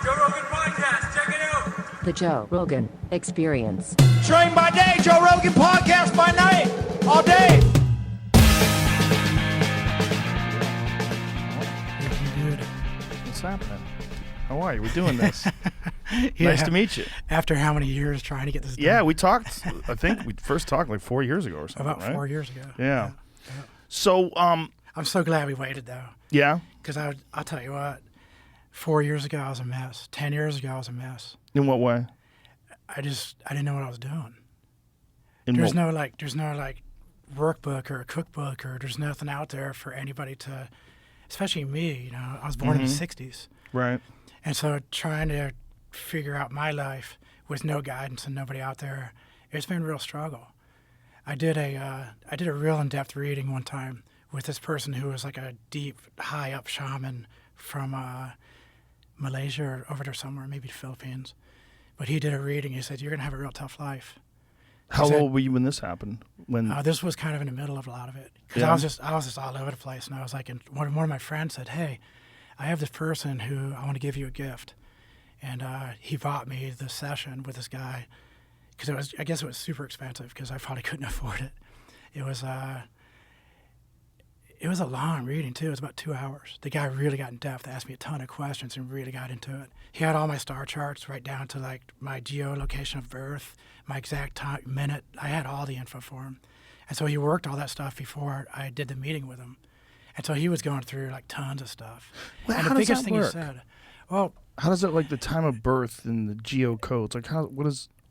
Joe Rogan Podcast. Check it out. The Joe Rogan Experience. Train by day, Joe Rogan Podcast by night, all day. What's happening? How are you? We're doing this. Yeah. Nice to meet you. After how many years trying to get this done? Yeah, we talked. I think we first talked like 4 years ago or something. About right? 4 years ago. Yeah. So, I'm so glad we waited, though. yeah. Because I'll tell you what, 4 years ago, I was a mess. 10 years ago, I was a mess. In what way? I didn't know what I was doing. In There's what- no workbook or a cookbook, or there's nothing out there for anybody to, especially me, you know, I was born in the 60s. Right. And so trying to figure out my life with no guidance and nobody out there, it's been a real struggle. I did a real in-depth reading one time with this person who was like a deep, high-up shaman from Malaysia or over there somewhere, maybe the Philippines. But he did a reading. He said, "You're going to have a real tough life." How said- old were you when this happened? When? This was kind of in the middle of a lot of it. Because Yeah. I was just all over the place. And I was like, and one of my friends said, "Hey, I have this person who I want to give you a gift." And he bought me this session with this guy because I guess it was super expensive because I probably couldn't afford it. It was a long reading too. It was about 2 hours. The guy really got in depth, asked me a ton of questions, and really got into it. He had all my star charts right down to like my geolocation of birth, my exact time, minute. I had all the info for him, and so he worked all that stuff before I did the meeting with him. And so he was going through like tons of stuff. Well, and how the does biggest that thing work? he said, well, How does it like the time of birth and the geocodes? Like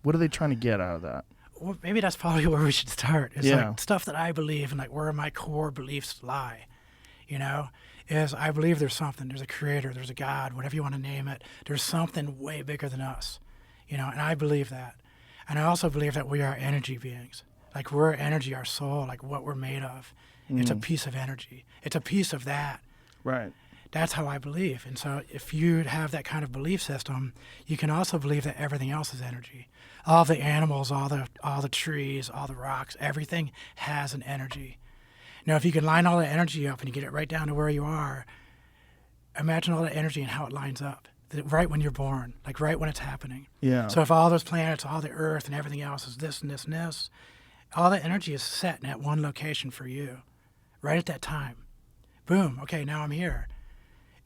what are they trying to get out of that? well, maybe that's probably where we should start. It's Yeah. like stuff that I believe and like where my core beliefs lie, you know, is I believe there's something, there's a creator, there's a God, whatever you want to name it. There's something way bigger than us, you know, and I believe that. And I also believe that we are energy beings. Like we're energy, our soul, like what we're made of. It's a piece of energy. It's a piece of that. Right. That's how I believe. And so if you have that kind of belief system, you can also believe that everything else is energy. All the animals, all the trees, all the rocks, everything has an energy. Now, if you can line all that energy up and you get it right down to where you are, imagine all that energy and how it lines up. Right when you're born, like right when it's happening. Yeah. So if all those planets, all the earth and everything else is this and this and this, all that energy is set in that one location for you, right at that time. Boom, okay, now I'm here.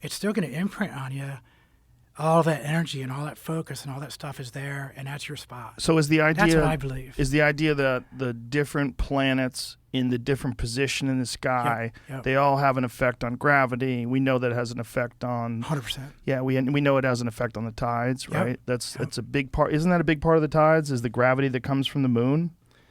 It's still going to imprint on you. All that energy and all that focus and all that stuff is there, and that's your spot. So is the idea? That's what I believe. Is the idea that the different planets in the different position in the sky, Yep. they all have an effect on gravity. We know that it has an effect on. 100%. Yeah, we know it has an effect on the tides, Yep. right? That's a big part. Isn't that a big part of the tides? Is the gravity that comes from the moon?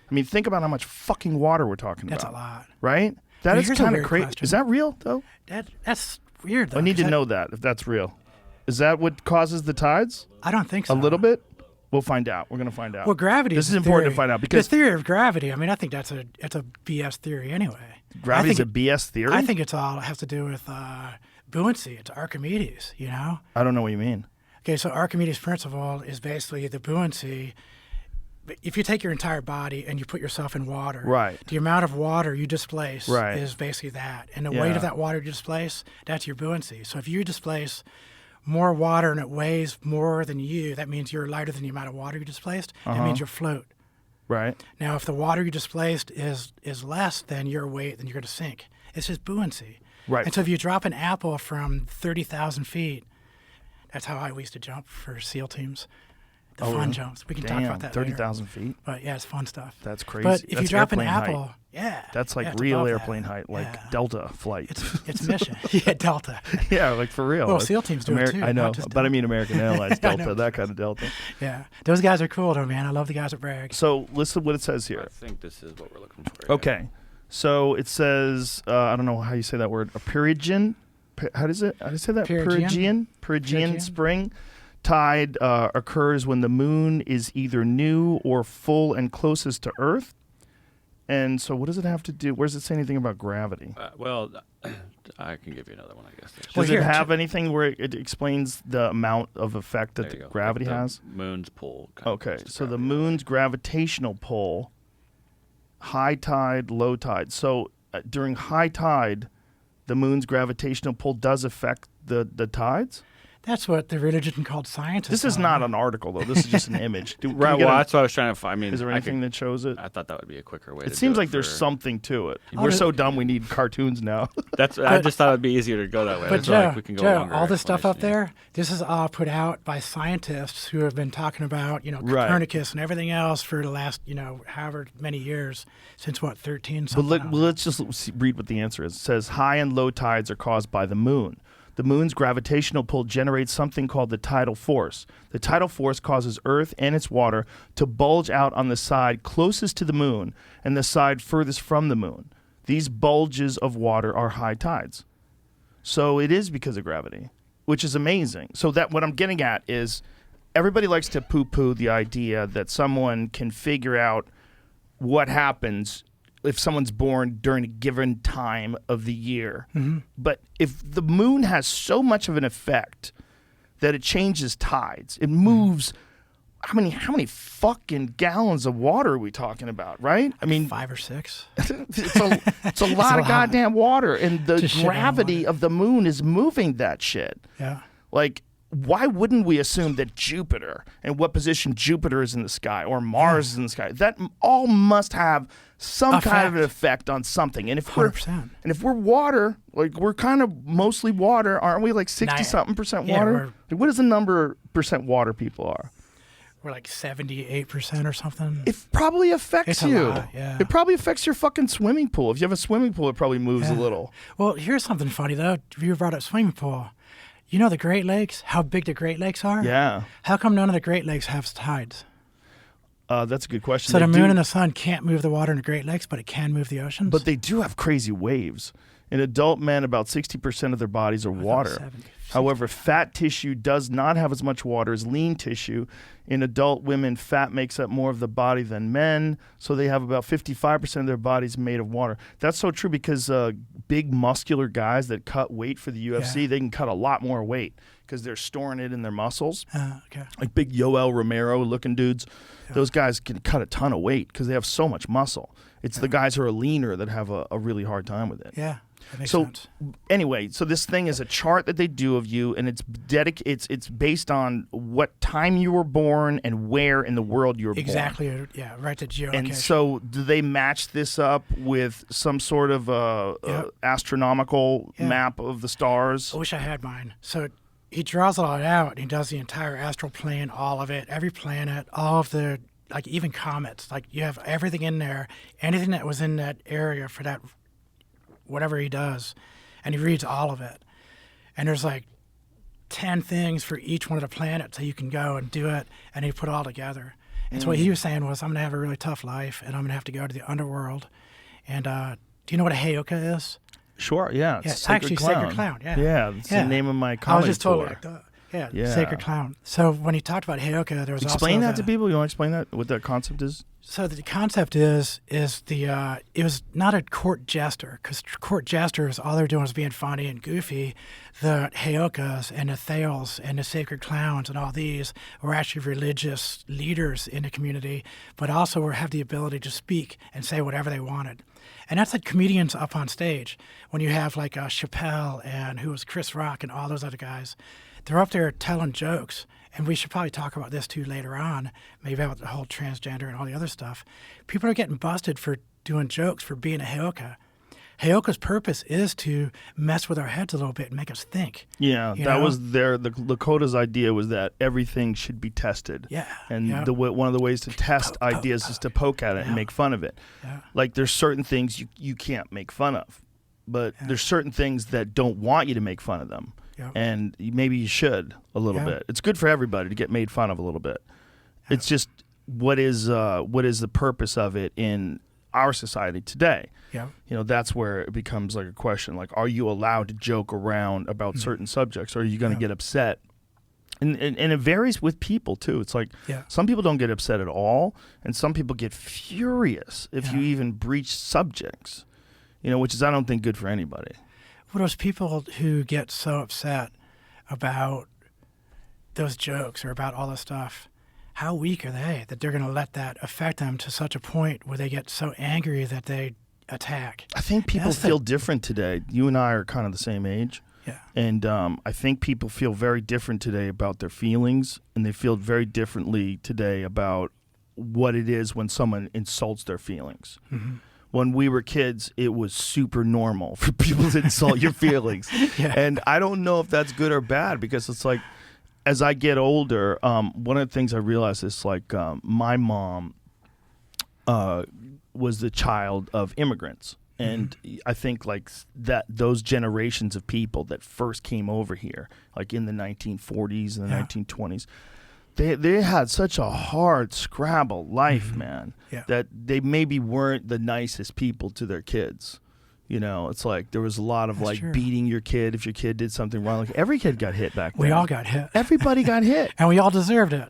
I mean, think about how much fucking water we're talking That's about. a lot. Right? That Well, is here's a kind of weird crazy. question. Is that real though? That's weird, though. I need to 'cause know that if that's real. Is that what causes the tides? I don't think so. A little bit. We'll find out. We're gonna find out. Well, gravity. This is the important to theory. find out because the theory of gravity. I mean, I think it's a BS theory anyway. gravity's I a think BS theory. I think it's all has to do with buoyancy. It's Archimedes, you know. I don't know what you mean. Okay, so Archimedes' principle is basically the buoyancy. If you take your entire body and you put yourself in water, Right. the amount of water you displace Right. is basically that. And the Yeah. weight of that water you displace, that's your buoyancy. So if you displace more water and it weighs more than you, that means you're lighter than the amount of water you displaced. That means you'll float. Right. Now, if the water you displaced is less than your weight, then you're going to sink. It's just buoyancy. Right. And so if you drop an apple from 30,000 feet, that's how I used to jump for SEAL teams. The fun really? jumps. We can Damn, talk about that 30,000 feet. later. But yeah, it's fun stuff. That's crazy. But if you That's drop an airplane height. apple, yeah. That's like you have to real love airplane that. height, like Yeah. Delta flight. It's mission. Yeah, Delta. Yeah, like for real. Well, Like SEAL teams do it too, I know, not just but I mean American Airlines I know. Delta, that kind of Delta. Yeah. Those guys are cool though, man. I love the guys at Bragg. So listen to what it says here. I think this is what we're looking for. Okay. So it says, I don't know how you say that word, a Perugian, how do you say that? Perugian? Perugian spring tide occurs when the moon is either new or full and closest to Earth. And so what does it have to do? Where does it say anything about gravity? Well, I can give you another one, I guess. Well, Does here, it have anything where it explains the amount of effect that There you the go. gravity The has? Moon's pull. kind of Okay, puts so the gravity. moon's gravitational pull, high tide, low tide. So during high tide, the moon's gravitational pull does affect the tides? That's what the religion called science. This is not an article, though. This is just an image. Right, well, that's what I was trying to find. I mean, is there anything that shows it? I thought that would be a quicker way. It seems like there's something to it. We're so dumb we need cartoons now. I just thought it'd be easier to go that way. But Joe, we can go Joe, all this stuff up there, this is all put out by scientists who have been talking about, Copernicus and everything else for the last, however many years, since what, 13 something. But let's just read what the answer is. It says high and low tides are caused by the moon. The moon's gravitational pull generates something called the tidal force. The tidal force causes Earth and its water to bulge out on the side closest to the moon and the side furthest from the moon. These bulges of water are high tides. So it is because of gravity, which is amazing. So that what I'm getting at is everybody likes to poo-poo the idea that someone can figure out what happens if someone's born during a given time of the year. Mm-hmm. But if the moon has so much of an effect that it changes tides, it moves. How many fucking gallons of water are we talking about, right? I mean, 5 or 6. it's a lot of goddamn water, and the Just gravity of the moon is moving that shit. Yeah. Like, why wouldn't we assume that Jupiter and what position Jupiter is in the sky or Mars is in the sky, that all must have some kind of an effect on something. And if 100%. we're water, like we're kind of mostly water, aren't we? Like 60-something% water. What is the number percent water people are? We're like 78% or something. It probably affects you. A lot, yeah. It probably affects your fucking swimming pool. If you have a swimming pool, it probably moves a little. Well, here's something funny though. You brought up swimming pool. You know the Great Lakes, how big the Great Lakes are? Yeah. How come none of the Great Lakes have tides? That's a good question. So the moon and the sun can't move the water in the Great Lakes, but it can move the oceans? But they do have crazy waves. In adult men, about 60% of their bodies are water. 70. However, fat tissue does not have as much water as lean tissue. In adult women, fat makes up more of the body than men, so they have about 55% of their bodies made of water. That's so true because big muscular guys that cut weight for the UFC, they can cut a lot more weight because they're storing it in their muscles. Okay. Like big Yoel Romero looking dudes, those guys can cut a ton of weight because they have so much muscle. It's the guys who are leaner that have a really hard time with it. Yeah. That makes So sense. anyway, so this thing is a chart that they do of you, and it's it's based on what time you were born and where in the world you were born. Exactly. Yeah. Right to geolocation. And so, do they match this up with some sort of astronomical map of the stars? I wish I had mine. So he draws it all out, and he does the entire astral plane, all of it, every planet, all of the, like even comets. Like you have everything in there, anything that was in that area for that, whatever he does, and he reads all of it. And there's like 10 things for each one of the planets that you can go and do it, and he put it all together. And so what he was saying was, I'm going to have a really tough life, and I'm going to have to go to the underworld. And do you know what a Heyoka is? Sure, yeah. It's actually Sacred Clown, yeah. Yeah, it's the name of my I comedy was just told tour. like that. Yeah, Sacred Clown. So when he talked about Heyoka, there was Explain also that to people. You want to explain that, what that concept is? So the concept is the it was not a court jester, because court jesters, all they're doing is being funny and goofy. The Heyokas and the Thales and the Sacred Clowns and all these were actually religious leaders in the community, but also have the ability to speak and say whatever they wanted. And that's like comedians up on stage. When you have like Chappelle and who was Chris Rock and all those other guys, they're up there telling jokes. And we should probably talk about this too later on, maybe about the whole transgender and all the other stuff. People are getting busted for doing jokes, for being a Heyoka. Heyoka's purpose is to mess with our heads a little bit and make us think. Yeah, was the Lakota's idea was that everything should be tested. Yeah. And one of the ways to test ideas is to poke at it and make fun of it. Yeah. Like there's certain things you can't make fun of, but there's certain things that don't want you to make fun of them. Yep. And maybe you should a little bit. It's good for everybody to get made fun of a little bit. It's just what is the purpose of it in our society today? Yeah. That's where it becomes like a question, like, are you allowed to joke around about certain subjects, or are you going to get upset? And it varies with people too. It's like some people don't get upset at all, and some people get furious if you even breach subjects, which is, I don't think, good for anybody. Well, those people who get so upset about those jokes or about all this stuff, how weak are they that they're going to let that affect them to such a point where they get so angry that they attack? I think people feel different today. You and I are kind of the same age. Yeah. And I think people feel very different today about their feelings, and they feel very differently today about what it is when someone insults their feelings. Mm-hmm. When we were kids, it was super normal for people to insult your feelings. Yeah. And I don't know if that's good or bad, because it's like, as I get older, one of the things I realized is like my mom was the child of immigrants. And I think like that those generations of people that first came over here, like in the 1940s and the 1920s, they had such a hard scrabble life, man, that they maybe weren't the nicest people to their kids. You know, it's like there was a lot of That's like true. beating your kid if your kid did something wrong. Like every kid got hit back then. We all got hit. Everybody got hit. And we all deserved it.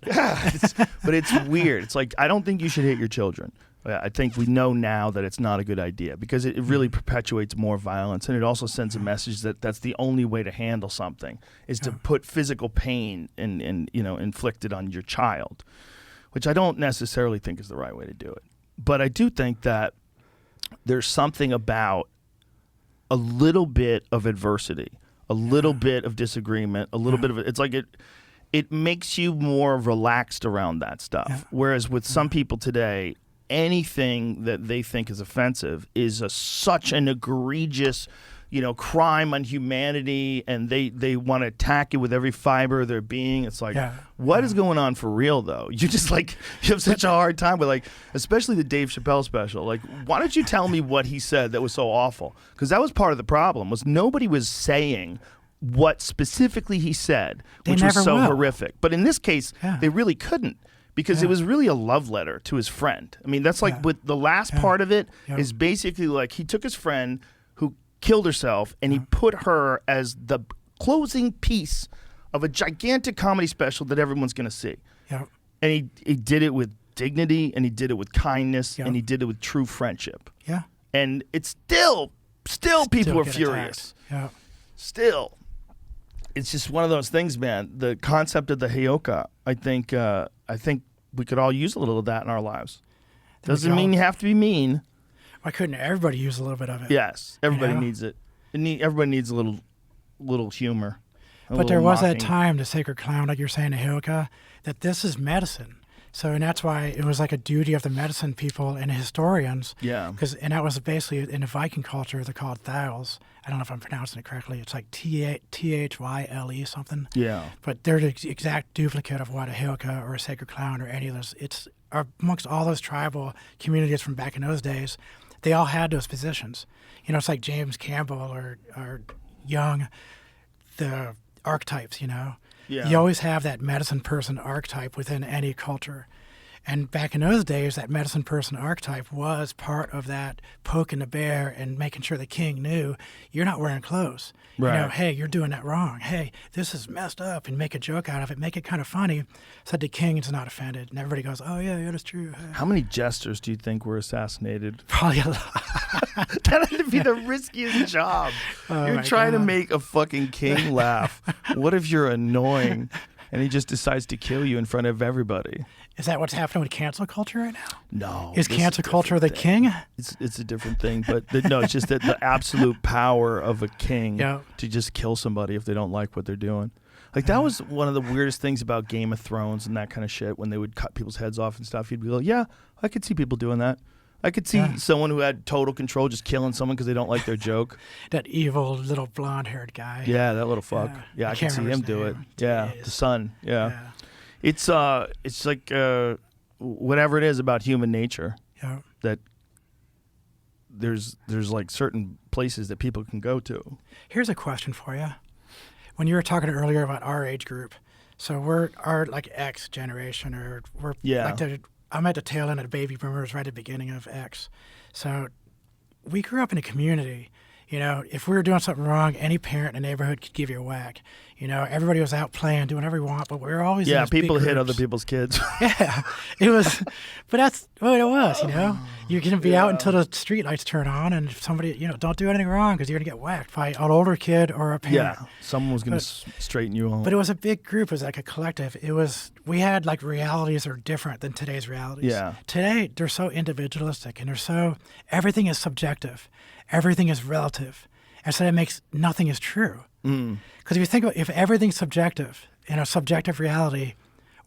But it's weird. It's like, I don't think you should hit your children. I think we know now that it's not a good idea, because it really perpetuates more violence, and it also sends a message that that's the only way to handle something is to put physical pain and inflicted on your child, which I don't necessarily think is the right way to do it. But I do think that there's something about a little bit of adversity, a little bit of disagreement, a little bit of it's like it makes you more relaxed around that stuff. Whereas with some people today, anything that they think is offensive is such an egregious, crime on humanity, and they want to attack you with every fiber of their being. It's like, what is going on for real, though? You just you have such a hard time with especially the Dave Chappelle special. Like, why don't you tell me what he said that was so awful? Because that was part of the problem, was nobody was saying what specifically he said, which was so horrific. But in this case, they really couldn't. Because it was really a love letter to his friend. I mean, that's like with the last part of it is basically like he took his friend who killed herself and he put her as the closing piece of a gigantic comedy special that everyone's going to see. Yeah. And he did it with dignity, and he did it with kindness, and he did it with true friendship. Yeah. And it's still people are furious. Yeah. Still. It's just one of those things, man. The concept of the Heyoka, I think we could all use a little of that in our lives. Doesn't mean you have to be mean. Why couldn't everybody use a little bit of it? Yes, everybody needs it. Everybody needs a little humor. But there was that time, the sacred clown, like you're saying, the Heyoka, that this is medicine. So, and that's why it was like a duty of the medicine people and the historians. Yeah. And that was basically, in the Viking culture, they're called thals. I don't know if I'm pronouncing it correctly. It's like Thyle something. Yeah. But they're the exact duplicate of what a Heyoka or a sacred clown or any of those. It's amongst all those tribal communities from back in those days, they all had those positions. It's like James Campbell or Jung, the archetypes, Yeah. You always have that medicine person archetype within any culture. And back in those days, that medicine person archetype was part of that poking the bear and making sure the king knew you're not wearing clothes. Right. Hey, you're doing that wrong. Hey, this is messed up, and make a joke out of it, make it kind of funny so that the king is not offended. And everybody goes, oh, yeah, that's true. How many jesters do you think were assassinated? Probably a lot. That had to be the riskiest job. You're trying to make a fucking king laugh. What if you're annoying and he just decides to kill you in front of everybody? Is that what's happening with cancel culture right now? No. Is cancel culture the king? It's a different thing. But no, it's just that the absolute power of a king to just kill somebody if they don't like what they're doing. Like, that was one of the weirdest things about Game of Thrones and that kind of shit, when they would cut people's heads off and stuff. You'd be like, yeah, I could see people doing that. I could see someone who had total control just killing someone because they don't like their joke. That evil little blonde-haired guy. Yeah, that little fuck. Yeah, I can see him do it. Yeah, the son. Yeah. It's like whatever it is about human nature. Yeah. That there's like certain places that people can go to. Here's a question for you. When you were talking earlier about our age group, so we're our like X generation, or we're like I'm at the tail end of the baby boomers, right at the beginning of X. So we grew up in a community. If we were doing something wrong, any parent in the neighborhood could give you a whack. Everybody was out playing, doing whatever you want, but we were always in these people big hit groups. other people's kids. Yeah, it was, but that's what it was. You're gonna be out until the street lights turn on, and if somebody, don't do anything wrong because you're gonna get whacked by an older kid or a parent. Yeah, someone was gonna straighten you out. But it was a big group. It was like a collective. We had like realities are different than today's realities. Yeah. Today they're so individualistic, and everything is subjective, everything is relative. And so that makes nothing is true. Because if you think about if everything's subjective in a subjective reality,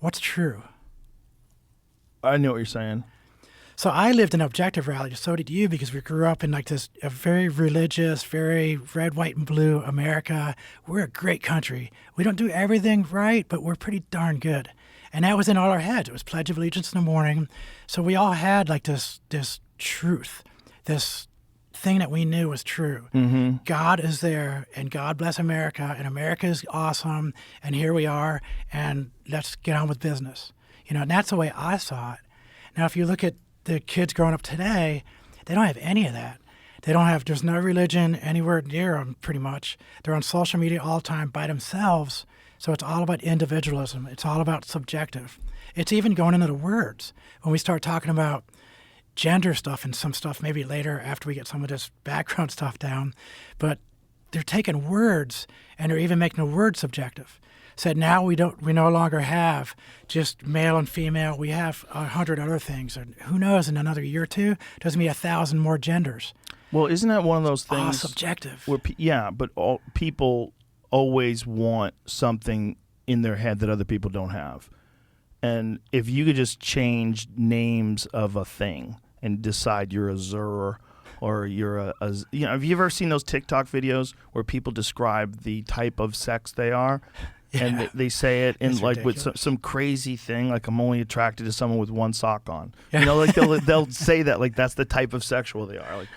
what's true? I know what you're saying. So I lived in objective reality. So did you, because we grew up in like this a very religious, very red, white, and blue America. We're a great country. We don't do everything right, but we're pretty darn good. And that was in all our heads. It was Pledge of Allegiance in the morning. So we all had like this truth, this thing that we knew was true. God is there, and God bless America, and America is awesome, and here we are, and let's get on with business. And that's the way I saw it. Now, if you look at the kids growing up today, they don't have any of that. There's no religion anywhere near them, pretty much. They're on social media all the time by themselves. So it's all about individualism. It's all about subjective. It's even going into the words. When we start talking about gender stuff and some stuff maybe later after we get some of this background stuff down, but they're taking words and they're even making the word subjective. Said now we no longer have just male and female. We have 100 other things. And who knows, in another year or two, there's going to be 1,000 more genders. Well, isn't that one of those things? All subjective. Where but people always want something in their head that other people don't have. And if you could just change names of a thing and decide you're a Zer or you're have you ever seen those TikTok videos where people describe the type of sex they are? And they say it in It's like ridiculous. with some crazy thing, like I'm only attracted to someone with one sock on. Like they'll say that like that's the type of sexual they are, like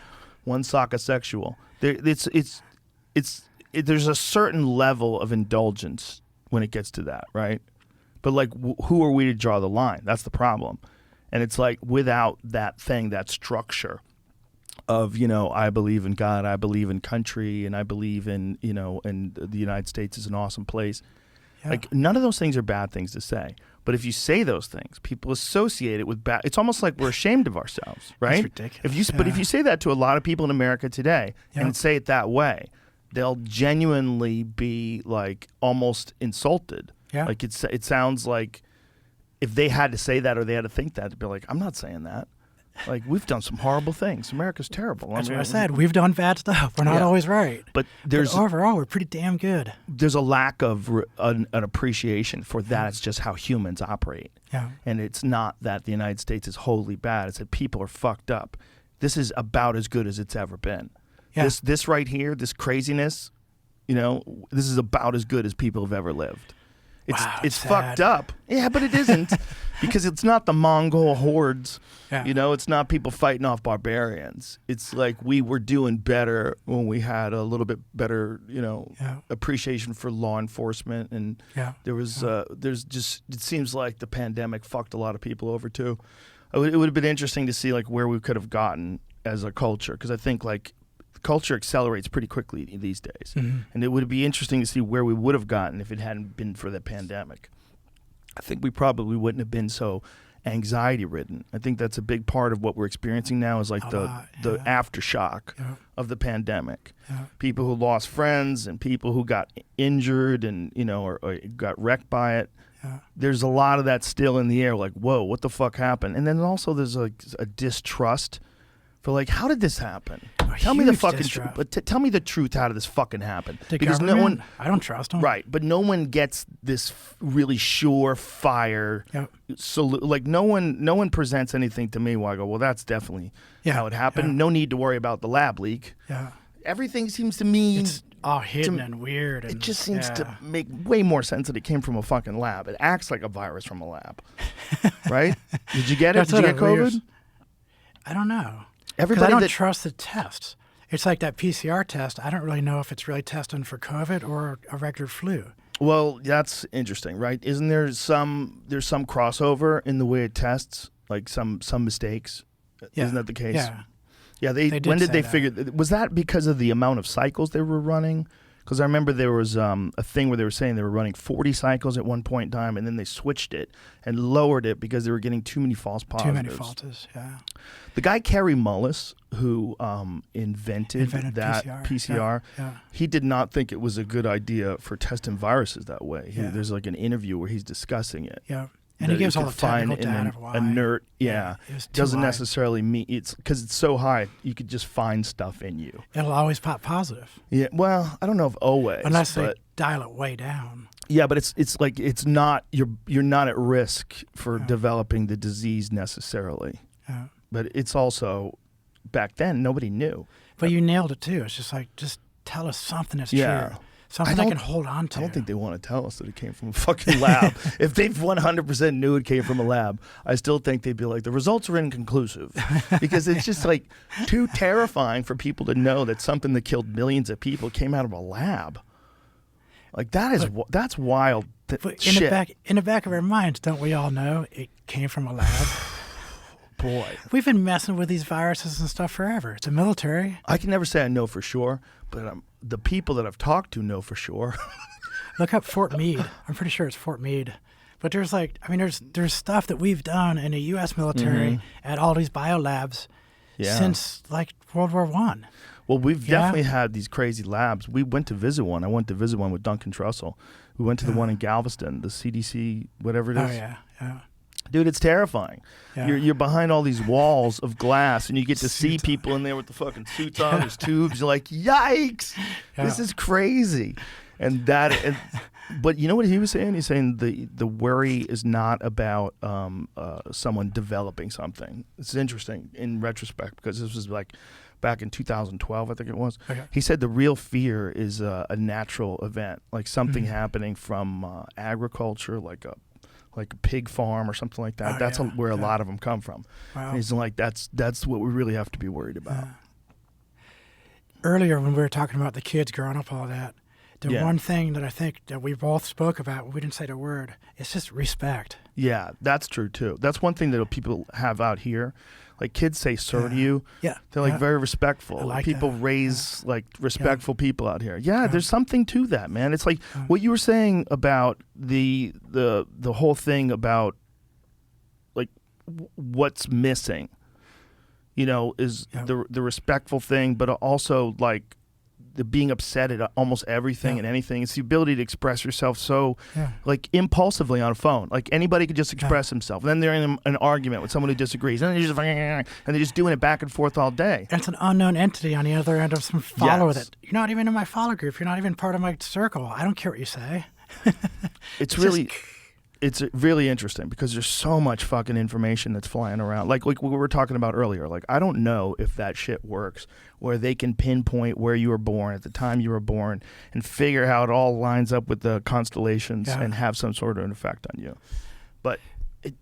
one sock asexual. There's a certain level of indulgence when it gets to that, right? But like, who are we to draw the line? That's the problem. And it's like without that thing, that structure of, I believe in God, I believe in country, and I believe in, and the United States is an awesome place. Yeah. Like, none of those things are bad things to say. But if you say those things, people associate it with bad. It's almost like we're ashamed of ourselves, right? That's ridiculous. But if you say that to a lot of people in America today and say it that way, they'll genuinely be like almost insulted. Yeah. Like it sounds like if they had to say that or they had to think that, they'd be like, I'm not saying that. Like, we've done some horrible things. America's terrible. That's what I said. We've done bad stuff. We're not always right. But overall, we're pretty damn good. There's a lack of an appreciation for that. It's just how humans operate. Yeah. And it's not that the United States is wholly bad. It's that people are fucked up. This is about as good as it's ever been. Yeah. This right here, this craziness, this is about as good as people have ever lived. It's sad. fucked up. Yeah, but it isn't because it's not the Mongol hordes. Yeah. It's not people fighting off barbarians. It's like we were doing better when we had a little bit better, appreciation for law enforcement. And there was, it seems like the pandemic fucked a lot of people over too. It would have been interesting to see like where we could have gotten as a culture, because I think like culture accelerates pretty quickly these days. Mm-hmm. And it would be interesting to see where we would have gotten if it hadn't been for the pandemic. I think we probably wouldn't have been so anxiety ridden. I think that's a big part of what we're experiencing now is like the aftershock of the pandemic. Yeah. People who lost friends and people who got injured and, or got wrecked by it. Yeah. There's a lot of that still in the air, like, whoa, what the fuck happened? And then also there's a distrust for like, how did this happen? Tell me the fucking truth. But tell me the truth. How did this fucking happen? Because no one, I don't trust them. Right, but no one gets this really surefire. Like no one presents anything to me where I go, well, that's definitely how it happened. No need to worry about the lab leak. Yeah, everything seems to me it's all hidden and weird. And, it just seems to make way more sense that it came from a fucking lab. It acts like a virus from a lab, right? Did you get it? Did you get COVID? I don't know. Everybody I don't trust the tests. It's like that PCR test. I don't really know if it's really testing for COVID or a regular flu. Well, that's interesting, right? Isn't there's some crossover in the way it tests, like some mistakes? Yeah. Isn't that the case? Yeah. Yeah. When did they figure? Was that because of the amount of cycles they were running? Because I remember there was a thing where they were saying they were running 40 cycles at one point in time, and then they switched it and lowered it because they were getting too many false positives. Too many falses, yeah. The guy Kerry Mullis, who invented that PCR, he did not think it was a good idea for testing viruses that way. There's like an interview where he's discussing it. Yeah. And he that you gives all could the technical find in data an of why. inert, It was too doesn't high. necessarily mean it's because it's so high. You could just find stuff in you. It'll always pop positive Yeah, well, I don't know if always, unless they but dial it way down. yeah, but it's like it's not you're not at risk for developing the disease necessarily. Yeah. But it's also back then nobody knew. But you nailed it too. It's just like, just tell us something that's Yeah. true. Something I can hold on to. I don't think they want to tell us that it came from a fucking lab. If they 100% knew it came from a lab, I still think they'd be like, the results are inconclusive. Because it's just like too terrifying for people to know that something that killed millions of people came out of a lab. Like that's wild But shit. in the back of our minds, don't we all know it came from a lab? Boy. We've been messing with these viruses and stuff forever. It's the military. I can never say I know for sure, but the people that I've talked to know for sure. Look up Fort Meade. I'm pretty sure it's Fort Meade. But there's there's stuff that we've done in the U.S. military at all these biolabs since like World War I. Well, we've definitely had these crazy labs. We went to visit one. I went to visit one with Duncan Trussell. We went to the one in Galveston, the CDC, whatever it is. Oh, yeah. Dude, it's terrifying. Yeah. You're behind all these walls of glass, and you get to see people in there with the fucking suits on, there's tubes. You're like, yikes, this is crazy. But you know what he was saying? He's saying the worry is not about someone developing something. It's interesting in retrospect because this was like back in 2012, I think it was. Okay. He said the real fear is a natural event, like something happening from agriculture, like a pig farm or something like that. That's where a lot of them come from. Wow. And he's like, that's what we really have to be worried about. Earlier when we were talking about the kids growing up, all that, the Yeah. one thing that I think that we both spoke about, we didn't say the word, it's just respect. Yeah, that's true too. That's one thing that people have out here. Like kids say sir to you. Yeah. They're like Yeah. very respectful. I like people that. raise like respectful people out here. Yeah, there's something to that, man. It's like what you were saying about the whole thing about like what's missing. You know, is the respectful thing, but also like the being upset at almost everything and anything. It's the ability to express yourself so like impulsively on a phone. Like anybody could just express himself. And then they're in an argument with someone who disagrees. And they're just doing it back and forth all day. And it's an unknown entity on the other end of some follower that you're not even in my follow group. You're not even part of my circle. I don't care what you say. It's really interesting because there's so much fucking information that's flying around. Like we were talking about earlier. Like I don't know if that shit works, where they can pinpoint where you were born at the time you were born and figure how it all lines up with the constellations and have some sort of an effect on you. But it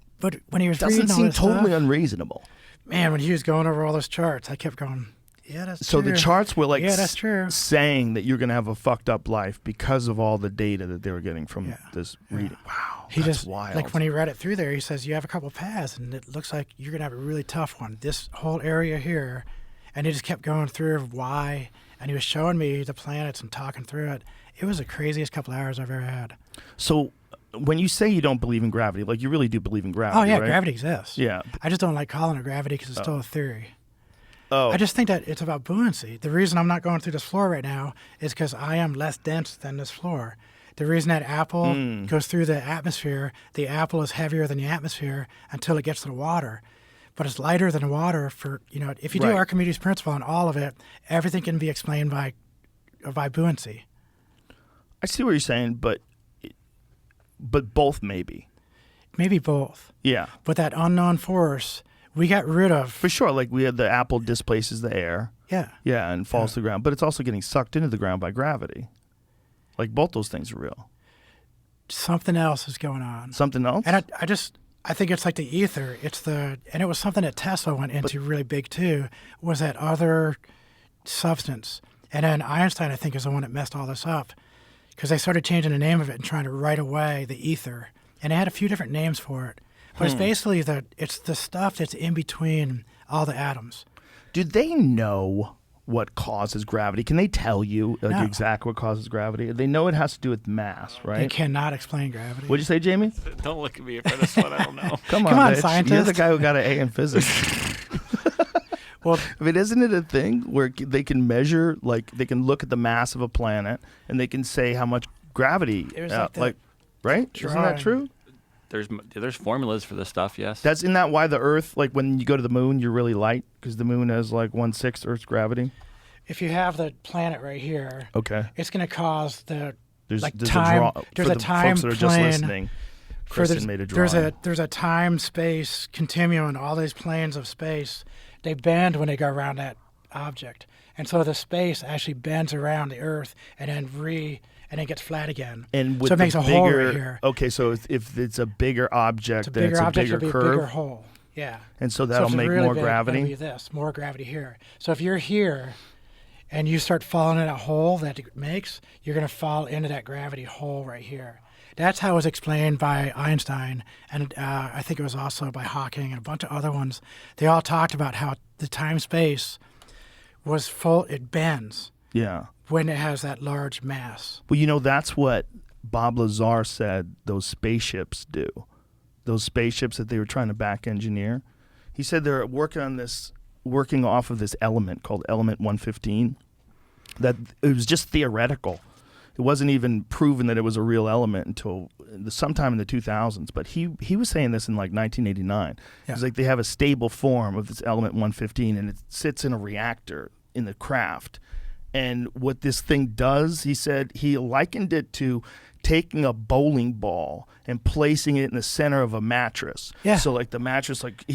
when he was doesn't reading all seem this totally stuff, unreasonable. man, when he was going over all those charts, I kept going, yeah, that's So true. the charts were like that's true. saying that you're going to have a fucked up life because of all the data that they were getting from this reading. Wow, He that's just, wild. like when he read it through there, he says, you have a couple paths, and it looks like you're going to have a really tough one. This whole area here. And he just kept going through why, and he was showing me the planets and talking through it. It was the craziest couple hours I've ever had. So when you say you don't believe in gravity, like you really do believe in gravity, Oh, yeah, right? gravity exists. Yeah. I just don't like calling it gravity because it's still a theory. Oh. I just think that it's about buoyancy. The reason I'm not going through this floor right now is because I am less dense than this floor. The reason that apple goes through the atmosphere, the apple is heavier than the atmosphere until it gets to the water. But it's lighter than water for, if you do Archimedes' principle on all of it, everything can be explained by buoyancy. I see what you're saying, but both maybe. Maybe both. Yeah. But that unknown force, we got rid of. For sure, like we had the apple displaces the air. Yeah. Yeah, and falls to the ground. But it's also getting sucked into the ground by gravity. Like both those things are real. Something else is going on. Something else? And I think it's like the ether. And it was something that Tesla went into really big too, was that other substance. And then Einstein, I think, is the one that messed all this up because they started changing the name of it and trying to write away the ether. And they had a few different names for it. But it's basically it's the stuff that's in between all the atoms. Do they know what causes gravity? Can they tell you No. exactly what causes gravity? They know it has to do with mass, right? They cannot explain gravity. What'd you say, Jamie? Don't look at me for this one. I don't know. Come on, bitch. You're scientist. the guy who got an A in physics. Well, I mean, isn't it a thing where they can measure, like, they can look at the mass of a planet and they can say how much gravity, It was like that right? Isn't that drawing. true? There's formulas for this stuff. Yes. Isn't that why the Earth, like when you go to the moon, you're really light because the moon has like 1/6 Earth's gravity. If you have the planet right here, Okay. it's going to cause the There's like a time. draw, There's for a the time folks that are just plane. listening. Kristin made a drawing. There's a time space continuum in all these planes of space. They bend when they go around that object, and so the space actually bends around the Earth and then gets flat again. And with so it makes the a hole bigger, right here. Okay, so if it's a bigger object, It's a then bigger it's a object, bigger it'll be curve, a bigger hole. Yeah. and so So that'll if it's make really more big, it'll gravity. be this, more gravity here. So if you're here and you start falling in that hole that it makes, you're going to fall into that gravity hole right here. That's how it was explained by Einstein, and I think it was also by Hawking and a bunch of other ones. They all talked about how the time-space was full, it bends Yeah. when it has that large mass. Well, that's what Bob Lazar said those spaceships do. Those spaceships that they were trying to back engineer. He said they're working off of this element called element 115. That it was just theoretical. It wasn't even proven that it was a real element until sometime in the 2000s. But he was saying this in like 1989. Yeah. It's like they have a stable form of this element 115, and it sits in a reactor in the craft. And what this thing does, he said, he likened it to taking a bowling ball and placing it in the center of a mattress. Yeah. So like the mattress, it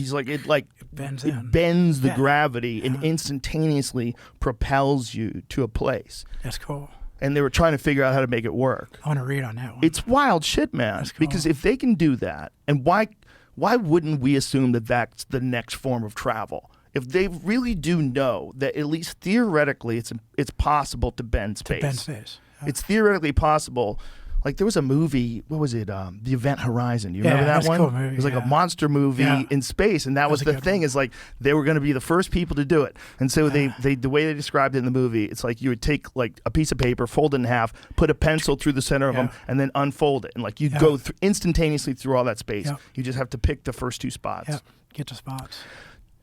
bends it in. bends the Yeah. gravity and instantaneously propels you to a place. That's cool. And they were trying to figure out how to make it work. I want to read on that one. It's wild shit, man. That's cool. Because if they can do that, and why wouldn't we assume that that's the next form of travel? If they really do know that at least theoretically it's possible to bend space. To bend space. It's theoretically possible. Like there was a movie, what was it? The Event Horizon. You Yeah, remember that that's a one? cool movie, It was like a yeah. monster movie Yeah. in space, and that was a the good thing. one. Is like they were going to be the first people to do it. And so they the way they described it in the movie, it's like you would take like a piece of paper, fold it in half, put a pencil through the center of Yeah. them, and then unfold it, and like you'd Yeah. go instantaneously through all that space. Yeah. You just have to pick the first two spots. Yep. Get to spots.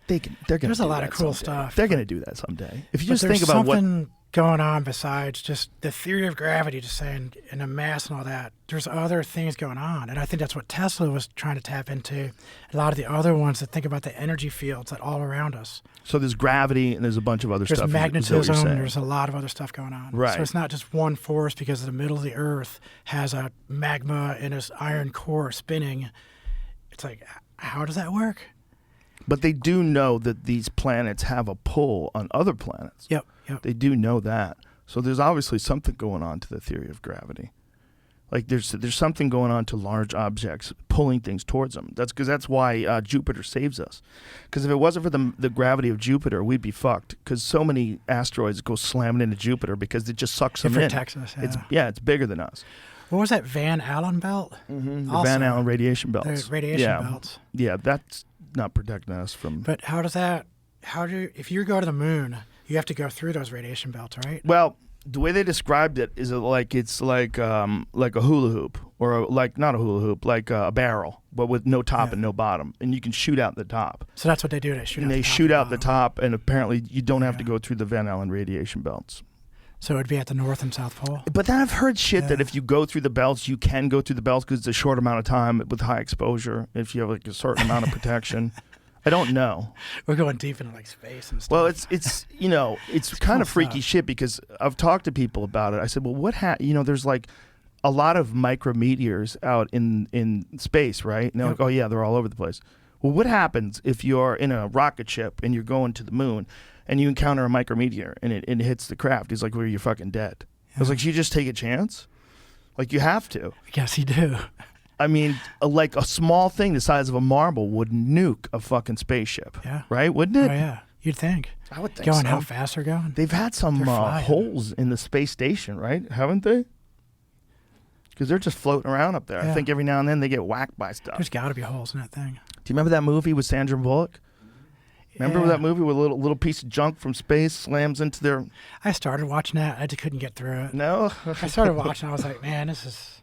They're going to. There's a do lot that of cool someday. stuff. They're going to do that someday. If you But just there's think about what. something going on besides just the theory of gravity, just saying, and the mass and all that. There's other things going on, and I think that's what Tesla was trying to tap into. A lot of the other ones that think about the energy fields that all around us. So there's gravity and there's a bunch of other There's stuff. is what you're magnetism. saying. There's a lot of other stuff going on. Right. So it's not just one force because the middle of the Earth has a magma in its iron core spinning. It's like, how does that work? But they do know that these planets have a pull on other planets. Yep. They do know that. So there's obviously something going on to the theory of gravity. Like there's something going on to large objects pulling things towards them. That's why Jupiter saves us. Because if it wasn't for the gravity of Jupiter, we'd be fucked. Because so many asteroids go slamming into Jupiter because it just sucks them in. It protects us. It's bigger than us. What was that Van Allen belt? The Also, Van Allen radiation belts. The radiation belts. Yeah, that's not protecting us from. But if you go to the moon, you have to go through those radiation belts, right? Well, the way they described it is it's like a hula hoop, or not a hula hoop, like a barrel, but with no top and no bottom, and you can shoot out the top. So that's what they do. They shoot. And out they the top shoot and out the bottom. top, and apparently you don't have to go through the Van Allen radiation belts. So it would be at the North and South Pole. But then I've heard shit that if you go through the belts, you can go through the belts because it's a short amount of time with high exposure. If you have like a certain amount of protection. I don't know. We're going deep into like space and stuff. Well, it's kind of freaky shit because I've talked to people about it. I said, well, there's like a lot of micrometeors out in space, right? And they're like, oh yeah, they're all over the place. Well, what happens if you're in a rocket ship and you're going to the moon and you encounter a micrometeor and it hits the craft? He's like, well, you're fucking dead. I was like, you just take a chance? Like, you have to. I guess you do. I mean, like a small thing the size of a marble would nuke a fucking spaceship. Yeah. Right? Wouldn't it? Oh yeah. You'd think. I would think Going so. how fast they're going. They've had some They're flying. holes in the space station, right? Haven't they? Because they're just floating around up there. I Yeah. think every now and then they get whacked by stuff. There's got to be holes in that thing. Do you remember that movie with Sandra Bullock? Remember Yeah. that movie where a little piece of junk from space slams into their... I started watching that. I just couldn't get through it. No? I started watching. I was like, man, this is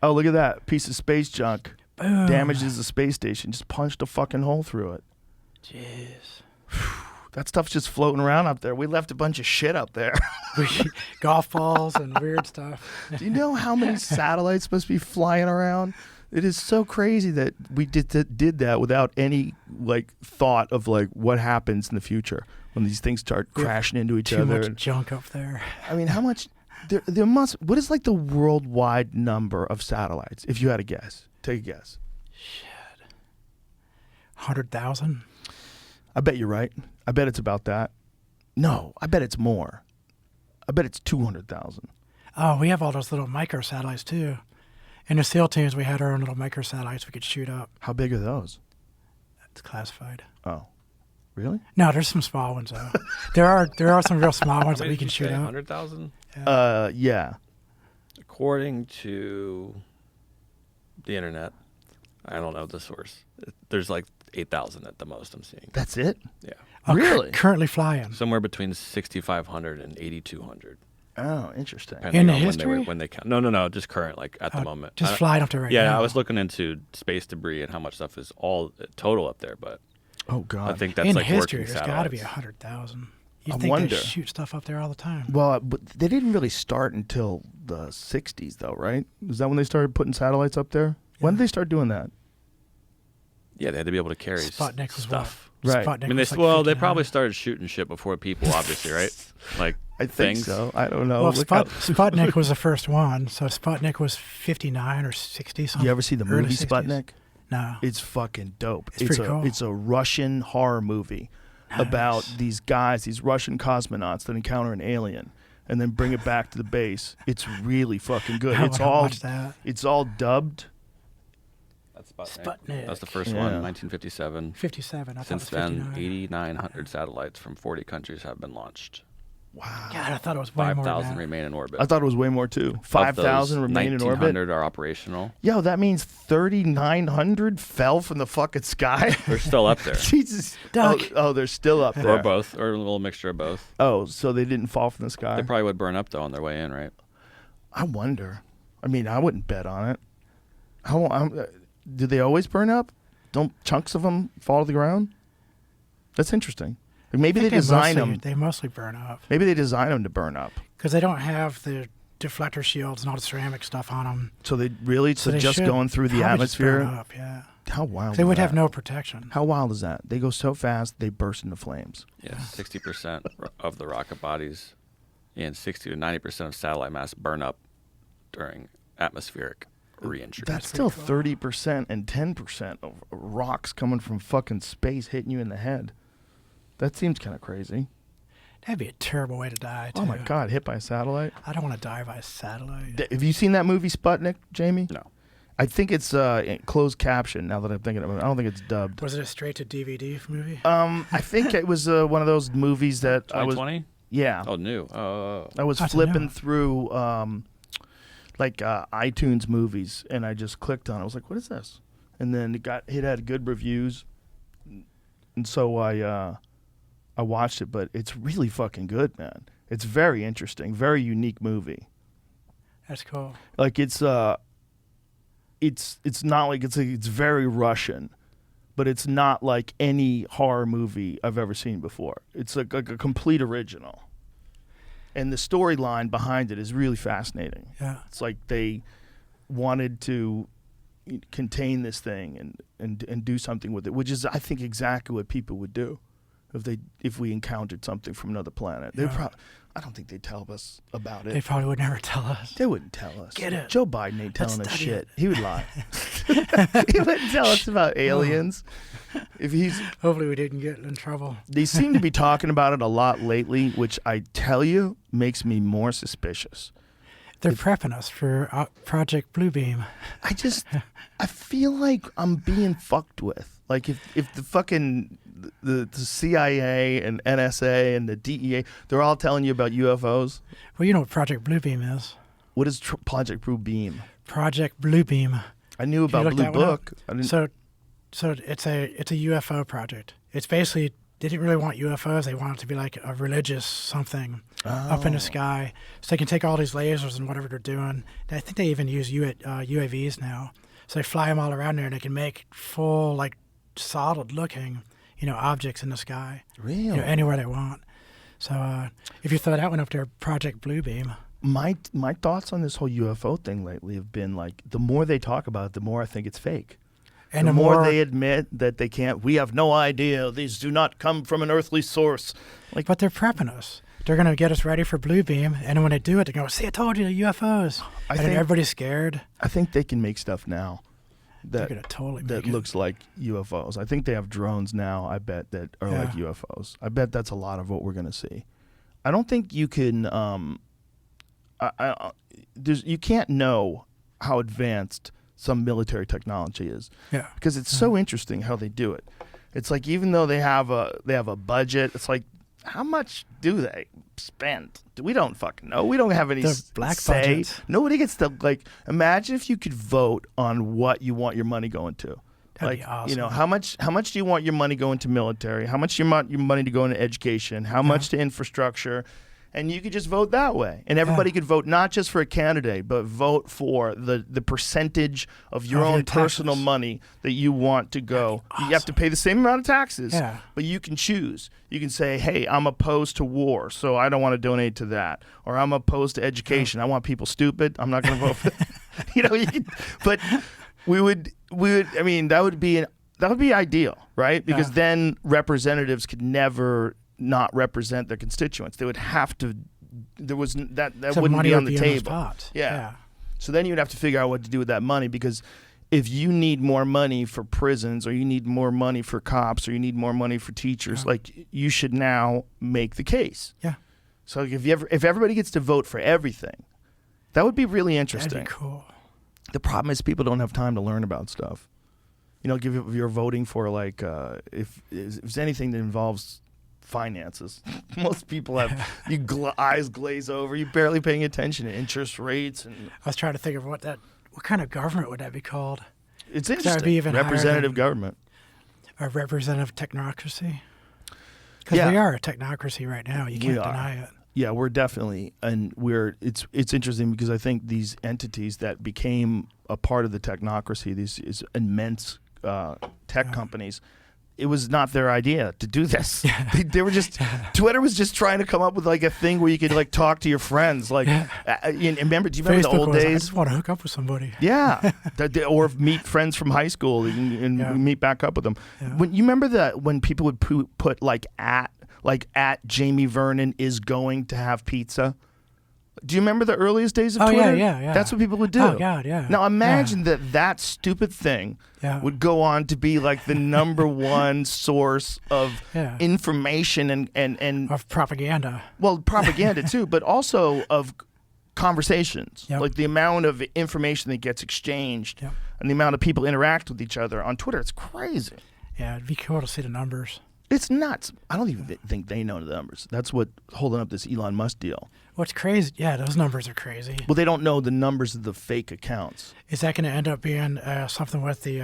Oh, look at that. Piece of space junk. boom. Damages the space station. Just punched a fucking hole through it. Jeez. That stuff's just floating around up there. We left a bunch of shit up there. Golf balls and weird stuff. Do you know how many satellites must be flying around It is so crazy that we did that without any like thought of like what happens in the future when these things start crashing into each Too other. much junk up there. I mean, how much there must? What is like the worldwide number of satellites? If you had a guess, take a guess. 100,000. I bet you're right. I bet it's about that. No, I bet it's more. I bet it's 200,000. Oh, we have all those little microsatellites too. In the SEAL teams, we had our own little microsatellites we could shoot up. How big are those? It's classified. Oh, really? No, there's some small ones though. there are some real small ones that we can shoot up. 100,000? Yeah. According to the internet, I don't know the source. There's like 8,000 at the most I'm seeing. That's it? Yeah. Oh, Really? Currently flying. Somewhere between 6,500 and 8,200. Oh, interesting. In depending the on history? when they count. No, just current, like at the moment. Just flying up there right yeah, now. I was looking into space debris and how much stuff is all total up there, but Oh, God. I think that's In like history, working there's got to be satellites. 100,000. You I think wonder. they shoot stuff up there all the time? Well, but they didn't really start until the 60s, though, right? Is that when they started putting satellites up there? When did they start doing that? Yeah, they had to be able to carry Sputnik was stuff. what? Right. Sputnik I mean, was they like they 59. probably started shooting shit before people, obviously, right? Like I think things. so. I don't know. Well, Look how- Sputnik was the first one, so Sputnik was 59 or 60 something. you ever see the early movie 60s. Sputnik? No. It's fucking dope. It's pretty cool. It's a Russian horror movie about these guys, these Russian cosmonauts that encounter an alien and then bring it back to the base. It's really fucking good. I It's wanna all watch that. it's all dubbed. That's Sputnik. Sputnik. That's the first Yeah. one, 1957. 57. I Since thought it was then, 59. 8,900 satellites from 40 countries have been launched. Wow. God, I thought it was way more than 5,000 that. remain in orbit. I thought it was way more too. 5,000 remain in orbit. 1,900 are operational. Yo, that means 3,900 fell from the fucking sky. They're still up there. Jesus. Duck. Oh, they're still up there. Or both, or a little mixture of both. Oh, so they didn't fall from the sky. They probably would burn up, though, on their way in, right? I wonder. I mean, I wouldn't bet on it. Do they always burn up? Don't chunks of them fall to the ground? That's interesting. Like maybe they design them. They mostly burn up Maybe they design them to burn up. because they don't have the deflector shields and all the ceramic stuff on them. So they really So they just should going through the probably just burn atmosphere. up, yeah. How wild? They is would that? have no protection. How wild is that? They go so fast they burst into flames. Yeah, 60% of the rocket bodies and 60 to 90% of satellite mass burn up during atmospheric re-entry. That's pretty still cool. 30% and 10% of rocks coming from fucking space hitting you in the head. That seems kind of crazy. That'd be a terrible way to die, too. Oh my God, hit by a satellite. I don't want to die by a satellite. Have you seen that movie Sputnik, Jamie? No. I think it's closed caption now that I'm thinking about it. I don't think it's dubbed. Was it a straight to DVD movie? I think it was one of those movies that I was 2020? yeah. Oh, new. Oh. I was That's flipping new. through iTunes movies and I just clicked on it. I was like, "What is this?" And then it had good reviews. And so I watched it, but it's really fucking good, man. It's very interesting, very unique movie. That's cool. Like it's not like it's very Russian, but it's not like any horror movie I've ever seen before. It's like a complete original. And the storyline behind it is really fascinating. Yeah. It's like they wanted to contain this thing and do something with it, which is I think exactly what people would do if we encountered something from another planet. Yeah. I don't think they'd tell us about it. They probably would never tell us. They wouldn't tell us. Get it. Joe Biden ain't telling us study shit. it. He would lie. He wouldn't tell us about aliens. If he's, Hopefully we didn't get in trouble. they seem to be talking about it a lot lately, which I tell you makes me more suspicious. They're prepping us for Project Bluebeam. I feel like I'm being fucked with. Like if the fucking the CIA and NSA and the DEA, they're all telling you about UFOs. Well, you know what Project Bluebeam is. What is Project Blue Beam? Project Bluebeam. I knew Can you about look Blue that one up? Book. I didn't, So it's a UFO project. It's basically they didn't really want UFOs. They want it to be like a religious something up in the sky. So they can take all these lasers and whatever they're doing. I think they even use UAVs now. So they fly them all around there and they can make full like solid looking, objects in the sky. Really? Anywhere they want. So if you throw that one up there, Project Bluebeam, my thoughts on this whole UFO thing lately have been like, the more they talk about it, the more I think it's fake. And the more they admit that they can't, we have no idea, these do not come from an earthly source. Like, but they're prepping us. They're going to get us ready for Blue Beam, and when they do it, they go, see, I told you, the UFOs. I and think everybody's scared. I think they can make stuff now They're going to totally that make it. looks like UFOs. I think they have drones now, I bet, that are like UFOs. I bet that's a lot of what we're going to see. I don't think you can, you can't know how advanced some military technology is. Yeah. Because it's so interesting how they do it. It's like, even though they have a budget, it's like, how much do they spend? We don't fucking know. We don't have any black say. budgets. Nobody gets to, like, imagine if you could vote on what you want your money going to. That'd Like, be awesome. you know, how much do you want your money going to military? How much you want your money to go into education? How much to infrastructure? And you could just vote that way. And everybody could vote not just for a candidate, but vote for the percentage of your own personal money that you want to go. You have to pay the same amount of taxes, but you can choose. You can say, hey, I'm opposed to war, so I don't want to donate to that. Or I'm opposed to education. I want people stupid. I'm not going to vote for that. You know, but we would, I mean, that would be ideal, right? Because then representatives could never not represent their constituents. They would have to. There was that wouldn't be on the table. Yeah. So then you would have to figure out what to do with that money, because if you need more money for prisons, or you need more money for cops, or you need more money for teachers, like, you should now make the case. Yeah. So if everybody gets to vote for everything, that would be really interesting. That'd be cool. The problem is people don't have time to learn about stuff. You know, if you're voting for, like, if it's anything that involves finances, most people have eyes glaze over. You're barely paying attention to interest rates. And I was trying to think of what kind of government would that be called? It's That'd interesting. be even Representative government. A representative technocracy. Because we are a technocracy right now. You can't deny it. Yeah, we're definitely, and it's interesting because I think these entities that became a part of the technocracy, these immense tech companies, it was not their idea to do this. They were just, Twitter was just trying to come up with, like, a thing where you could, like, talk to your friends. Like, do you remember Facebook the old days? I just want to hook up with somebody. Yeah, or meet friends from high school and meet back up with them. When you remember that when people would put like at Jamie Vernon is going to have pizza. Do you remember the earliest days of Twitter? Yeah. That's what people would do. Oh, God, yeah. Now imagine that stupid thing would go on to be like the number one source of information and of propaganda. Well, propaganda too, but also of conversations. Like the amount of information that gets exchanged and the amount of people interact with each other on Twitter. It's crazy. Yeah, it'd be cool to see the numbers. It's nuts. I don't even think they know the numbers. That's what holding up this Elon Musk deal. What's crazy? Yeah, those numbers are crazy. Well, they don't know the numbers of the fake accounts. Is that going to end up being something with the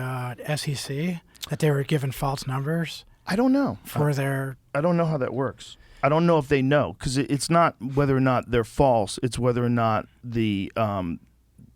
SEC, that they were given false numbers? I don't know. I don't know how that works. I don't know if they know, because it's not whether or not they're false. It's whether or not the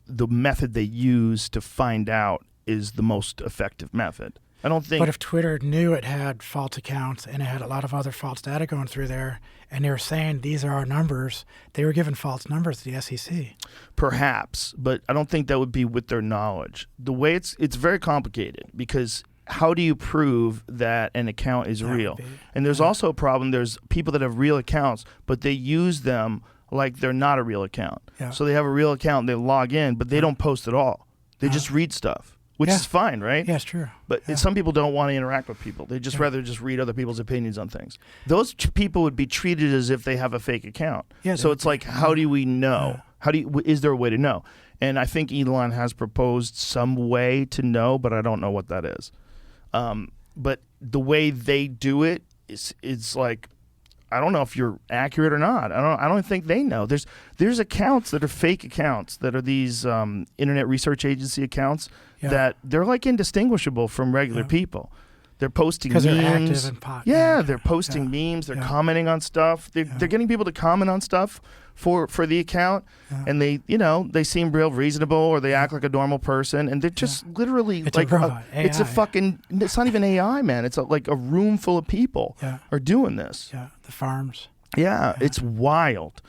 method they use to find out is the most effective method. I don't think. But if Twitter knew it had false accounts and it had a lot of other false data going through there, and they were saying these are our numbers, they were giving false numbers to the SEC. Perhaps, but I don't think that would be with their knowledge. The way it's very complicated, because how do you prove that an account is real? And there's also a problem. There's people that have real accounts, but they use them like they're not a real account. So they have a real account, and they log in, but they don't post at all. They just read stuff. Which is fine, right? Yeah, it's true. But some people don't want to interact with people. They just rather just read other people's opinions on things. Those people would be treated as if they have a fake account. So it's like, how do we know? Is there a way to know? And I think Elon has proposed some way to know, but I don't know what that is. But the way they do it is like, I don't know if you're accurate or not. I don't think they know. There's accounts that are fake accounts that are these Internet Research Agency accounts that they're like indistinguishable from regular people. They're posting memes. They're active and they're posting memes. They're commenting on stuff. They're getting people to comment on stuff for the account, and they seem real reasonable, or they act like a normal person, and they're just literally it's like a robot, it's a fucking. It's not even AI, man. It's like a room full of people are doing this. Yeah, the farms. Yeah, it's wild.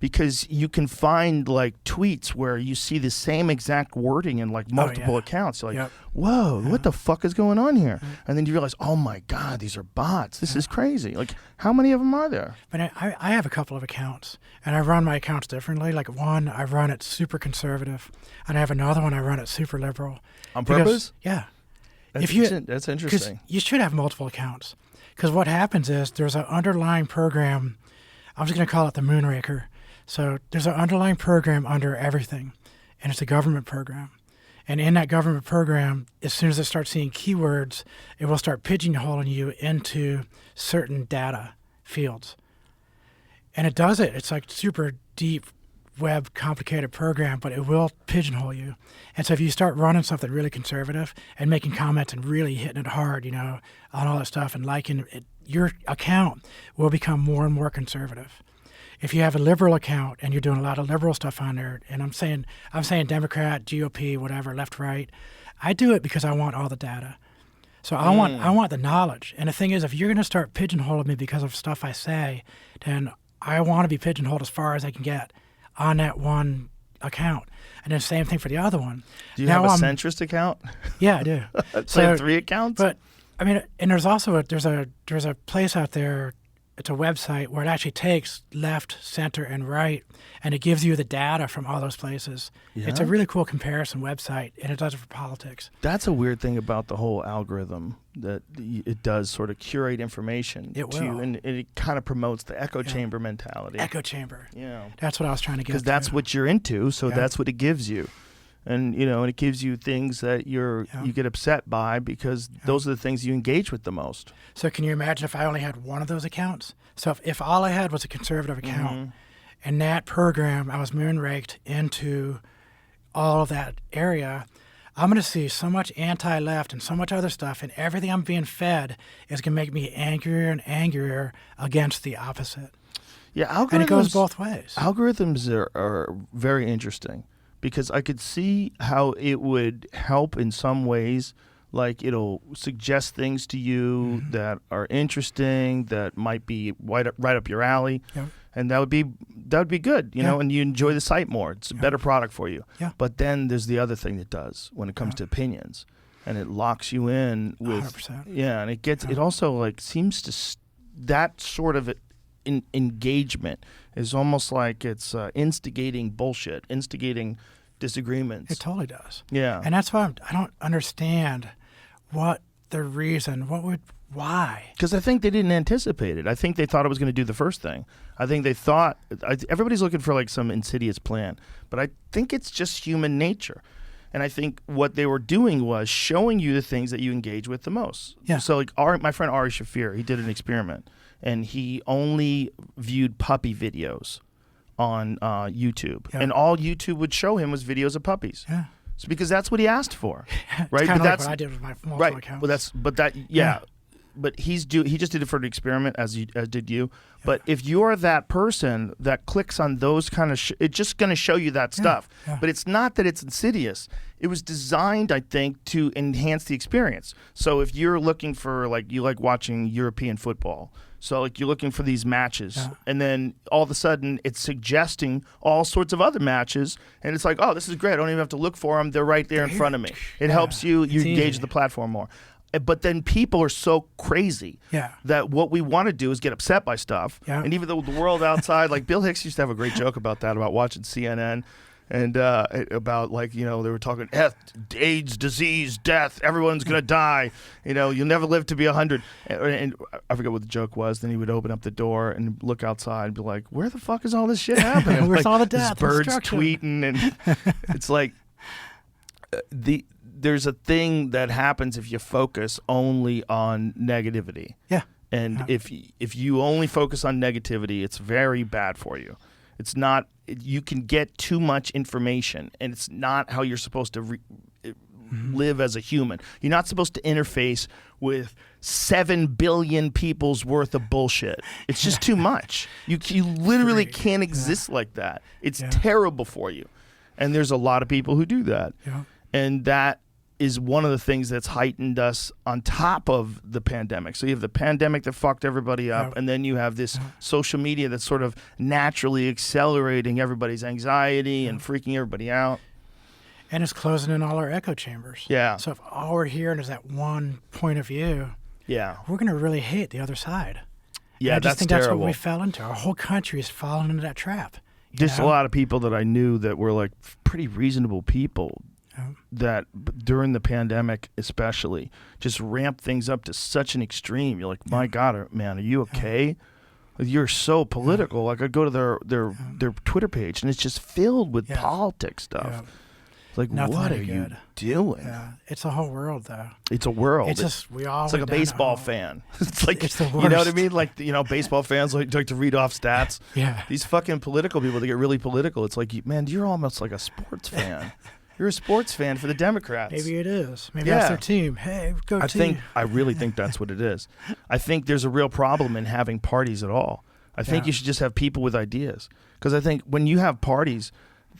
because you can find like tweets where you see the same exact wording in like multiple accounts. You're like, whoa, what the fuck is going on here? And then you realize, oh my God, these are bots. This is crazy. Like, how many of them are there? But I have a couple of accounts, and I run my accounts differently. Like one, I run it super conservative, and I have another one I run it super liberal. On purpose? Yeah. That's interesting. You should have multiple accounts. Because what happens is there's an underlying program. I'm just going to call it the Moonraker. So there's an underlying program under everything, and it's a government program. And in that government program, as soon as it starts seeing keywords, it will start pigeonholing you into certain data fields. And it does it. It's like super deep web complicated program, but it will pigeonhole you. And so if you start running something really conservative and making comments and really hitting it hard, on all that stuff and liking it, your account will become more and more conservative. If you have a liberal account and you're doing a lot of liberal stuff on there, and I'm saying Democrat, GOP, whatever, left, right, I do it because I want all the data. So I want the knowledge. And the thing is, if you're going to start pigeonholing me because of stuff I say, then I want to be pigeonholed as far as I can get on that one account. And then same thing for the other one. Do you have a centrist account? Yeah, I do. So you have 3 accounts? But I mean, and there's also there's a place out there. It's a website where it actually takes left, center, and right, and it gives you the data from all those places. Yeah. It's a really cool comparison website, and it does it for politics. That's a weird thing about the whole algorithm, that it does sort of curate information. It will. And it kind of promotes the echo chamber mentality. Echo chamber. Yeah. That's what I was trying to get to. Because that's what you're into, so that's what it gives you. And, and it gives you things that you get upset by because those are the things you engage with the most. So can you imagine if I only had one of those accounts? So if all I had was a conservative account, and that program, I was moonraked into all of that area, I'm going to see so much anti-left and so much other stuff, and everything I'm being fed is going to make me angrier and angrier against the opposite. Yeah, algorithms. And it goes both ways. Algorithms are very interesting. Because I could see how it would help in some ways, like it'll suggest things to you that are interesting, that might be right up your alley, and that would be good, you know, and you enjoy the site more. It's a better product for you. Yeah. But then there's the other thing it does when it comes to opinions, and it locks you in with 100%. Yeah, and it also like seems to that sort of engagement is almost like it's instigating bullshit, instigating disagreements. It totally does. Yeah. And that's why I don't understand what the reason, why? Because I think they didn't anticipate it. I think they thought it was going to do the first thing. I think they thought, everybody's looking for like some insidious plan, but I think it's just human nature. And I think what they were doing was showing you the things that you engage with the most. Yeah. So like my friend Ari Shafir, he did an experiment, and he only viewed puppy videos on YouTube. Yeah. And all YouTube would show him was videos of puppies. Yeah. So because that's what he asked for. Right? Kind of like what I did with my multiple accounts. Well, but he just did it for an experiment, as did you. Yeah. But if you're that person that clicks on those kind of it's just going to show you that stuff. Yeah. But it's not that it's insidious. It was designed, I think, to enhance the experience. So if you're looking for, like, you like watching European football, so like you're looking for these matches, and then all of a sudden it's suggesting all sorts of other matches, and it's like, oh, this is great. I don't even have to look for them. They're right there in front of me. It helps you engage the platform more. But then people are so crazy that what we want to do is get upset by stuff. Yeah. And even though the world outside, like Bill Hicks used to have a great joke about that, about watching CNN. And about, like, you know, they were talking AIDS, disease, death, everyone's going to die. You know, you'll never live to be 100. And I forget what the joke was. Then he would open up the door and look outside and be like, where the fuck is all this shit happening? Where's like, all the death? Birds tweeting. And it's like there's a thing that happens if you focus only on negativity. Yeah. And if you only focus on negativity, it's very bad for you. It's not. You can get too much information, and it's not how you're supposed to live as a human. You're not supposed to interface with 7 billion people's worth of bullshit. It's just too much. You literally can't exist like that. It's terrible for you. And there's a lot of people who do that. Yeah. And that is one of the things that's heightened us on top of the pandemic. So you have the pandemic that fucked everybody up, and then you have this social media that's sort of naturally accelerating everybody's anxiety and freaking everybody out. And it's closing in all our echo chambers. Yeah. So if all we're hearing is that one point of view, yeah, we're going to really hate the other side. Yeah, and I just that's think terrible. That's what we fell into. Our whole country is falling into that trap. Just a lot of people that I knew that were like pretty reasonable people that during the pandemic especially just ramped things up to such an extreme. You're like, my God, man, are you okay? You're so political. Like I go to their Twitter page and it's just filled with politics stuff. It's like, Nothing what are good. you doing? Yeah, it's a whole world, though. It's a world. It's just we all. It's like a baseball fan. It's like, it's the worst. You know what I mean? Like, you know, baseball fans like to read off stats. Yeah. These fucking political people, they get really political. It's like, man, you're almost like a sports fan. You're a sports fan for the Democrats. Maybe it is. Maybe that's their team. Hey, go team. I really think that's what it is. I think there's a real problem in having parties at all. I think you should just have people with ideas. Because I think when you have parties,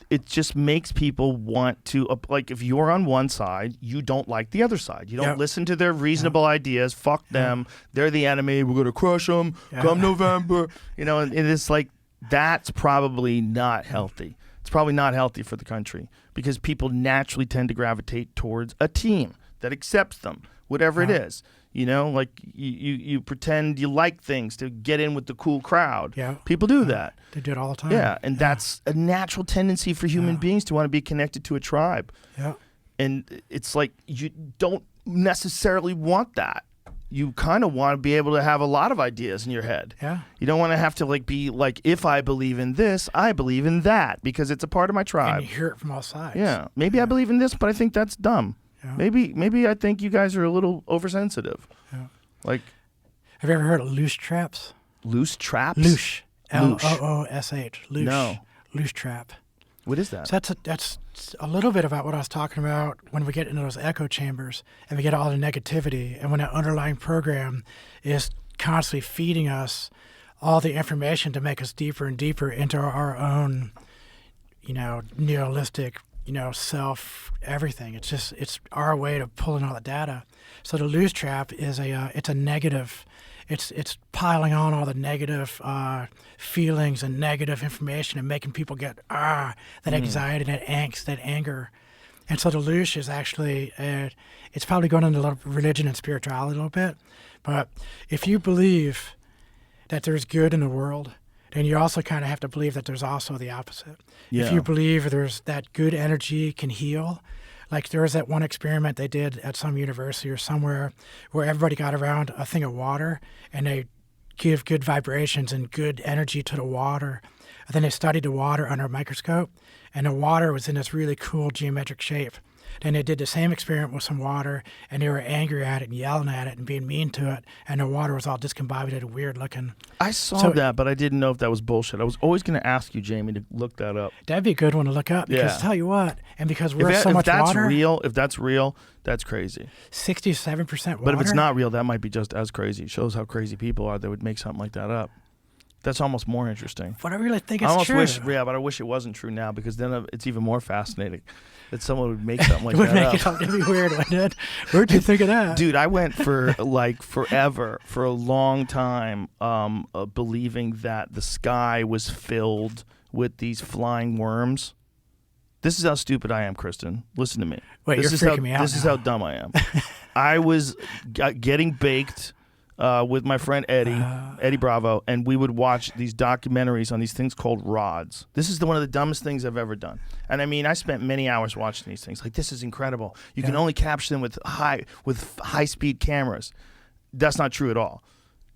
it just makes people want to, like, if you're on one side, you don't like the other side. You don't listen to their reasonable ideas. Fuck them. They're the enemy. We're going to crush them. Come November. You know, and it's like, that's probably not healthy. It's probably not healthy for the country because people naturally tend to gravitate towards a team that accepts them, whatever it is. You know, like you pretend you like things to get in with the cool crowd. Yeah. People do that. They do it all the time. Yeah, and that's a natural tendency for human beings to want to be connected to a tribe. Yeah. And it's like you don't necessarily want that. You kind of want to be able to have a lot of ideas in your head. Yeah. You don't want to have to like be like, if I believe in this, I believe in that because it's a part of my tribe. And you hear it from all sides. Yeah. Maybe I believe in this, but I think that's dumb. Yeah. Maybe I think you guys are a little oversensitive. Yeah. Like, have you ever heard of loose traps? Loose traps? Loosh. L-O-O-S-H. Loosh. No. Loose trap. What is that? So that's a little bit about what I was talking about when we get into those echo chambers and we get all the negativity, and when that underlying program is constantly feeding us all the information to make us deeper and deeper into our own, nihilistic, self everything. It's our way of pulling all the data. So the loose trap is it's a negative. It's piling on all the negative feelings and negative information and making people get that anxiety, that angst, that anger. And so the loose is actually it's probably going into a little religion and spirituality a little bit. But if you believe that there's good in the world, then you also kind of have to believe that there's also the opposite. Yeah. If you believe there's that good energy can heal, like there was that one experiment they did at some university or somewhere where everybody got around a thing of water and they give good vibrations and good energy to the water. And then they studied the water under a microscope, and the water was in this really cool geometric shape. Then they did the same experiment with some water, and they were angry at it and yelling at it and being mean to it, and the water was all discombobulated and weird looking. I saw that, but I didn't know if that was bullshit. I was always going to ask you, Jamie, to look that up. That'd be a good one to look up because tell you what, and because we're so much water. If that's real, that's crazy. 67% water. But if it's not real, that might be just as crazy. It shows how crazy people are that would make something like that up. That's almost more interesting. But I really think it's true. But I wish it wasn't true now because then it's even more fascinating that someone would make something like that up. It would make it weird, wouldn't it? Where'd you think of that? Dude, I went for like forever, for a long time, believing that the sky was filled with these flying worms. This is how stupid I am, Kristin. Listen to me. Wait, you're freaking me out This is how dumb I am. I was getting baked with my friend Eddie Bravo, and we would watch these documentaries on these things called rods. This is one of the dumbest things I've ever done. And I mean, I spent many hours watching these things. Like, this is incredible. You can only capture them with high-speed cameras. That's not true at all.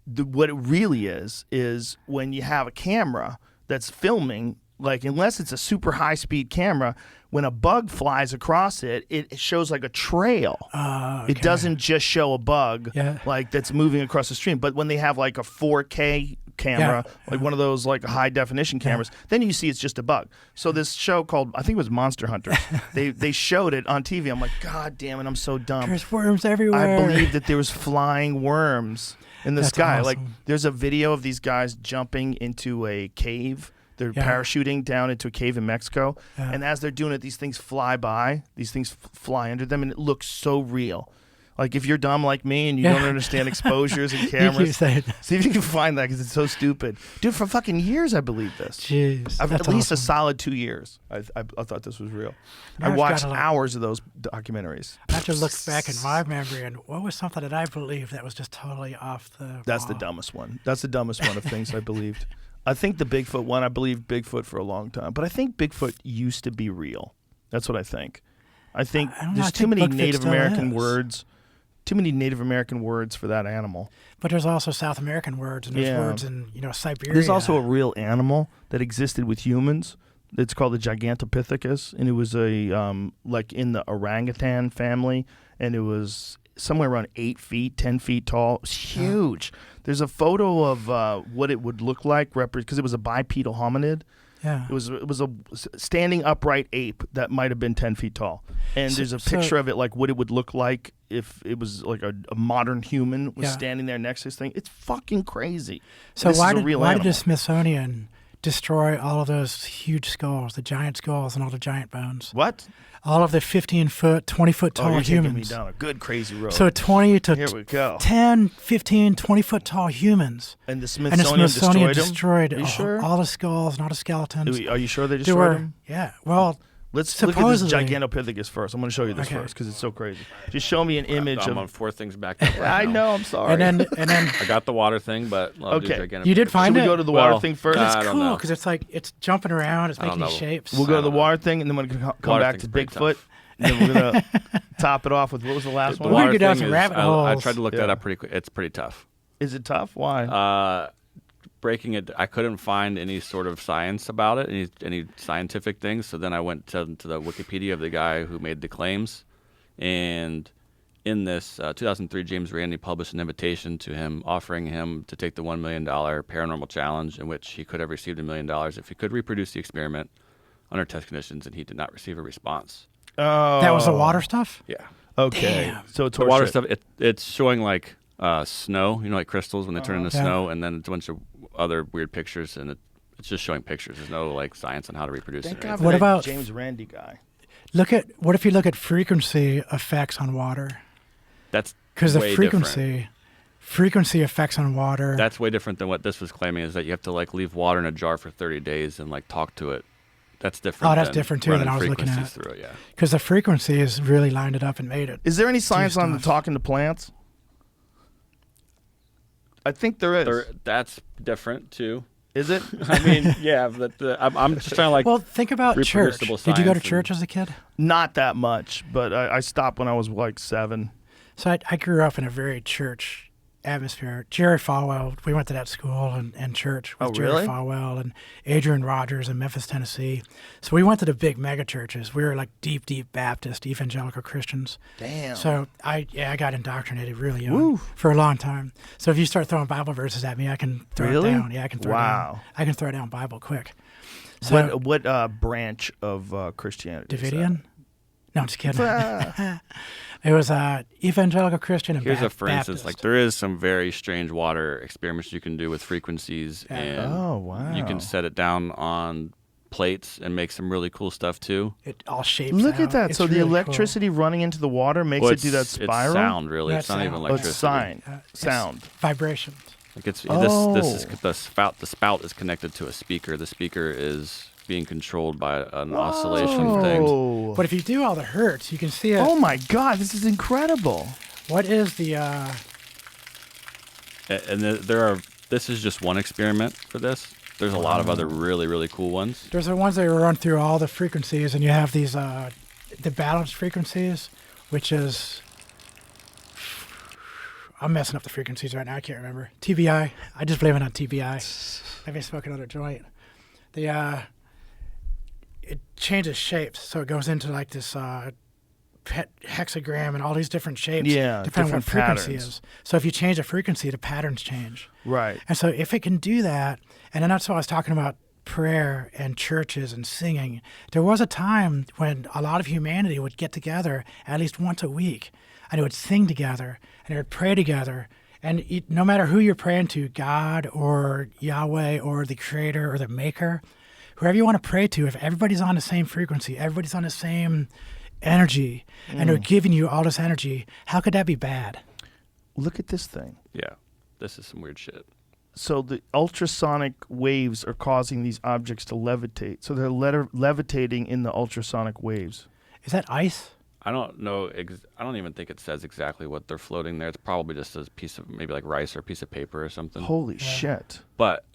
What it really is when you have a camera that's filming, like, unless it's a super high-speed camera, when a bug flies across it, it shows like a trail. Okay. It doesn't just show a bug like that's moving across the stream. But when they have like a 4K camera, like one of those like high-definition cameras, then you see it's just a bug. So this show called, I think it was Monster Hunters, they showed it on TV. I'm like, God damn it, I'm so dumb. There's worms everywhere. I believe that there was flying worms in the sky. Awesome. Like, there's a video of these guys jumping into a cave They're Yeah. parachuting down into a cave in Mexico, Yeah. and as they're doing it, these things fly by. These things fly under them, and it looks so real. Like if you're dumb like me and you don't understand exposures and You keep cameras, saying that. see if you can find that because it's so stupid, dude. For fucking years, I believed this. Jeez, At that's least a awesome. solid 2 years. I thought this was real. Now I I've watched gotta, like- hours of those documentaries. I have to look back in my memory and what was something that I believed that was just totally off the That's the wall? dumbest one. That's the dumbest one of things I believed. I think the Bigfoot one, I believed Bigfoot for a long time. But I think Bigfoot used to be real. That's what I think. I think I don't know, there's I too think many Bigfoot Native still American is. words. Too many Native American words for that animal. But there's also South American words, and there's Yeah. words in Siberia. There's also a real animal that existed with humans. It's called the Gigantopithecus, and it was a like in the orangutan family, and it was somewhere around 8 feet, 10 feet tall. It was huge. There's a photo of what it would look like because it was a bipedal hominid. Yeah. It was a standing upright ape that might have been 10 feet tall. And there's a picture of it, like what it would look like if it was like a modern human was standing there next to this thing. It's fucking crazy. So This why is a did real why did animal. the Smithsonian destroy all of those huge skulls, the giant skulls, and all the giant bones? What? All of the 15-foot, 20-foot Oh, tall you're taking me humans. down a good crazy road. So 20 to Here we go. 10, 15, 20-foot tall humans. And the And the Smithsonian, Smithsonian destroyed destroyed them? Are you sure? all the skulls and all the skeletons. Are you sure they There destroyed were, them? yeah. Well, Let's look at this supposedly- Gigantopithecus first. I'm going to show you this Okay. first because it's so crazy. Just show me an image I'm of. on 4 things back up right I now. know. I'm sorry. and then I got the water thing, but I'll do Okay. gigantic you did pictures. find Should we it. go to the water Well, thing first? nah, It's I don't cool know. because it's like it's jumping around. It's I don't making these know. shapes. We'll go to the I don't know. water thing, and then we're going to come Water back to thing's pretty Bigfoot. tough. And then we're going to top it off with what was the last The one? We're gonna water go down thing some is- rabbit I holes. tried to look that Yeah. up pretty quick. It's pretty tough. Is it tough? Why? Breaking it, I couldn't find any sort of science about it, any scientific things. So then I went to the Wikipedia of the guy who made the claims, and in this 2003, James Randi published an invitation to him offering him to take the $1 million paranormal challenge, in which he could have received $1 million if he could reproduce the experiment under test conditions, and he did not receive a response. Oh. That was the water stuff. Yeah. Okay. Damn. So it's The water horseshit. stuff, it's showing like snow, like crystals when they turn into Yeah. snow, and then it's a bunch of other weird pictures, and it's just showing pictures. There's no like science on how to reproduce Thank it. or God anything. for What that about- James Randi guy? What if you look at frequency effects on water? That's Because the way frequency effects on water. That's way different than what this was claiming. Is that you have to like leave water in a jar for 30 days and like talk to it. That's different. Oh, that's than different, too, running than I was looking frequencies at. Through it, yeah. Because the frequency has really lined it up and made it. Is there any science on the stuff. talking to plants? I think there is. That's different too. Is it? I mean, yeah, but I'm just trying to like. Well, think about church. reproducible Did you go to science church and- as a kid? Not that much, but I stopped when I was like 7. So I grew up in a very church atmosphere. Jerry Falwell, we went to that school and church with Oh, Jerry really? Falwell and Adrian Rogers in Memphis, Tennessee. So we went to the big mega churches. We were like deep Baptist, evangelical Christians. Damn. So I got indoctrinated really young for a long time. So if you start throwing Bible verses at me, I can throw Really? it down. Yeah, I can throw it Wow. down. I can throw down Bible quick. So what branch of Christianity? is that? Davidian? No, I'm just kidding. Ah. It was evangelical Christian and Here's a Baptist. for instance, like there is some very strange water experiments you can do with frequencies, and Oh, wow. you can set it down on plates and make some really cool stuff too. It all shapes Look out. at that. It's So the really cool. electricity running into the water makes Well, it do that spiral? It's sound, really. That's It's not even sound. Oh, electricity. it's sign. It's Sound. vibrations. Like it's Oh. this is the spout. The spout is connected to a speaker. The speaker is being controlled by an oscillation thing. Oh. But if you do all the hertz, you can see it. Oh my God, this is incredible. What is the? And there are. This is just one experiment for this. There's a lot of other really really cool ones. There's the ones that run through all the frequencies, and you have these the balanced frequencies, which is. I'm messing up the frequencies right now. I can't remember. TBI. I just blame it on TBI. Maybe I smoke another joint. The it changes shapes, so it goes into like this hexagram and all these different shapes. Yeah, depending on what different frequency patterns. is. So if you change the frequency, the patterns change. Right. And so if it can do that, and then that's what I was talking about prayer and churches and singing. There was a time when a lot of humanity would get together at least once a week, and they would sing together, and they would pray together. And no matter who you're praying to, God or Yahweh or the Creator or the Maker, whoever you want to pray to, if everybody's on the same frequency, everybody's on the same energy, and they're giving you all this energy, how could that be bad? Look at this thing. Yeah, this is some weird shit. So the ultrasonic waves are causing these objects to levitate. So they're levitating in the ultrasonic waves. Is that ice? I don't know. I don't even think it says exactly what they're floating there. It's probably just a piece of maybe like rice or a piece of paper or something. Holy shit. But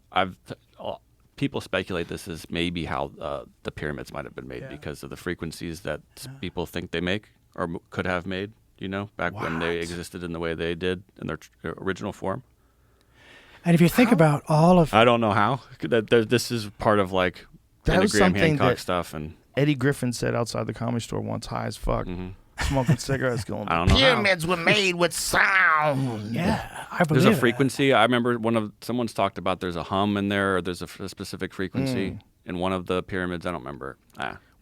people speculate this is maybe how the pyramids might have been made because of the frequencies that people think they make or could have made, back when they existed in the way they did in their original form. And if you think about all of... I don't know how. This is part of like that was Graham something Hancock that stuff. And Eddie Griffin said outside the Comedy Store once, high as fuck, smoking cigarettes going, I don't know pyramids were made with sound. Yeah, I believe there's a frequency. I remember someone's talked about there's a hum in there or there's a specific frequency in one of the pyramids. I don't remember.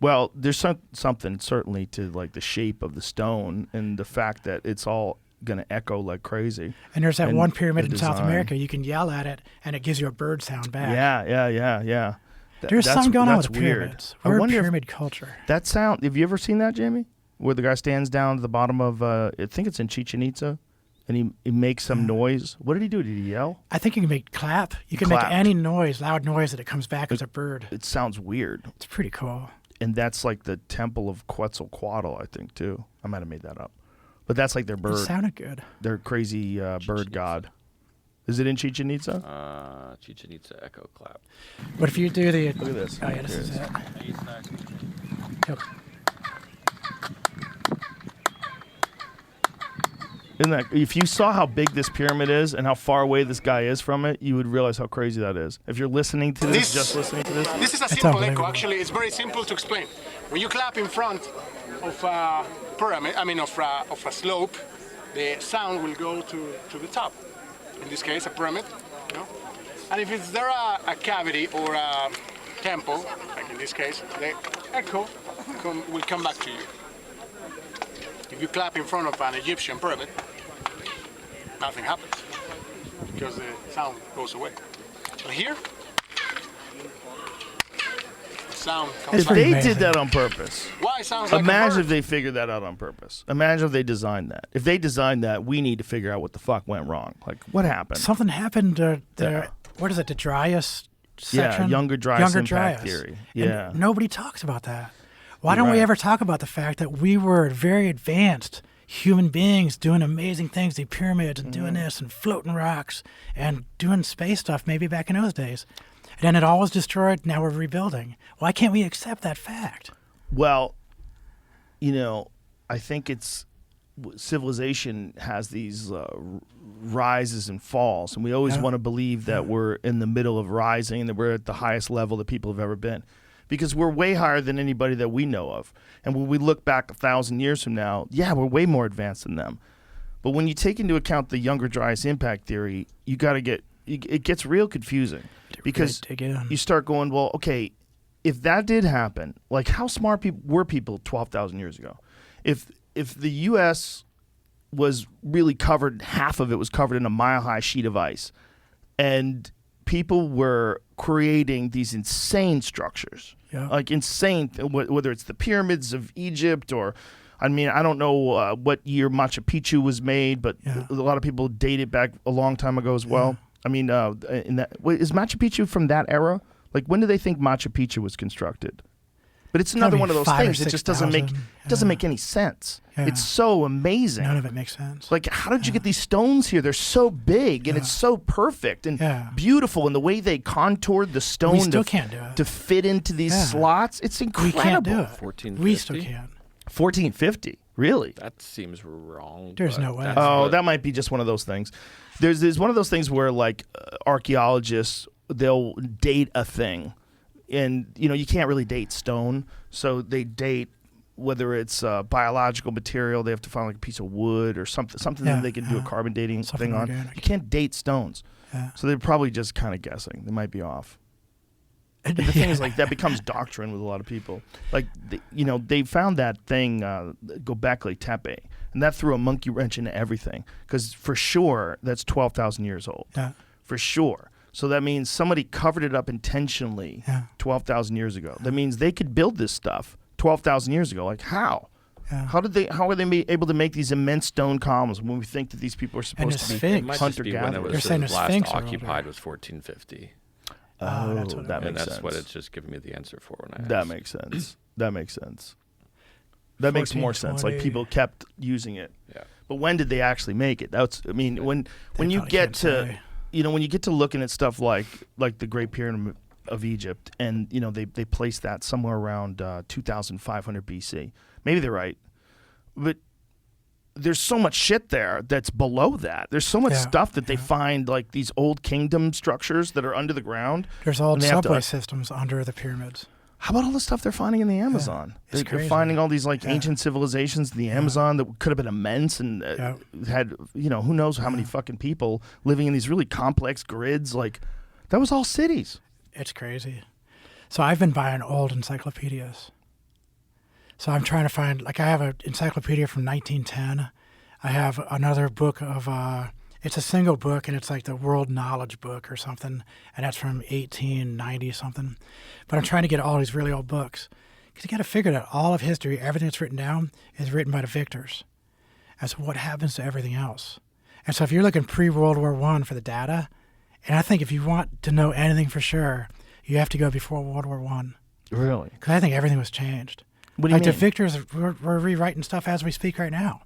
Well, there's something certainly to like the shape of the stone and the fact that it's all going to echo like crazy. And there's that one pyramid the in South design. America. You can yell at it, and it gives you a bird sound back. Yeah. There's something going on with the weird. pyramids. I We're a wonder if pyramid culture. that sound, have you ever seen that, Jamie? Where the guy stands down at the bottom of, I think it's in Chichen Itza, and he makes some noise. What did he do? Did he yell? I think you can make clap. You can Clapped. make any noise, loud noise, that it comes back as a bird. It sounds weird. It's pretty cool. And that's like the temple of Quetzalcoatl, I think, too. I might have made that up. But that's like their It bird. sounded good. Their crazy bird god. Is it in Chichen Itza? Chichen Itza echo clap. But if you do the... Look at this. Oh, yeah, this Here is it it. Yep. Isn't that, if you saw how big this pyramid is and how far away this guy is from it, you would realize how crazy that is. If you're listening to this, just listening to this. This is a It's simple unbelievable. echo. Actually, it's very simple to explain. When you clap in front of a pyramid, of a slope, the sound will go to the top. In this case, a pyramid. And if it's there a cavity or a temple, like in this case, the echo will come back to you. If you clap in front of an Egyptian pyramid, nothing happens because the sound goes away. But here, the sound comes If back. they amazing. did that on purpose, Why it sounds like a imagine bird? if they figured that out on purpose. Imagine if they designed that. If they designed that, we need to figure out what the fuck went wrong. Like, what happened? Something happened to Yeah. what is it, the Dryas section? Younger Dryas impact theory. And Yeah. nobody talks about that. Why don't we ever talk about the fact that we were very advanced human beings doing amazing things, the pyramids and doing this and floating rocks and doing space stuff maybe back in those days. And then it all was destroyed. Now we're rebuilding. Why can't we accept that fact? Well, I think it's civilization has these rises and falls, and we always want to believe that we're in the middle of rising and that we're at the highest level that people have ever been, because we're way higher than anybody that we know of. And when we look back 1,000 years from now, we're way more advanced than them. But when you take into account the Younger Dryas impact theory, it gets real confusing, because dig in. you start going, well, okay, if that did happen, like how smart were people 12,000 years ago? If the U.S. was really covered, half of it was covered in a mile-high sheet of ice, and people were creating these insane structures, like insane, whether it's the pyramids of Egypt or, I don't know what year Machu Picchu was made, but a lot of people date it back a long time ago as well. Is Machu Picchu from that era? Like, when do they think Machu Picchu was constructed? But it's another one of those 5,000 or things. It just doesn't make any sense. Yeah. It's so amazing. None of it makes sense. Like, how did you get these stones here? They're so big and it's so perfect and beautiful, and the way they contoured the stone We still can't do it. to fit into these slots, it's We incredible. can't do it. 1450? We still can't. 1450, really? That seems wrong. There's but no way. that's Oh, what- that might be just one of those things. There's one of those things where, like, archaeologists, they'll date a thing, and you can't really date stone, so they date whether it's biological material. They have to find like a piece of wood or something that they can do a carbon dating Something thing on. organic. You can't date stones, so they're probably just kind of guessing. They might be off. But the thing is, like, that becomes doctrine with a lot of people. Like, they found that thing, Göbekli Tepe, and that threw a monkey wrench into everything, because for sure that's 12,000 years old. Yeah. For sure. So that means somebody covered it up intentionally 12,000 years ago. That means they could build this stuff 12,000 years ago. Like how? Yeah. How are they able to make these immense stone columns when we think that these people are supposed to be It might just be when it hunter-gatherers? was saying the last Sphinx are older. occupied was 1450. Oh, that's what it that was. And makes that's sense. what it's just giving me the answer for when I That asked. makes sense. That makes sense. That makes more sense. Like 1420. people kept using it. Yeah. But when did they actually make it? That's when you probably get can't to say. when you get to looking at stuff like the Great Pyramid of Egypt, and they place that somewhere around 2,500 BC. Maybe they're right, but there's so much shit there that's below that. There's so much stuff that they find, like these old kingdom structures that are under the ground. There's old and they have to- subway systems under the pyramids. How about all the stuff they're finding in the Amazon? it's They're crazy. finding all these ancient civilizations in the Amazon that could have been immense and had who knows how many fucking people living in these really complex grids. Like that was all cities. It's crazy. So I've been buying old encyclopedias. So I'm trying to find, like I have an encyclopedia from 1910. I have another book of, it's a single book and it's like the World Knowledge Book or something. And that's from 1890 something. But I'm trying to get all these really old books. Because you got to figure that all of history, everything that's written down, is written by the victors. And so what happens to everything else? And so if you're looking pre-World War I for the data, and I think if you want to know anything for sure, you have to go before World War I. Really? Because I think everything was changed. What do you Like the mean? victors, we're rewriting stuff as we speak right now.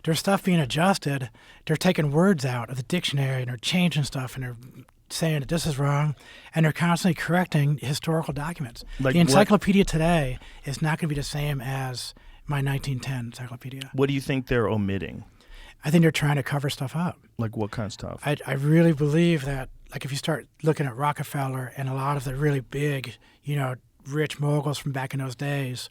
There's stuff being adjusted. They're taking words out of the dictionary and they're changing stuff and they're saying that this is wrong. And they're constantly correcting historical documents. Like the what- encyclopedia today is not going to be the same as my 1910 encyclopedia. What do you think they're omitting? I think they're trying to cover stuff up. Like what kind of stuff? I really believe that, like, if you start looking at Rockefeller and a lot of the really big, rich moguls from back in those days,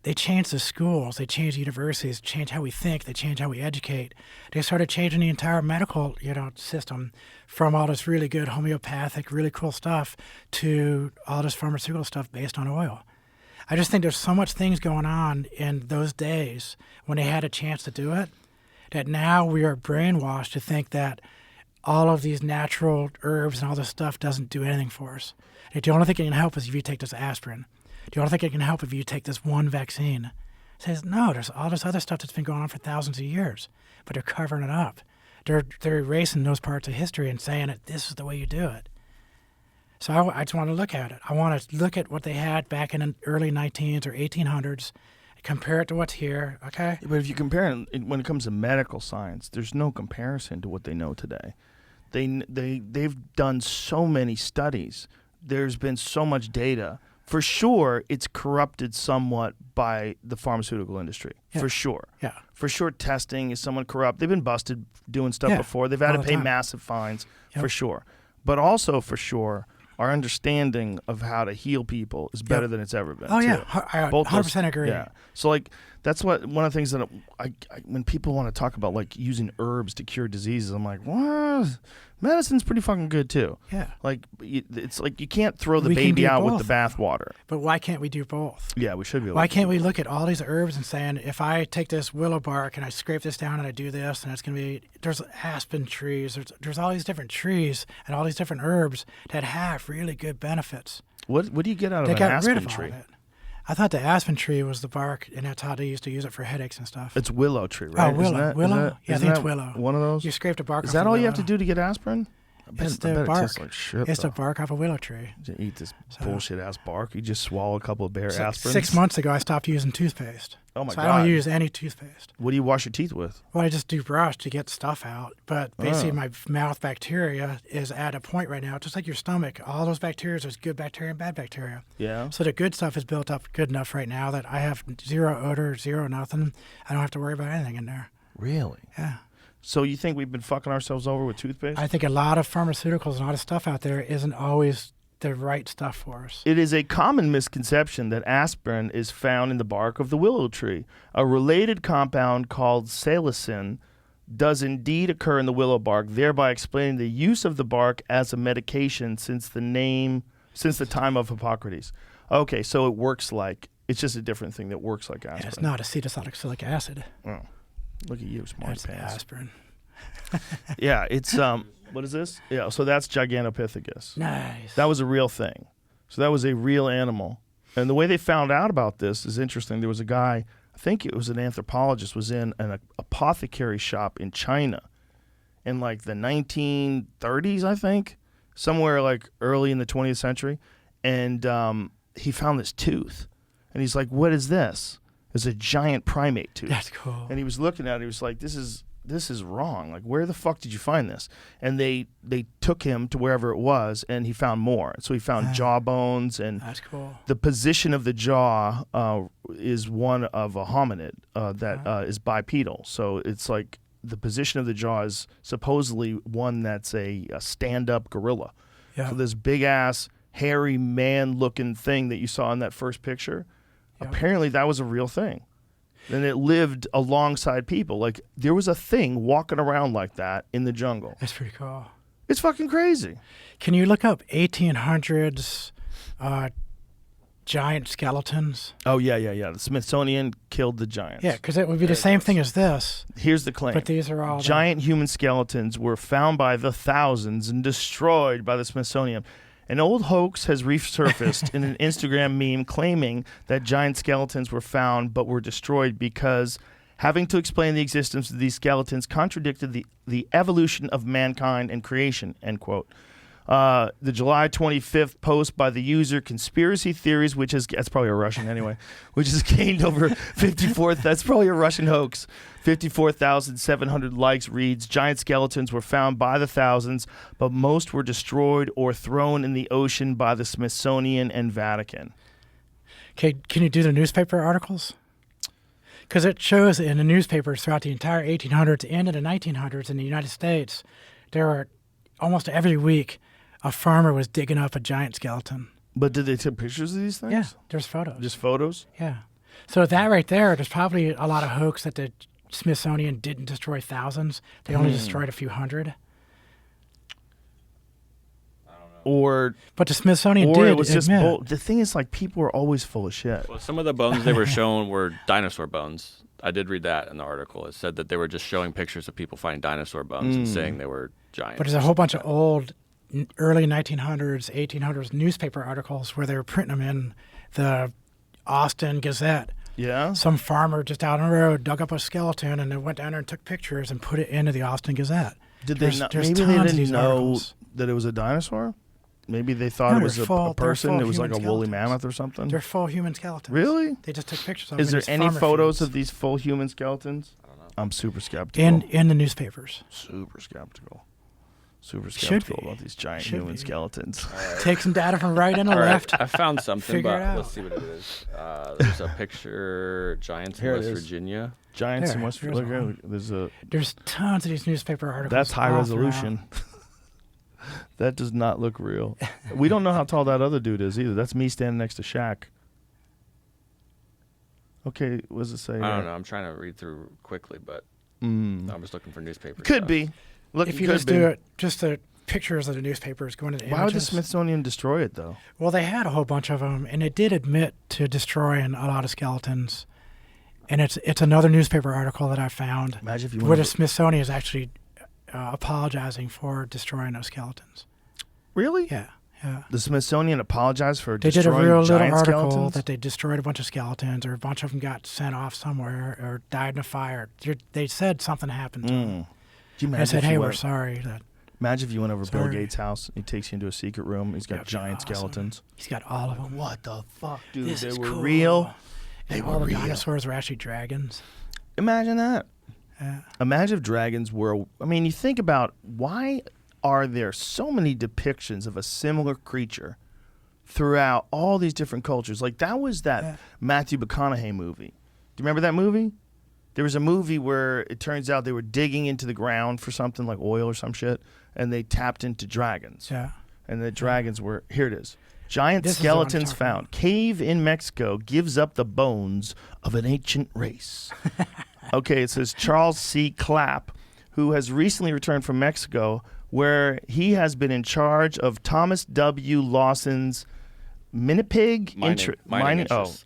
they changed the schools, they changed the universities, changed how we think, they changed how we educate. They started changing the entire medical, system from all this really good homeopathic, really cool stuff to all this pharmaceutical stuff based on oil. I just think there's so much things going on in those days when they had a chance to do it, that now we are brainwashed to think that all of these natural herbs and all this stuff doesn't do anything for us. That the only thing it can help is if you take this aspirin. The only thing it can help if you take this one vaccine. It says, no, there's all this other stuff that's been going on for thousands of years, but they're covering it up. They're erasing those parts of history and saying that this is the way you do it. So I just want to look at it. I want to look at what they had back in the early 1900s or 1800s, compare it to what's here, okay? But if you compare it, when it comes to medical science, there's no comparison to what they know today. They've done so many studies. There's been so much data. For sure, it's corrupted somewhat by the pharmaceutical industry. Yeah. For sure. Yeah. For sure, testing is somewhat corrupt. They've been busted doing stuff Yeah, before. They've had to all the pay time. massive fines. Yep. For sure. But also, for sure, our understanding of how to heal people is better than it's ever been. Oh, too. yeah. I Both 100% agree. Yeah. So, like, that's one of the things that I when people want to talk about, like, using herbs to cure diseases, I'm like, what? Medicine's pretty fucking good, too. Yeah. Like, it's like you can't throw the We can baby do out with both. the bathwater. But why can't we do both? Yeah, we should be able Why to can't do we both. look at all these herbs and saying, if I take this willow bark and I scrape this down and I do this, and it's going to be, there's aspen trees, there's all these different trees and all these different herbs that have really good benefits. What do you get out of They an got aspen rid of tree? all of it. I thought the aspen tree was the bark, and that's how they used to use it for headaches and stuff. It's willow tree, right? Oh, willow. Isn't that, Willow? isn't that- Yeah, I isn't think it's that willow. One of those? You scrape the bark Is off that the all you willow. have to do to get aspirin? I It's bet the it bark. tastes like shit, It's the though. bark off a willow tree. You eat this bullshit ass bark. You just swallow a couple of bare aspirins. 6 months ago, I stopped using toothpaste. Oh my so God. I don't use any toothpaste. What do you wash your teeth with? Well, I just do brush to get stuff out. But basically, Oh. my mouth bacteria is at a point right now, just like your stomach. All those bacteria, there's good bacteria and bad bacteria. Yeah. So the good stuff is built up good enough right now that I have zero odor, zero nothing. I don't have to worry about anything in there. Really? Yeah. So you think we've been fucking ourselves over with toothpaste? I think a lot of pharmaceuticals and all this stuff out there isn't always the right stuff for us. It is a common misconception that aspirin is found in the bark of the willow tree. A related compound called salicin does indeed occur in the willow bark, thereby explaining the use of the bark as a medication since the time of Hippocrates. Okay, so it works like, it's just a different thing that works like aspirin. And it's not acetylsalicylic acid. Oh, look at you, smart It's pants. aspirin. Yeah, it's what is this? Yeah, so that's Gigantopithecus. Nice. That was a real thing. So that was a real animal. And the way they found out about this is interesting. There was a guy, I think it was an anthropologist, was in an apothecary shop in China in like the 1930s, I think, somewhere like early in the 20th century. And he found this tooth. And he's like, what is this? It's a giant primate tooth. That's cool. And he was looking at it. He was like, this is wrong. Like, where the fuck did you find this? And they took him to wherever it was, and he found more. So he found jaw bones, and That's cool. the position of the jaw is one of a hominid that is bipedal. So it's like the position of the jaw is supposedly one that's a stand-up gorilla. Yeah. So this big-ass, hairy, man-looking thing that you saw in that first picture, apparently that was a real thing. And it lived alongside people. Like, there was a thing walking around like that in the jungle. That's pretty cool. It's fucking crazy. Can you look up 1800s giant skeletons? Oh, yeah. The Smithsonian killed the giants. Yeah, because it would be the same thing as this, Here's the claim. but these are all Giant human skeletons were found by the thousands and destroyed by the Smithsonian. An old hoax has resurfaced in an Instagram meme claiming that giant skeletons were found but were destroyed because having to explain the existence of these skeletons contradicted the evolution of mankind and creation, end quote. The July 25th post by the user Conspiracy Theories, that's probably a Russian anyway, which has gained over 54th. That's probably a Russian hoax. 54,700 likes reads, giant skeletons were found by the thousands, but most were destroyed or thrown in the ocean by the Smithsonian and Vatican. Okay, can you do the newspaper articles? Because it shows in the newspapers throughout the entire 1800s and in the 1900s in the United States, there were almost every week a farmer was digging up a giant skeleton. But did they take pictures of these things? Yeah, there's photos. Just photos? Yeah. So that right there, there's probably a lot of hoax that the Smithsonian didn't destroy thousands. They only destroyed a few hundred. Or But the Smithsonian or did it was just admit. the thing is, like, people are always full of shit. Well, some of the bones they were shown were dinosaur bones. I did read that in the article. It said that they were just showing pictures of people finding dinosaur bones and saying they were giants. But there's a whole bunch of old, early 1900s, 1800s newspaper articles where they were printing them in the Austin Gazette. Yeah? Some farmer just out on the road dug up a skeleton and then went down there and took pictures and put it into the Austin Gazette. Did There's- they not? there's Maybe they tons of didn't these know articles. that it was a dinosaur? Maybe they thought No, it was they're a full person. of It was like a human woolly skeletons. mammoth or something. They're full human skeletons. Really? They just took pictures of them. Is in there these any farmer photos fields. of these full human skeletons? I don't know. I'm super skeptical. in the newspapers? Super skeptical. Super Should skeptical be. about these giant Should human be. skeletons. Take some data from right and All right, left. I found something, Figure it but out. let's see what it is. There's a picture, giants in Here it West is. Virginia. Giants in There, West here's Virginia. one. There's a There's tons of these newspaper articles. that's high all resolution. That does not look real. We don't know how tall that other dude is either. That's me standing next to Shaq. Okay, what does it say? I don't know. I'm trying to read through quickly, but I'm just looking for newspapers. Could be. Look, If you could just be. do it, just the pictures of the newspapers going to the Why would the images. Smithsonian destroy it though? Well, they had a whole bunch of them, and it did admit to destroying a lot of skeletons. And it's another newspaper article that I found Imagine if you where went the Smithsonian is actually apologizing for destroying those skeletons. Really? Yeah. The Smithsonian apologized for They did a destroying real little giant article skeletons? that they destroyed a bunch of skeletons, or a bunch of them got sent off somewhere, or died in a fire. They said something happened to them. Do you And imagine I said, if you "Hey, we're went- sorry." That Imagine if you went over Bill Sorry. Gates' house. He takes you into a secret room. He's got That'd be giant awesome. skeletons. He's got all of them. What the fuck, dude? This They is were cool. real. And all the dinosaurs were actually dragons. Imagine that. Yeah. Imagine if dragons were. I mean, you think about why are there so many depictions of a similar creature throughout all these different cultures? Like that was that Matthew McConaughey movie. Do you remember that movie? There was a movie where it turns out they were digging into the ground for something like oil or some shit, and they tapped into dragons. Yeah. And the dragons were, here it is. Giant This is what I'm skeletons talking found. about. Cave in Mexico gives up the bones of an ancient race. Okay, it says Charles C. Clapp, who has recently returned from Mexico, where he has been in charge of Thomas W. Lawson's Minnepig Mining Oh, interests.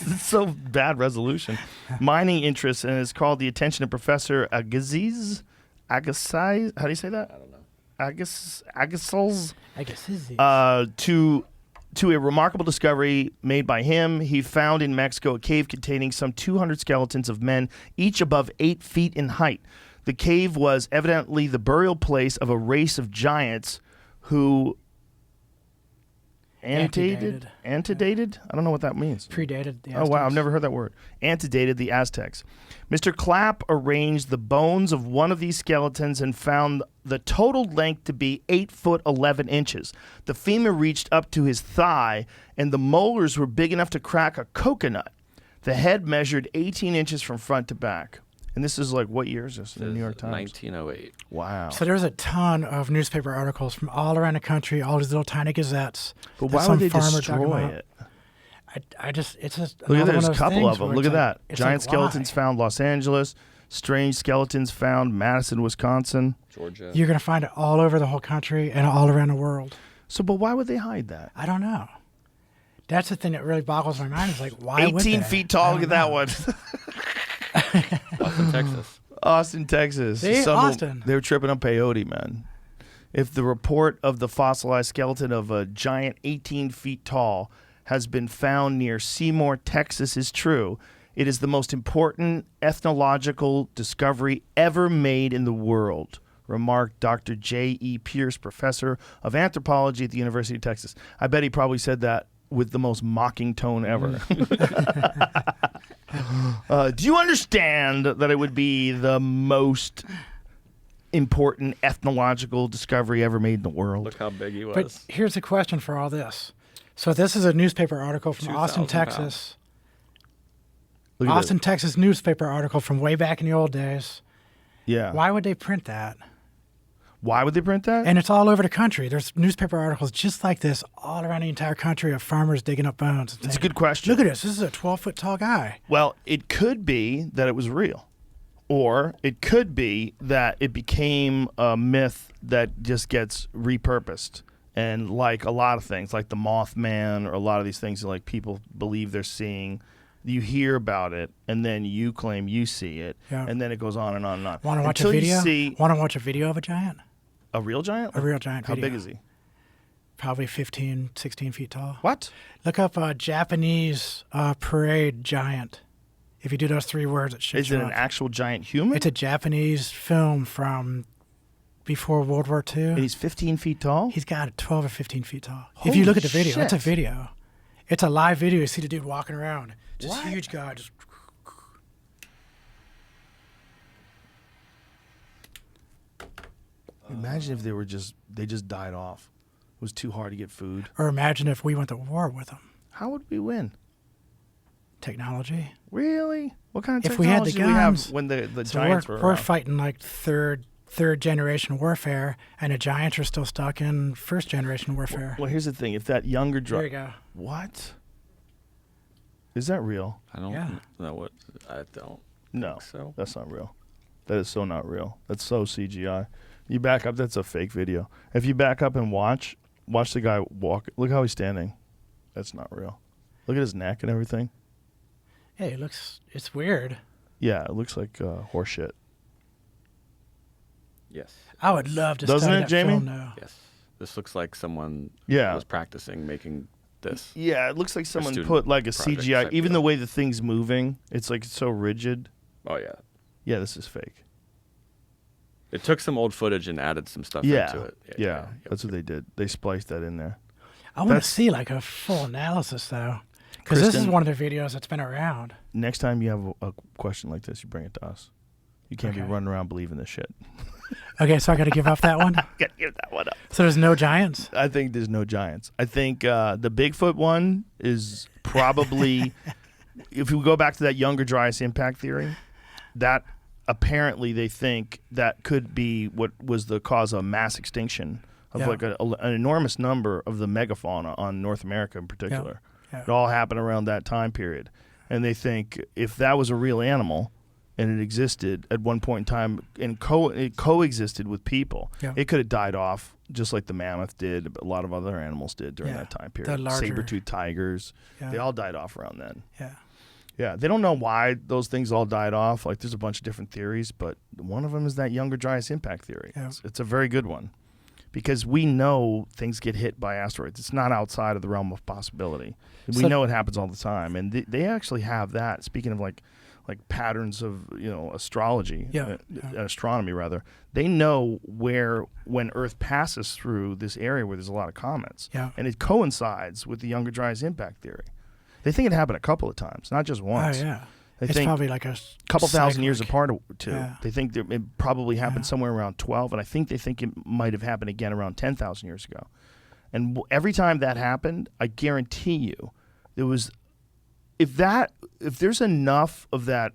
it's so bad resolution. Mining interests, and is called the attention of Professor Agassiz Agassiz. How do you say that? I don't know. Agassiz. I guess is he? To a remarkable discovery made by him. He found in Mexico a cave containing some 200 skeletons of men, each above 8 feet in height. The cave was evidently the burial place of a race of giants who antedated. I don't know what that means. Predated the Aztecs. Oh, wow. I've never heard that word. Antedated the Aztecs. Mr. Clapp arranged the bones of one of these skeletons and found the total length to be 8 foot 11 inches. The femur reached up to his thigh, and the molars were big enough to crack a coconut. The head measured 18 inches from front to back. And this is like, what year is this in the New York Times? 1908. Wow. So there's a ton of newspaper articles from all around the country, all these little tiny gazettes. But that why some would they farmer talking destroy about. it? It's just Look at another there's one a of those couple of things them. where Look at that. it's Giant like, skeletons why? found Los Angeles. Strange skeletons found Madison, Wisconsin. Georgia. You're going to find it all over the whole country and all around the world. So, but why would they hide that? I don't know. That's the thing that really boggles my mind. Is like, why would 18 they? feet I tall. don't Look at that know. one. Austin, Texas. Austin, Texas. See? Austin. They were tripping on peyote, man. If the report of the fossilized skeleton of a giant 18 feet tall has been found near Seymour, Texas is true, it is the most important ethnological discovery ever made in the world, remarked Dr. J.E. Pierce, professor of anthropology at the University of Texas. I bet he probably said that with the most mocking tone ever. Do you understand that it would be the most important ethnological discovery ever made in the world? Look how big he was. But here's the question for all this. So this is a newspaper article from 2,000 Austin, pounds. Texas. Look at Austin, this. Texas newspaper article from way back in the old days. Yeah. Why would they print that? Why would they print that? And it's all over the country. There's newspaper articles just like this all around the entire country of farmers digging up bones. It's a good question. Look at this. This is a 12-foot tall guy. Well, it could be that it was real. Or it could be that it became a myth that just gets repurposed. And like a lot of things, like the Mothman or a lot of these things, like people believe they're seeing, you hear about it, and then you claim you see it, Yeah. and then it goes on and on and on. Want to watch Until a video? You see Want to watch a video of a giant? a real giant? A real giant How video. big is he? Probably 15, 16 feet tall. What? Look up a Japanese parade giant. If you do those 3 words, it should Is show it an up. actual giant human? It's a Japanese film from before World War II. And he's 15 feet tall? He's got it 12 or 15 feet tall. if Holy you look at the video, it's a shit. video. It's a live video. You see the dude walking around. Just What? huge guy. Just Imagine if they just died off. It was too hard to get food. or imagine if we went to war with them. How would we win? Technology. Really? What kind of If we had the technology did we guns, have when the So giants we're were around? fighting like third generation warfare, and the giants are still stuck in first generation warfare. Well, here's the thing. If that younger There you drug... go. What? Is that real? I don't Yeah. know what. I don't. No, think so. that's not real. That is so not real. That's so CGI. You back up, that's a fake video. If you back up and watch the guy walk. Look how he's standing. That's not real. Look at his neck and everything. Hey, it's weird. Yeah, it looks like horse shit. Yes. I would love to Doesn't study it, that Jamie? film now. Yes. This looks like someone Yeah. was practicing making this. Yeah, it looks like someone student put like a project CGI. type Even deal. the way the thing's moving, it's like so rigid. Oh yeah. Yeah, this is fake. It took some old footage and added some stuff Yeah, into it. yeah, that's what they did. They spliced that in there. I want That's- to see like a full analysis though, because this is Kristin- one of the videos that's been around. Next time you have a question like this, you bring it to us. You can't be Okay. running around believing this shit. Okay, so I got to give up that one. Gotta give that one up. So there's no giants. I think there's no giants. I think the Bigfoot one is probably, if we go back to that Younger Dryas impact theory, that apparently they think that could be what was the cause of mass extinction of Yeah. like an enormous number of the megafauna on North America in particular. Yeah. It all happened around that time period. And they think if that was a real animal and it existed at one point in time and it coexisted with people, Yeah. it could have died off just like the mammoth did, but a lot of other animals did during Yeah. that time The period. larger- Saber-toothed tigers, Yeah. they all died off around then. Yeah. Yeah, they don't know why those things all died off. Like, there's a bunch of different theories, but one of them is that younger dryas impact theory. Yeah. It's a very good one because we know things get hit by asteroids. It's not outside of the realm of possibility. We know it happens all the time, and they actually have that. Speaking of like patterns of astrology, astronomy rather, they know when Earth passes through this area where there's a lot of comets, and it coincides with the younger dryas impact theory. They think it happened a couple of times, not just once. Oh, yeah. They It's think probably like a couple thousand cyclic. years apart, too. Yeah. They think that it probably happened somewhere around 12, and I think they think it might have happened again around 10,000 years ago. And every time that happened, I guarantee you, there was, if there's enough of that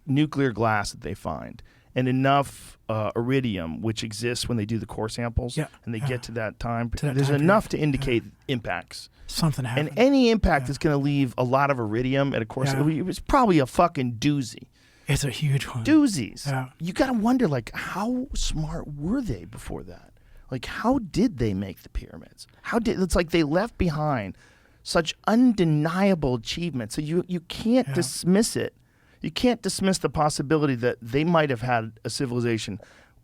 nuclear glass that they find, and enough iridium, which exists when they do the core samples, and they get to that time, there's enough to indicate impacts. Something happened. And any impact is going to leave a lot of iridium at a core. It was probably a fucking doozy. It's a huge one. Doozies. Yeah. You got to wonder, like, how smart were they before that? Like, how did they make the pyramids? It's like they left behind such undeniable achievements. So you can't dismiss it. You can't dismiss the possibility that they might have had a civilization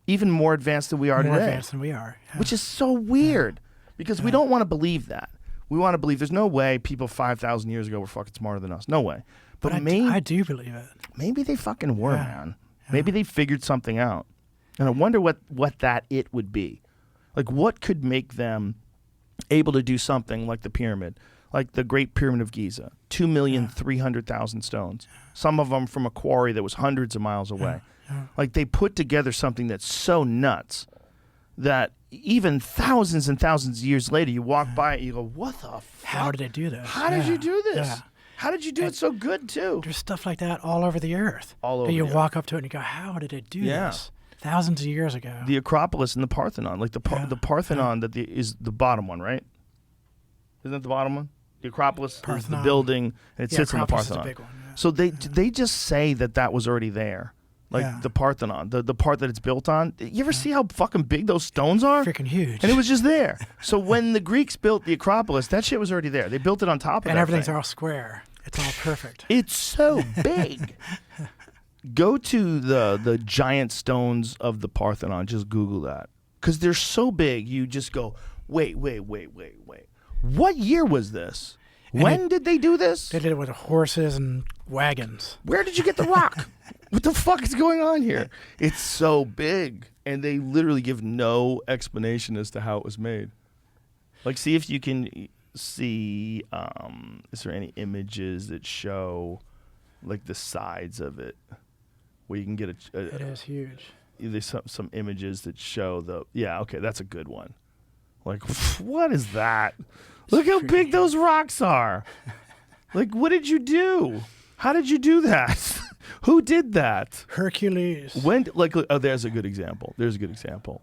even more advanced than we are today. More advanced than we are. Yeah. Which is so weird because we don't want to believe that. We want to believe there's no way people 5,000 years ago were fucking smarter than us. No way. But I do believe it. Maybe they fucking were, man. Yeah. Maybe they figured something out. And I wonder what that it would be. Like, what could make them able to do something like the pyramid, like the Great Pyramid of Giza, 2,300,000 stones, some of them from a quarry that was hundreds of miles away. Like, they put together something that's so nuts that even thousands and thousands of years later, you walk by it, you go, what the fuck? How did they do this? How did you do this? Yeah. How did you do it so good, too? There's stuff like that all over the earth. All over that you the walk up to it and you go, how did it do this? Thousands of years ago. The Acropolis and the Parthenon. Like the Parthenon is the bottom one, right? Isn't that the bottom one? The Acropolis is the building, and it sits on the Parthenon. Is the big one, So they just say that was already there. Like the Parthenon, the part that it's built on. You ever see how fucking big those stones are? Freaking huge. And it was just there. So when the Greeks built the Acropolis, that shit was already there. They built it on top of it. And everything's all square. It's all perfect. It's so big. Go to the giant stones of the Parthenon. Just Google that. Because they're so big, you just go, wait. What year was this? When did they do this? They did it with horses and wagons. Where did you get the rock? What the fuck is going on here? It's so big. And they literally give no explanation as to how it was made. Like, see if you can see, is there any images that show, like, the sides of it? Where you can get it is huge. There's some images that show okay, that's a good one. Like, what is that? Look how big those rocks are. Like, what did you do? How did you do that? Who did that? Hercules. There's a good example.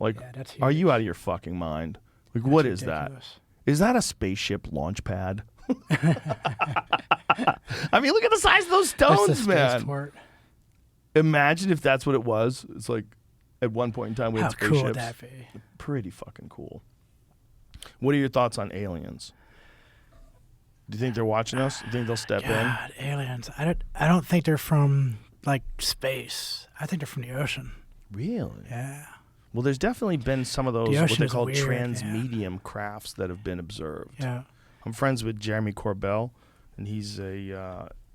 Like, that's huge. are you out of your fucking mind? Like, That's what is ridiculous. that? Is that a spaceship launch pad? I mean, look at the size of those stones, That's the man. spaceport. Imagine if that's what it was. It's like, at one point in time, we had How spaceships. cool would that be? Pretty fucking cool. What are your thoughts on aliens? Do you think they're watching us? Do you think they'll step God, aliens. I don't think they're from, like, space. I think they're from the ocean. in? Really? Yeah. Well, there's definitely been some of those The what ocean they is call weird, transmedium crafts that have been observed. Yeah. I'm friends with Jeremy Corbell, and he's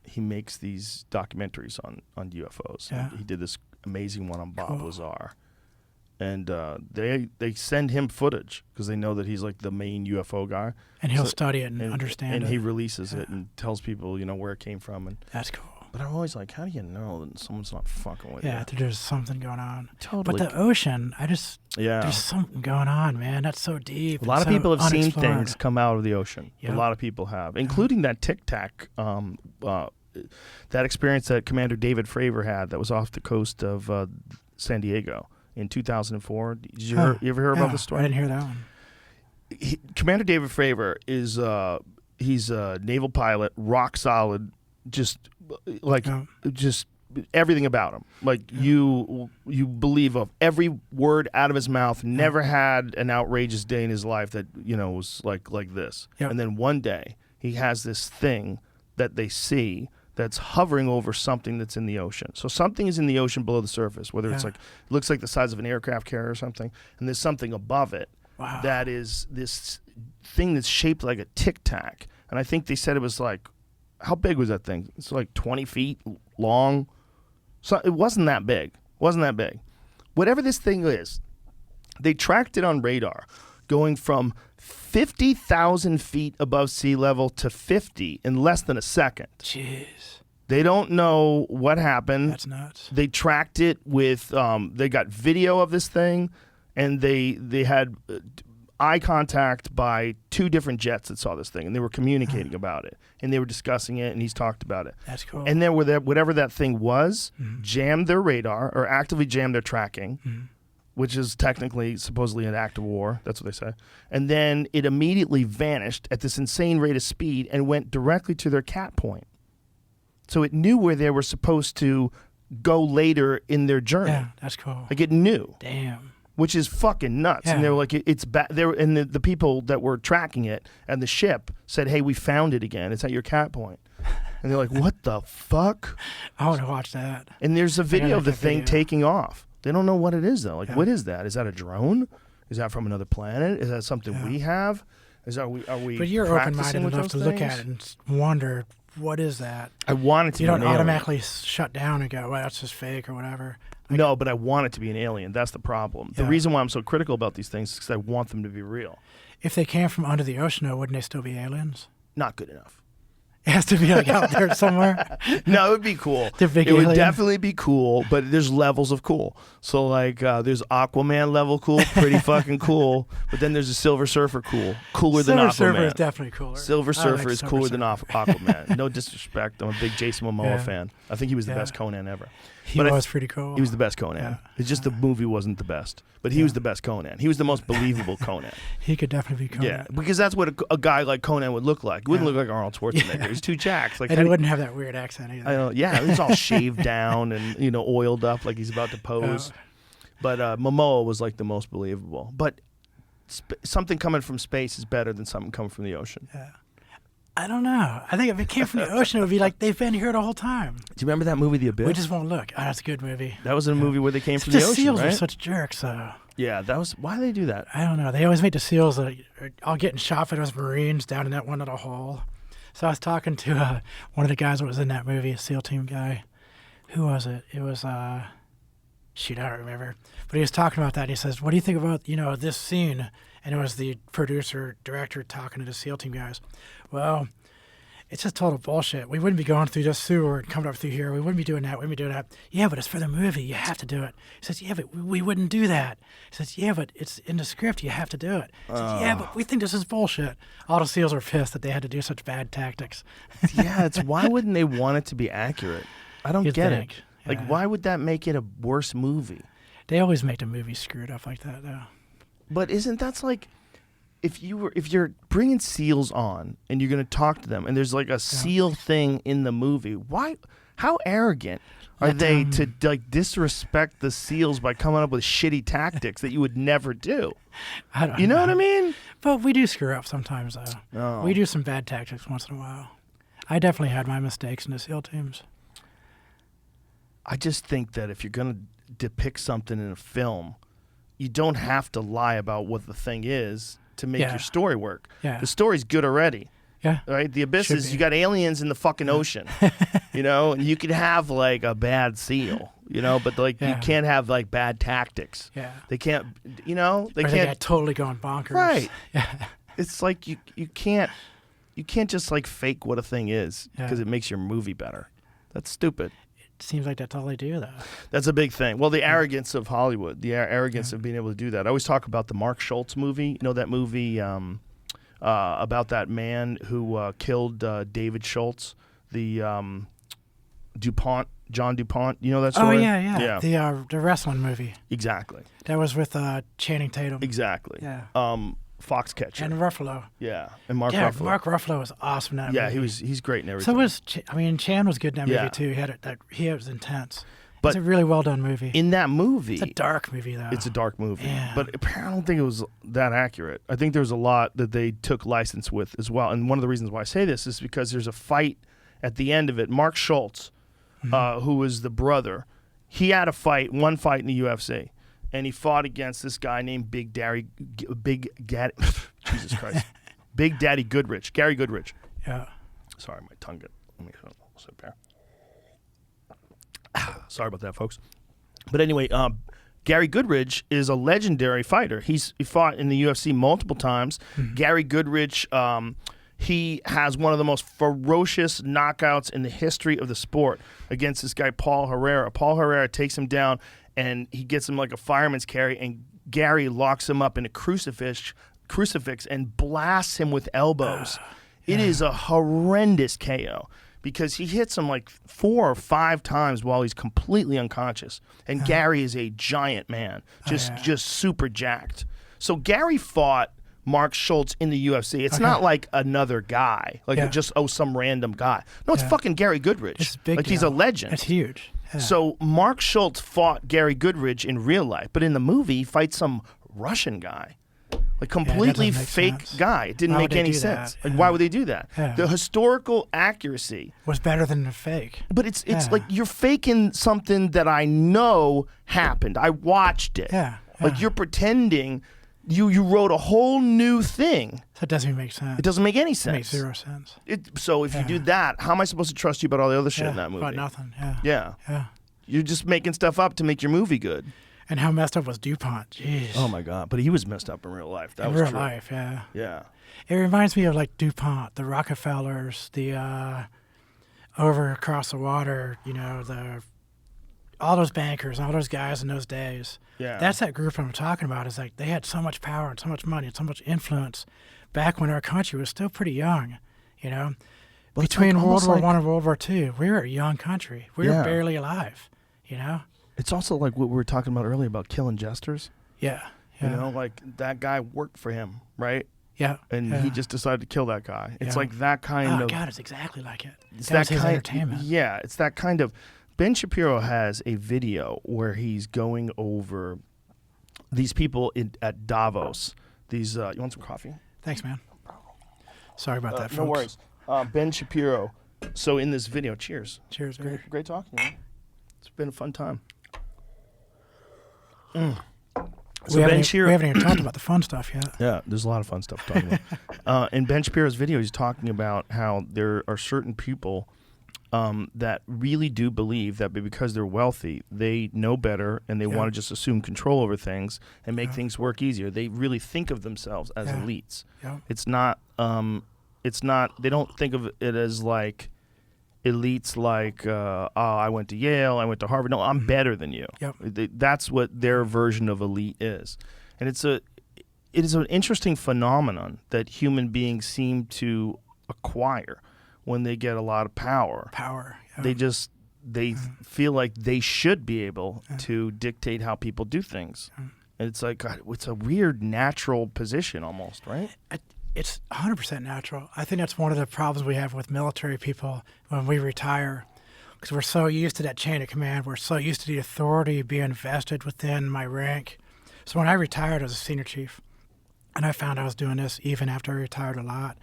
he makes these documentaries on UFOs. Yeah. And he did this amazing one on Bob Cool. Lazar. And they send him footage because they know that he's like the main UFO guy. And he'll study it and understand and it. he releases it and tells people, where it came from. And That's cool. but I'm always like, how do you know that someone's not fucking with Yeah, you? there's something going on. Totally. But the ocean, Yeah. there's something going on, man. That's so deep. A lot of and so people have seen unexplored. things come out of the ocean. Yep. A lot of people have, including that Tic Tac, that experience that Commander David Fravor had that was off the coast of San Diego in 2004. Did you ever hear about this story? I didn't hear that one. Commander David Fravor is he's a naval pilot, rock solid, just everything about him. Like you believe of every word out of his mouth. Never had an outrageous day in his life that was like this. Yep. And then one day he has this thing that they see that's hovering over something that's in the ocean. So something is in the ocean below the surface, whether it's like, it looks like the size of an aircraft carrier or something, and there's something above it that is this thing that's shaped like a Tic Tac. And I think they said it was like, how big was that thing? It's like 20 feet long. So it wasn't that big. Whatever this thing is, they tracked it on radar going from 50,000 feet above sea level to 50 in less than a second. Jeez. They don't know what happened. That's nuts. They tracked it with, they got video of this thing, and they had eye contact by 2 different jets that saw this thing, and they were communicating about it, and they were discussing it, and he's talked about it. That's cool. And then whatever that thing was, jammed their radar, or actively jammed their tracking, which is technically, supposedly an act of war. That's what they say. And then it immediately vanished at this insane rate of speed and went directly to their cat point. So it knew where they were supposed to go later in their journey. Yeah, that's cool. Like it knew. Damn. Which is fucking nuts. Yeah. And they were like, it's back there. And the people that were tracking it and the ship said, hey, we found it again. It's at your cat point. And they're like, what the fuck? I want to watch that. And there's a video of the that thing video. taking off. They don't know what it is, though. Like, what is that? Is that a drone? Is that from another planet? Is that something we have? Are we But you're practicing open-minded with enough to those look things? at it and wonder, what is that? I want it to You be don't an alien. automatically shut down and go, well, that's just fake or whatever. No, but I want it to be an alien. That's the problem. The Yeah. reason why I'm so critical about these things is because I want them to be real. If they came from under the ocean, though, wouldn't they still be aliens? Not good enough. It has to be like out there somewhere. No, it would be cool. The big it would alien. definitely be cool, but there's levels of cool. So like there's Aquaman level cool, pretty fucking cool. But then there's a Silver Surfer cooler than Aquaman. Silver Surfer is definitely cooler. Silver I Surfer like is Silver cooler than Surfer. Aquaman. No disrespect. I'm a big Jason Momoa Yeah. fan. I think he was the Yeah. best Conan ever. He But was pretty cool. He was the best Conan. Yeah. It's just the movie wasn't the best. But he was the best Conan. He was the most believable Conan. He could definitely be Conan. Yeah, because that's what a guy like Conan would look like. He wouldn't look like Arnold Schwarzenegger. He's too jacked. Like, And how he do you- wouldn't have that weird accent either. I don't, yeah, he's all shaved down and oiled up like he's about to pose. But Momoa was like the most believable. But something coming from space is better than something coming from the ocean. I don't know. I think if it came from the ocean, it would be like they've been here the whole time. Do you remember that movie, The Abyss? We just won't look. Oh, that's a good movie. That was a movie where they came from the the ocean, seals right? are such jerks, though. Yeah, that was. Why do they do that? I don't know. They always make the seals that are all getting shot by those Marines down in that one little hole. So I was talking to one of the guys that was in that movie, a SEAL team guy. Who was it? It was, shoot, I don't remember. But he was talking about that. And he says, what do you think about, this scene? And it was the producer, director talking to the SEAL team guys. Well, it's just total bullshit. We wouldn't be going through this sewer and coming up through here. We wouldn't be doing that. We wouldn't be doing that. Yeah, but it's for the movie. You have to do it. He says, yeah, but we wouldn't do that. He says, yeah, but it's in the script. You have to do it. He says, yeah, but we think this is bullshit. All the SEALs were pissed that they had to do such bad tactics. Yeah, it's why wouldn't they want it to be accurate? I don't You'd get think, it. Like, yeah. why would that make it a worse movie? They always make the movie screwed up like that, though. But that's like, if you're bringing SEALs on and you're going to talk to them and there's like a SEAL thing in the movie, why? How arrogant are they to like disrespect the SEALs by coming up with shitty tactics that you would never do? I don't You know what I mean? But we do screw up sometimes, though. No. We do some bad tactics once in a while. I definitely had my mistakes in the SEAL teams. I just think that if you're going to depict something in a film, you don't have to lie about what the thing is to make Yeah. your story work. Yeah. The story's good already. Yeah. Right? The Abyss Should is be. you got aliens in the fucking ocean. And you could have like a bad SEAL, but like you Yeah. can't have like bad tactics. Yeah. They can't, they Or they can't. got totally going bonkers. Right. Yeah. It's like you can't just like fake what a thing is because Yeah. it makes your movie better. That's stupid. It seems like that's all they do, though. That's a big thing. Well, the arrogance of Hollywood, the arrogance of being able to do that. I always talk about the Mark Schultz movie. You know that movie about that man who killed David Schultz, the John DuPont. You know that story? Oh, yeah. The wrestling movie. Exactly. That was with Channing Tatum. Exactly. Yeah. Foxcatcher. And Ruffalo. Yeah. And Mark Yeah, Ruffalo. Mark Ruffalo was awesome in that Yeah, movie. he's great in everything. So was Chan was good in that Yeah. movie too. He was intense. But it's a really well done movie. in that movie, It's a dark movie though. it's a dark movie. Yeah. But apparently I don't think it was that accurate. I think there was a lot that they took license with as well. And one of the reasons why I say this is because there's a fight at the end of it, Mark Schultz, who was the brother, he had one fight in the UFC, and he fought against this guy named Big Daddy, Jesus Christ, Big Daddy Goodrich, Gary Goodrich. Yeah. Sorry, my tongue got. Let me sit there. Sorry about that, folks. But anyway, Gary Goodrich is a legendary fighter. He fought in the UFC multiple times. Gary Goodrich, he has one of the most ferocious knockouts in the history of the sport against this guy, Paul Herrera. Paul Herrera takes him down, and he gets him like a fireman's carry, and Gary locks him up in a crucifix and blasts him with elbows. It is a horrendous KO because he hits him like 4 or 5 times while he's completely unconscious. And Gary is a giant man, just super jacked. So Gary fought Mark Schultz in the UFC. It's not like another guy, like some random guy. No, it's fucking Gary Goodrich. It's big like deal. he's a legend. It's huge. Yeah. So Mark Schultz fought Gary Goodrich in real life, but in the movie he fights some Russian guy. Like completely fake guy. It didn't make any sense. Like why would they do that? Yeah. The historical accuracy was better than the fake. But it's like you're faking something that I know happened. I watched it. Yeah. Like you're pretending you wrote a whole new thing. So it doesn't even make sense. It doesn't make any sense. It makes zero sense. So if you do that, how am I supposed to trust you about all the other shit in that movie? About nothing. Yeah. Yeah. Yeah. You're just making stuff up to make your movie good. And how messed up was DuPont? Jeez. Oh my God! But he was messed up in real life. That in was real true. life, yeah. Yeah. It reminds me of like DuPont, the Rockefellers, the over across the water. You know, all those bankers, all those guys in those days. Yeah. That's that group I'm talking about. Is like they had so much power and so much money and so much influence back when our country was still pretty young. You know, But it's between like World almost War like- I and World War II, we were a young country. We were barely alive. You know. It's also like what we were talking about earlier about killing jesters. Yeah. You know, like that guy worked for him, right? Yeah. And he just decided to kill that guy. It's like that kind Oh of. God, it's exactly like it. It's That was that his kind. entertainment. Yeah, it's that kind of. Ben Shapiro has a video where he's going over these people at Davos. These. You want some coffee? Thanks, man. Sorry about that, folks. No worries. Ben Shapiro. So in this video, cheers. Cheers, man. Great talking to you. It's been a fun time. So We haven't even talked about the fun stuff yet. Yeah, there's a lot of fun stuff to talk about. In Ben Shapiro's video, he's talking about how there are certain people that really do believe that because they're wealthy, they know better and they want to just assume control over things and make things work easier. They really think of themselves as elites. Yeah. It's not. They don't think of it as like elites like, I went to Yale, I went to Harvard. No, I'm better than you. Yep. That's what their version of elite is. And it is an interesting phenomenon that human beings seem to acquire when they get a lot of power. Yeah. They feel like they should be able to dictate how people do things. And it's like, God, it's a weird natural position almost, right? It's 100% natural. I think that's one of the problems we have with military people when we retire, because we're so used to that chain of command. We're so used to the authority being vested within my rank. So when I retired as a senior chief, and I found I was doing this even after I retired a lot,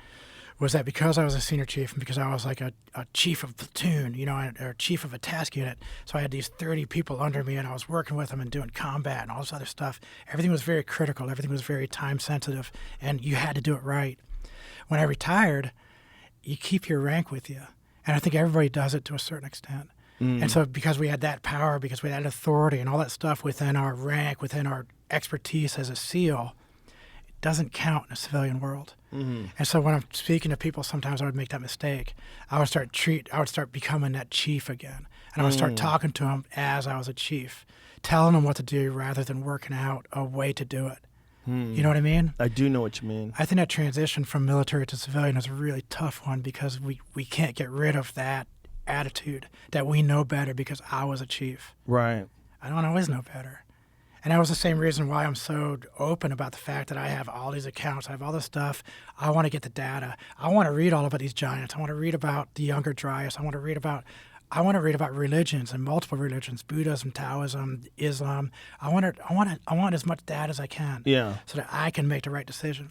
was that because I was a senior chief and because I was like a chief of platoon, you know, or chief of a task unit, so I had these 30 people under me and I was working with them and doing combat and all this other stuff. Everything was very critical. Everything was very time sensitive, and you had to do it right. When I retired, you keep your rank with you. And I think everybody does it to a certain extent. And so because we had that power, because we had authority and all that stuff within our rank, within our expertise as a SEAL, it doesn't count in a civilian world. And so when I'm speaking to people, sometimes I would make that mistake. I would start becoming that chief again. And I would start talking to them as I was a chief, telling them what to do rather than working out a way to do it. You know what I mean? I do know what you mean. I think that transition from military to civilian is a really tough one because we can't get rid of that attitude that we know better because I was a chief. Right. I don't always know better. And that was the same reason why I'm so open about the fact that I have all these accounts, I have all this stuff. I want to get the data. I want to read all about these giants. I want to read about the younger Dryas. I want to read about religions and multiple religions, Buddhism, Taoism, Islam. I want as much data as I can. Yeah. So that I can make the right decision.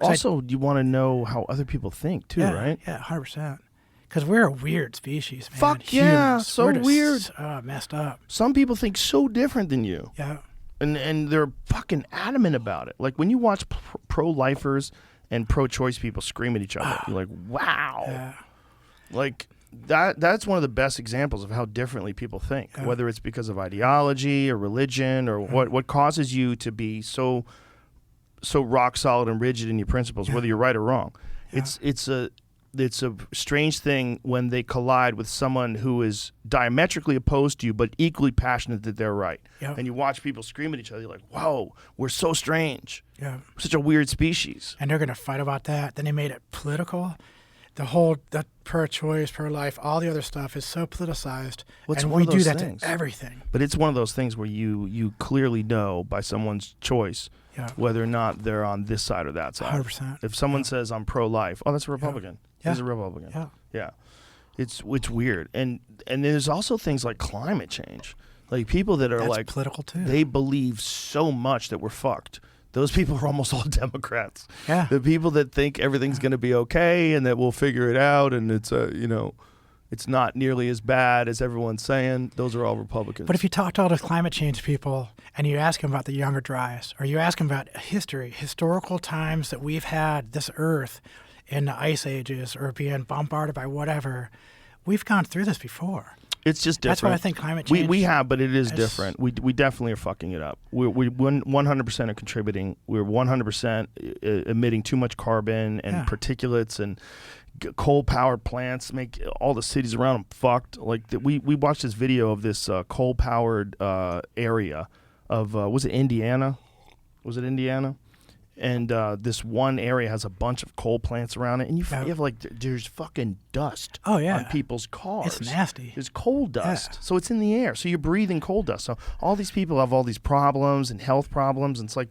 Also, you want to know how other people think too, right? Yeah, 100%. Because we're a weird species, man. Fuck yeah, Humans. so We're just, weird. Messed up. Some people think so different than you. Yeah. And they're fucking adamant about it. Like when you watch pro-lifers and pro-choice people scream at each other, you're like, wow. Yeah. Like that's one of the best examples of how differently people think, whether it's because of ideology or religion or what causes you to be so rock solid and rigid in your principles, whether you're right or wrong. Yeah. It's a strange thing when they collide with someone who is diametrically opposed to you but equally passionate that they're right. Yep. And you watch people scream at each other, you're like, whoa, we're so strange. Yeah. We're such a weird species. And they're going to fight about that. Then they made it political. The pro-choice, pro-life, all the other stuff is so politicized. Well, it's and one we of do those that things. to everything. But it's one of those things where you clearly know by someone's choice whether or not they're on this side or that side. 100%. If someone says I'm pro-life, oh, that's a Republican. Yeah. He's a Republican. Yeah. It's weird. And there's also things like climate change. Like people that are That's like political too. They believe so much that we're fucked. Those people are almost all Democrats. Yeah. The people that think everything's going to be okay and that we'll figure it out and it's it's not nearly as bad as everyone's saying. Those are all Republicans. But if you talk to all those climate change people and you ask them about the Younger Dryas, or you ask them about historical times that we've had this Earth in the ice ages or being bombarded by whatever, we've gone through this before. It's just different. That's why I think climate change. We have, but it is different. We definitely are fucking it up. We 100% are contributing. We're 100% emitting too much carbon and particulates and coal-powered plants make all the cities around them fucked. Like we watched this video of this coal-powered area of was it Indiana? Was it Indiana? And this one area has a bunch of coal plants around it, and you have like there's fucking dust on people's cars. It's nasty. There's coal dust, so it's in the air. So you're breathing coal dust. So all these people have all these problems and health problems, and it's like,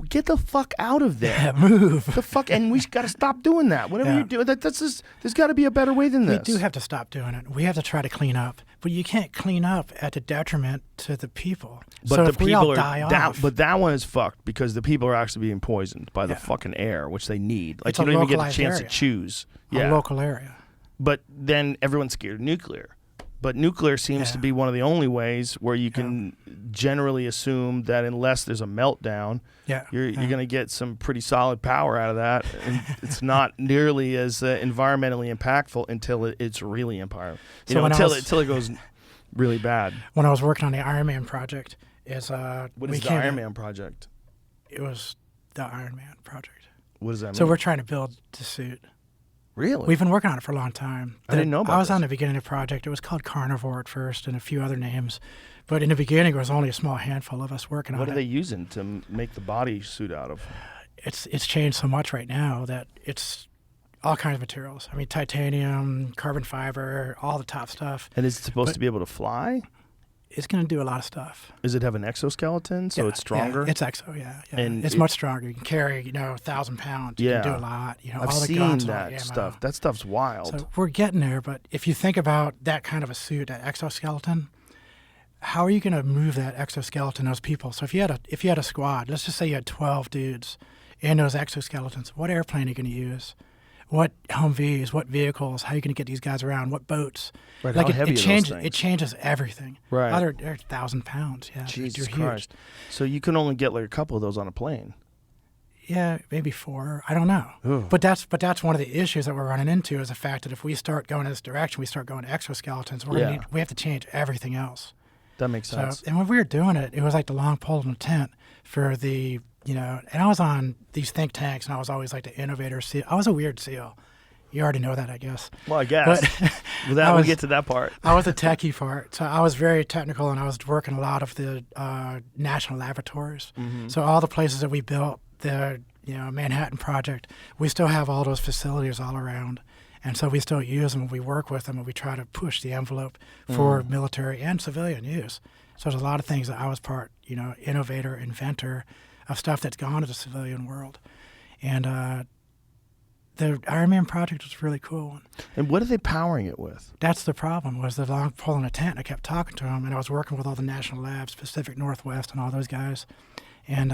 get the fuck out of there. Yeah, move. The fuck, and we got to stop doing that. Whatever you do, that's just, there's got to be a better way than this. We do have to stop doing it. We have to try to clean up, but you can't clean up at the detriment to the people. But so the if we people all are die off, but that one is fucked because the people are actually being poisoned by the fucking air, which they need. Like It's you a don't even get a localized chance area. to choose. a local area. But then everyone's scared of nuclear. But nuclear seems to be one of the only ways where you can generally assume that unless there's a meltdown, you're going to get some pretty solid power out of that. And it's not nearly as environmentally impactful until it's really until it goes really bad. When I was working on the Iron Man project, what is the Iron Man project? It was the Iron Man project. What does that mean? So we're trying to build the suit. Really? We've been working on it for a long time. I didn't know about I was this. on the beginning of the project. It was called Carnivore at first and a few other names. But in the beginning, it was only a small handful of us working on it. What are they using to make the body suit out of? It's changed so much right now that it's all kinds of materials. I mean, titanium, carbon fiber, all the top stuff. And is it supposed to be able to fly? It's going to do a lot of stuff. Does it have an exoskeleton so it's stronger? Yeah, it's exo, yeah. And it's much stronger. You can carry, 1,000 pounds. You can do a lot. I've all the seen guns, that all the ammo. stuff. That stuff's wild. So we're getting there, but if you think about that kind of a suit, that exoskeleton, how are you going to move that exoskeleton, those people? So if you had a squad, let's just say you had 12 dudes in those exoskeletons, what airplane are you going to use? What Humvees, what vehicles, how are you going to get these guys around, what boats? Right, like how heavy are those changes, things? It changes everything. Right. They're 1,000 pounds. Yeah, Jesus they're Christ. huge. So you can only get like a couple of those on a plane. Yeah, maybe 4. I don't know. Ooh. But that's one of the issues that we're running into is the fact that if we start going in this direction, we start going to exoskeletons, we have to change everything else. That makes sense. And when we were doing it, it was like the long pole in the tent for the, and I was on these think tanks and I was always like the innovator SEAL. I was a weird SEAL. You already know that, I guess. Well, I guess. But we'll get to that part. I was the techie part. So I was very technical and I was working a lot of the national laboratories. Mm-hmm. So all the places that we built, the Manhattan Project, we still have all those facilities all around. And so we still use them and we work with them and we try to push the envelope for military and civilian use. So there's a lot of things that I was part, innovator, inventor of stuff that's gone to the civilian world. And the Iron Man project was a really cool one. And what are they powering it with? That's the problem, was the long pole in a tent. I kept talking to them, and I was working with all the national labs, Pacific Northwest and all those guys. And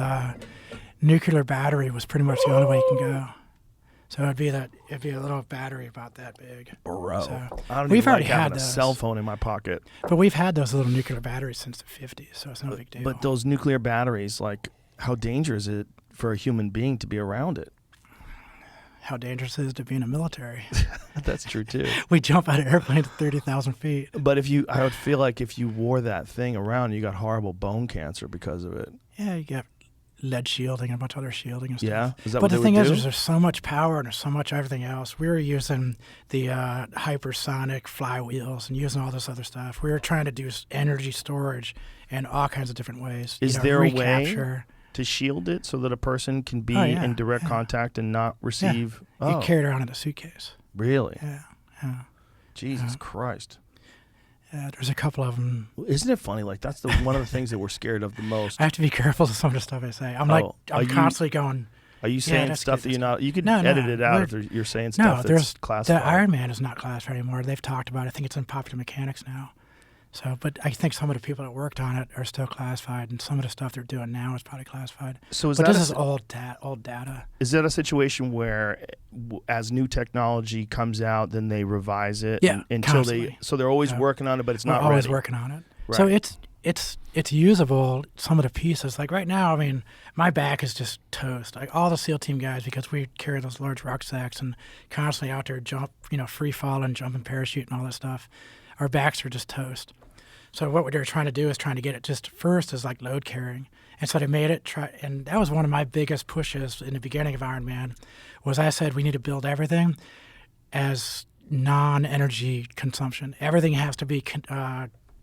nuclear battery was pretty much the only way you can go. So it'd be a little battery about that big. Bro, So I don't we've even already like having had a those. cell phone in my pocket. But we've had those little nuclear batteries since the 50s, so it's no big deal. But those nuclear batteries, like, how dangerous is it for a human being to be around it? How dangerous it is to be in the military. That's true too. We jump out of airplanes at 30,000 feet. But I would feel like if you wore that thing around, you got horrible bone cancer because of it. Yeah, you get lead shielding and a bunch of other shielding and stuff. Yeah? Is that but what the they thing would is, do? there's so much power and there's so much everything else. We were using the hypersonic flywheels and using all this other stuff. We were trying to do energy storage in all kinds of different ways. Is there a way recapture. to shield it so that a person can be Oh, yeah, in direct contact and not receive? You carry it around in a suitcase. Really? Yeah. Jesus Christ. Yeah, there's a couple of them. Isn't it funny? Like, that's one of the things that we're scared of the most. I have to be careful of some of the stuff I say. I'm are constantly going. Are you saying that's stuff good, that you're that's not? You could No, edit it out we're- if you're saying No, stuff there's that's classified. the Iron Man is not classified anymore. They've talked about it. I think it's in Popular Mechanics now. So, but I think some of the people that worked on it are still classified, and some of the stuff they're doing now is probably classified. So is but that this a is s- old data. Is that a situation where, as new technology comes out, then they revise it? Yeah, until constantly. so they're always Yeah. working on it, but it's We're not always ready. working on it. So Right. it's usable. Some of the pieces, like right now, I mean, my back is just toast. Like all the SEAL team guys, because we carry those large rucksacks and constantly out there free falling, jumping parachute and all that stuff. Our backs are just toast. So what they're trying to do is trying to get it just first as like load carrying. And so they made it and that was one of my biggest pushes in the beginning of Ironman was I said we need to build everything as non-energy consumption. Everything has to be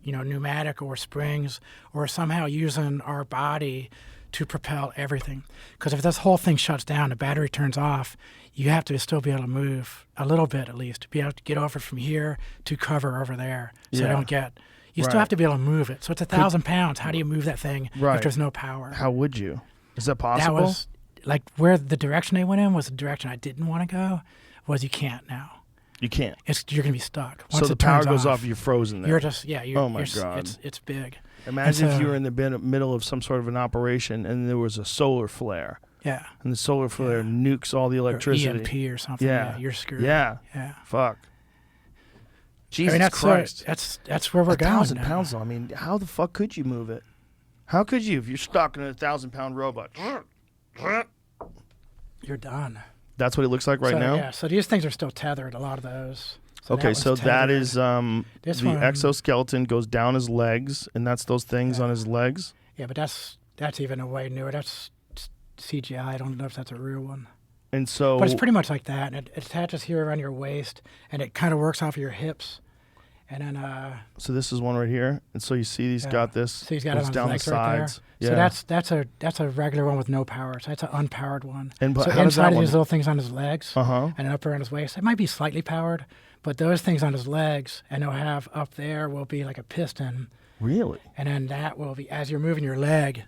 pneumatic or springs or somehow using our body to propel everything. Because if this whole thing shuts down, the battery turns off, you have to still be able to move a little bit at least, to be able to get over from here to cover over there. So Yeah. don't get... You Right. still have to be able to move it. So it's 1,000 pounds. How do you move that thing Right. if there's no power? How would you? Is that That possible? was like where the direction they went in was the direction I didn't want to go. Was you can't now. You can't. You're gonna be stuck. So Once the it power turns goes off, you're frozen there. You're just you're, Oh my you're, God. It's big. Imagine And if so- you were in the middle of some sort of an operation and there was a solar flare, Yeah. and the solar flare nukes all the Or electricity. EMP or something. Yeah. Yeah, you're screwed. Yeah. Yeah. Fuck. Jesus I mean, that's Christ. that's where we're going. 1,000 now. pounds, though. I mean, how the fuck could you move it? How could you if you're stuck in a 1,000-pound robot? You're done. That's what it looks like right So, now? Yeah. So these things are still tethered. A lot of those. Okay, so that is This the one- exoskeleton goes down his legs, and that's those things on his legs? Yeah, but that's even a way newer. That's CGI. I don't know if that's a real one. And so... But it's pretty much like that. And it attaches here around your waist, and it kind of works off of your hips. And then So this is one right here, and so you see he's yeah. got this. So he's got goes it on down his the legs right there. sides. So Yeah. that's a regular one with no power. So that's an unpowered one. And so how does that inside of one- these little things on his legs Uh-huh. and up around his waist, it might be slightly powered, but those things on his legs and they'll have up there will be like a piston, Really? and then that will be as you're moving your leg.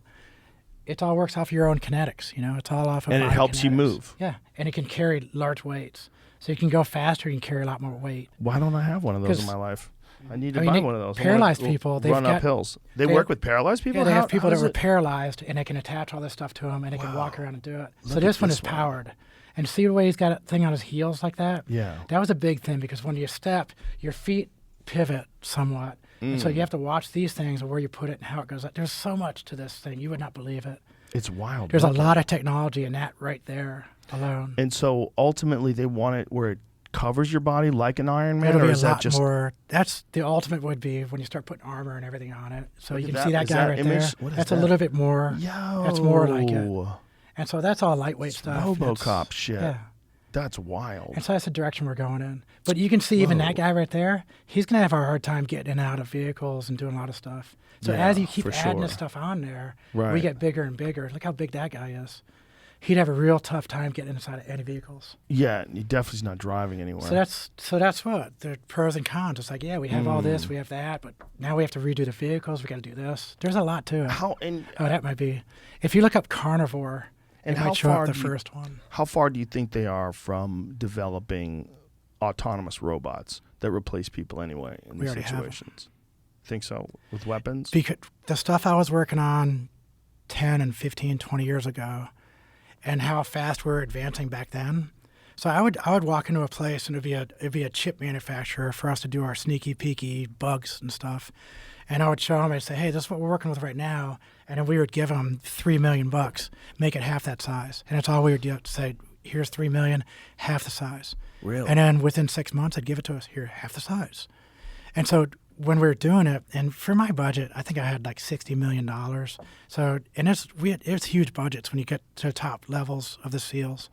It all works off your own kinetics, It's all off of And it body helps you kinetics. move. Yeah, and it can carry large weights, so you can go faster. You can carry a lot more weight. Why don't I have one of those in 'Cause- my life? I need to I mean, buy they- one of those. I paralyzed wanna people, they've run up got- hills. They they- work with paralyzed people? Yeah, they How- have people how that does were it- paralyzed, and they can attach all this stuff to them, and they can walk around and do it. So Look this at one this is one. powered. And see the way he's got a thing on his heels like that? Yeah. That was a big thing because when you step, your feet pivot somewhat. And so you have to watch these things and where you put it and how it goes. There's so much to this thing. You would not believe it. It's wild. There's a looking. lot of technology in that right there alone. And so ultimately they want it where it covers your body like an Iron Man, It'll or be a is that lot just... more. That's the ultimate would be when you start putting armor and everything on it. So Look you at can see that. that Is guy that right image? there. What is That's that? a little bit more. Yo. That's more like it. And so that's all lightweight stuff. and it's- RoboCop shit. Yeah. That's wild. And so that's the direction we're going in. But you can see even that guy right there, he's going to have a hard time getting in and out of vehicles and doing a lot of stuff. So Yeah, as you keep for adding sure. this stuff on there, Right. we get bigger and bigger. Look how big that guy is. He'd have a real tough time getting inside of any vehicles. Yeah, he definitely is not driving anywhere. So that's what the pros and cons. It's like, yeah, we have all this, we have that, but now we have to redo the vehicles. We got to do this. There's a lot to it. How and Oh, that might be. If you look up carnivore, And it how might show far up the do you- first one. how far do you think they are from developing autonomous robots that replace people anyway in We these already have 'em. situations? Think so? With weapons? Because the stuff I was working on 10 and 15, 20 years ago, and how fast we're advancing back then. So I would walk into a place and it'd be a chip manufacturer for us to do our sneaky peeky bugs and stuff, and I would show them. I'd say, hey, this is what we're working with right now, and then we would give them $3 million, make it half that size, and that's all we would do. Say, here's $3 million, half the size. Really? And then within 6 months, I'd give it to us, here, half the size. And so when we were doing it, and for my budget, I think I had like $60 million. So, and it's huge budgets when you get to the top levels of the SEALs.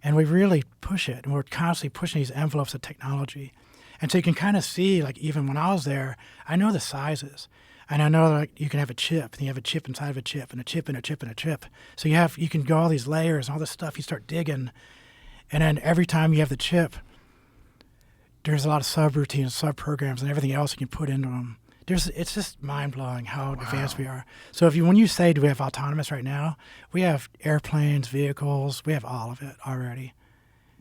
And we really push it, and we're constantly pushing these envelopes of technology. And so you can kind of see, like, even when I was there, I know the sizes. And I know, like, you can have a chip, and you have a chip inside of a chip, and a chip, and a chip, and a chip. So you can go all these layers, and all this stuff, you start digging. And then every time you have the chip, there's a lot of subroutines, sub-programs, and everything else you can put into them. It's just mind-blowing how advanced we are. So when you say, do we have autonomous right now, we have airplanes, vehicles, we have all of it already.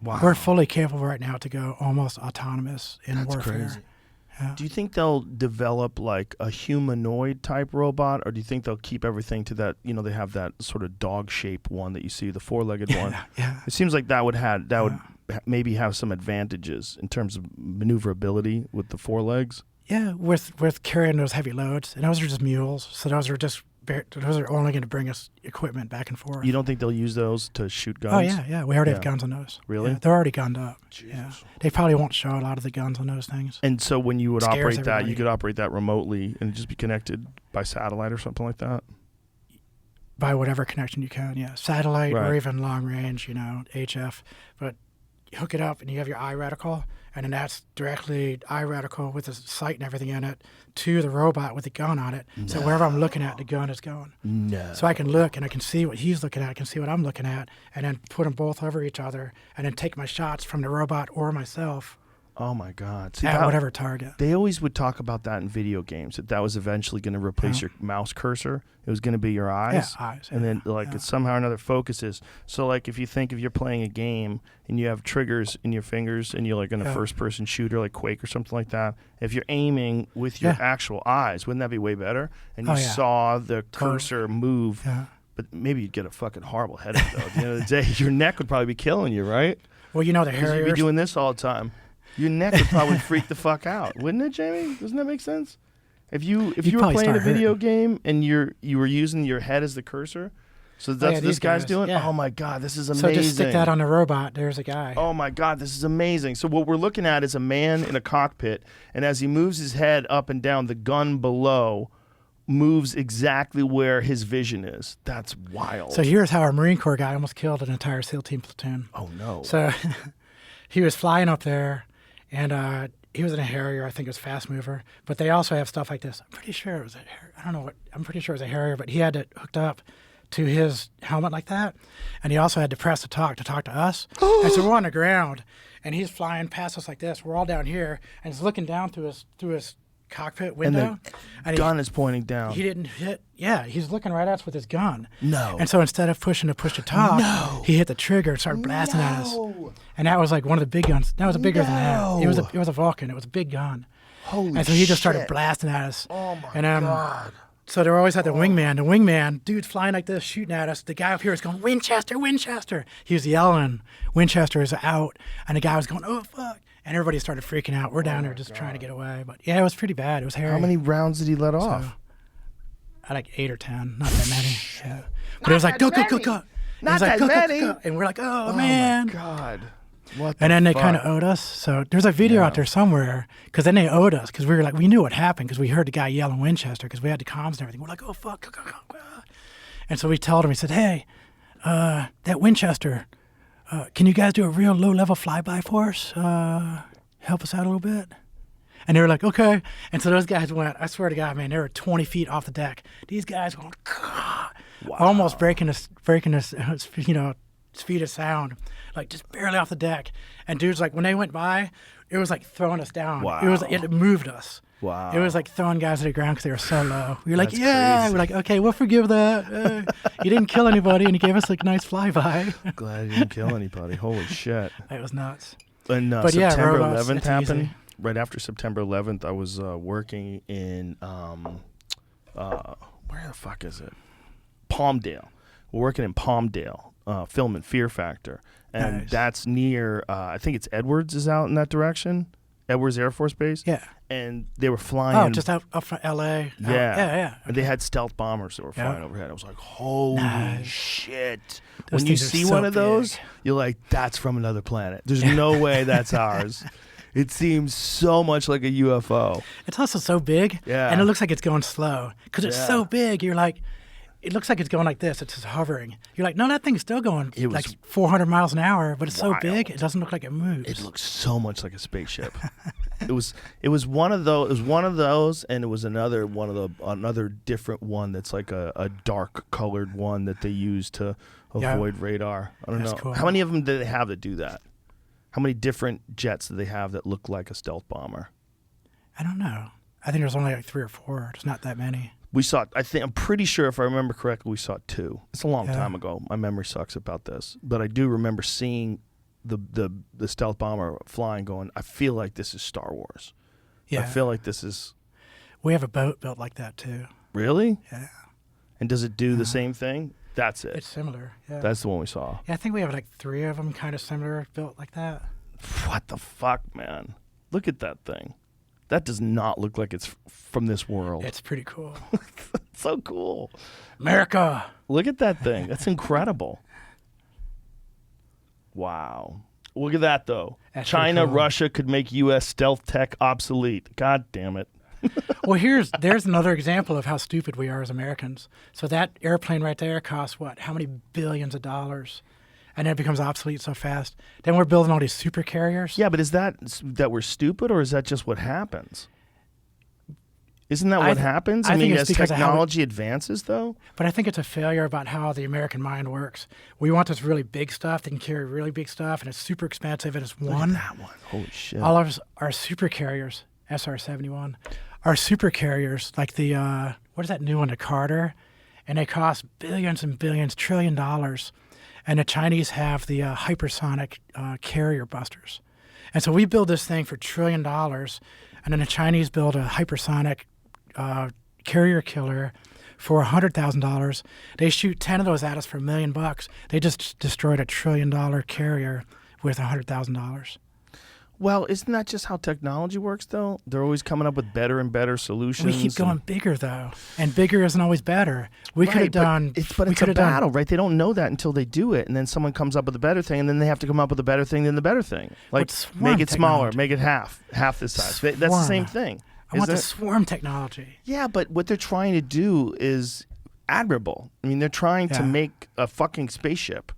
Wow. We're fully capable right now to go almost autonomous in warfare. Crazy. Yeah. Do you think they'll develop like a humanoid type robot, or do you think they'll keep everything to that? You know, they have that sort of dog shape one that you see, the four-legged one. Yeah. It seems like that would maybe have some advantages in terms of maneuverability with the four legs. Yeah, with carrying those heavy loads, and those are just mules, so those are only going to bring us equipment back and forth. You don't think they'll use those to shoot guns? Oh yeah, we already have guns on those. Really? Yeah, they're already gunned up. Jesus. Yeah, they probably won't show a lot of the guns on those things. And so when you would Scares operate that, everybody. you could operate that remotely and just be connected by satellite or something like that? By whatever connection you can, yeah, satellite Right. or even long range, HF. But you hook it up and you have your eye reticle, and then that's directly eye reticle with the sight and everything in it to the robot with the gun on it. So wherever I'm looking at, the gun is going. No. So I can look and I can see what he's looking at, I can see what I'm looking at, and then put them both over each other, and then take my shots from the robot or myself Oh my God! See, at whatever target. They always would talk about that in video games, that was eventually going to replace your mouse cursor. It was going to be your eyes. Yeah, eyes, And then yeah, it somehow or another focuses. So like if you think if you're playing a game and you have triggers in your fingers and you're like in a first person shooter like Quake or something like that, if you're aiming with your actual eyes, wouldn't that be way better? And you saw the cursor move. Yeah. But maybe you'd get a fucking horrible headache though. At the end of the day, your neck would probably be killing you, right? Well, the Because you'd be Harriers. doing this all the time. Your neck would probably freak the fuck out, wouldn't it, Jamie? Doesn't that make sense? If you were probably playing a start video hurting. game and you were using your head as the cursor, so that's what this these guy's guys, doing. yeah. Oh my God, this is amazing. So just stick that on the robot. There's a guy. Oh my God, this is amazing. So what we're looking at is a man in a cockpit, and as he moves his head up and down, the gun below moves exactly where his vision is. That's wild. So here's how our Marine Corps guy almost killed an entire SEAL team platoon. Oh no. So he was flying up there, and he was in a Harrier. I think it was fast mover. But they also have stuff like this. I'm pretty sure it was a Harrier. I don't know what. I'm pretty sure it was a Harrier, but he had it hooked up to his helmet like that, and he also had to press to talk to us. And so we're on the ground, and he's flying past us like this. We're all down here, and he's looking down through his cockpit and window. the gun is pointing down. He didn't hit. Yeah, he's looking right at us with his gun. No. And so instead of pushing to push to talk, he hit the trigger and started blasting at us. And that was like one of the big guns. That was bigger than that. It was a Vulcan. It was a big gun. Holy And so he just started shit. blasting at us. Oh my and, God. So they always had the wingman. The wingman, dude's flying like this, shooting at us. The guy up here is going, Winchester, Winchester. He was yelling, Winchester is out. And the guy was going, oh, fuck. And everybody started freaking out. We're down there just trying to get away. But yeah, it was pretty bad. It was hairy. How many rounds did he let off? Like 8 or 10, not that many. Yeah. But it was like, go. Not It was like, that go. many. And we're like, oh, Oh man. my God. What And then they fuck? kind of owed us. So there's a video out there somewhere, because then they owed us, because we were like, we knew what happened, because we heard the guy yelling Winchester, because we had the comms and everything. We're like, oh, fuck. And so we told him, he said, hey, that Winchester, can you guys do a real low-level flyby for us? Help us out a little bit? And they were like, okay. And so those guys went, I swear to God, man, they were 20 feet off the deck. These guys going, almost breaking this, speed of sound, like just barely off the deck. And dudes, like, when they went by, it was like throwing us down. Wow. It moved us. Wow. It was like throwing guys to the ground because they were so low. We were like, That's yeah. crazy. We're like, okay, we'll forgive that. You didn't kill anybody, and you gave us a nice flyby. Glad you didn't kill anybody. Holy shit. It was nuts. And But yeah, September robots, 11th it's happened. easy. Right after September 11th, I was working in where the fuck is it? Palmdale. We're working in Palmdale, filming Fear Factor, and Nice. that's near. I think it's Edwards is out in that direction, Edwards Air Force Base. Yeah. And they were flying. Oh, just up from L.A. Yeah. Yeah. And they had stealth bombers that were flying Yeah. overhead. I was like, holy Nice. shit. Those When you things are see so one of those, big. you're like, that's from another planet. There's no way that's ours. It seems so much like a UFO. It's also so big, Yeah. and it looks like it's going slow because it's Yeah. so big. You're like, it looks like it's going like this. It's just hovering. You're like, no, that thing's still going It was like 400 miles an hour, but it's so wild. big, it doesn't look like it moves. It looks so much like a spaceship. It was one of those. It was one of those, and it was another different one that's like a dark colored one that they use to Yeah. avoid radar. I don't That's know cool. how many of them do they have that do that. How many different jets do they have that look like a stealth bomber? I don't know. I think there's only like 3 or 4. It's not that many. We saw. I'm pretty sure if I remember correctly, we saw 2. It's a long Yeah. time ago. My memory sucks about this, but I do remember seeing the stealth bomber flying. Going, I feel like this is Star Wars. Yeah. I feel like this is We have a boat built like that too. really. Yeah. And does it do the same thing? That's it. It's similar. Yeah. That's the one we saw. Yeah, I think we have like 3 of them kind of similar built like that. What the fuck, man? Look at that thing. That does not look like it's from this world. It's pretty cool. It's so cool. America. Look at that thing. That's incredible. Wow. Look at that, though. That's pretty China, cool. Russia could make U.S. stealth tech obsolete. God damn it. Well, there's another example of how stupid we are as Americans. So that airplane right there costs what? How many billions of dollars? And then it becomes obsolete so fast. Then we're building all these super carriers. Yeah, but is that we're stupid, or is that just what happens? Isn't that what happens? I think mean, it's as because of how technology advances, though? But I think it's a failure about how the American mind works. We want this really big stuff that can carry really big stuff, and it's super expensive, and it's one. That one. Holy shit. All of our super carriers, SR-71, are super carriers like the, what is that new one, the Carter? And they cost billions and billions, $1 trillion. And the Chinese have the hypersonic carrier busters. And so we build this thing for $1 trillion, and then the Chinese build a hypersonic carrier killer for $100,000. They shoot 10 of those at us for $1 million. They just destroyed a $1 trillion carrier with $100,000. Well, isn't that just how technology works, though? They're always coming up with better and better solutions. We keep going bigger, though, and bigger isn't always better. We could have Right, done. but we it's could a have done. battle, right? They don't know that until they do it, and then someone comes up with a better thing, and then they have to come up with a better thing than the better thing. Like, swarm make it smaller, technology. make it half this size. That's the same Swarm. thing. I want the isn't it? swarm technology. Yeah, but what they're trying to do is admirable. I mean, they're trying to Yeah. make a fucking spaceship.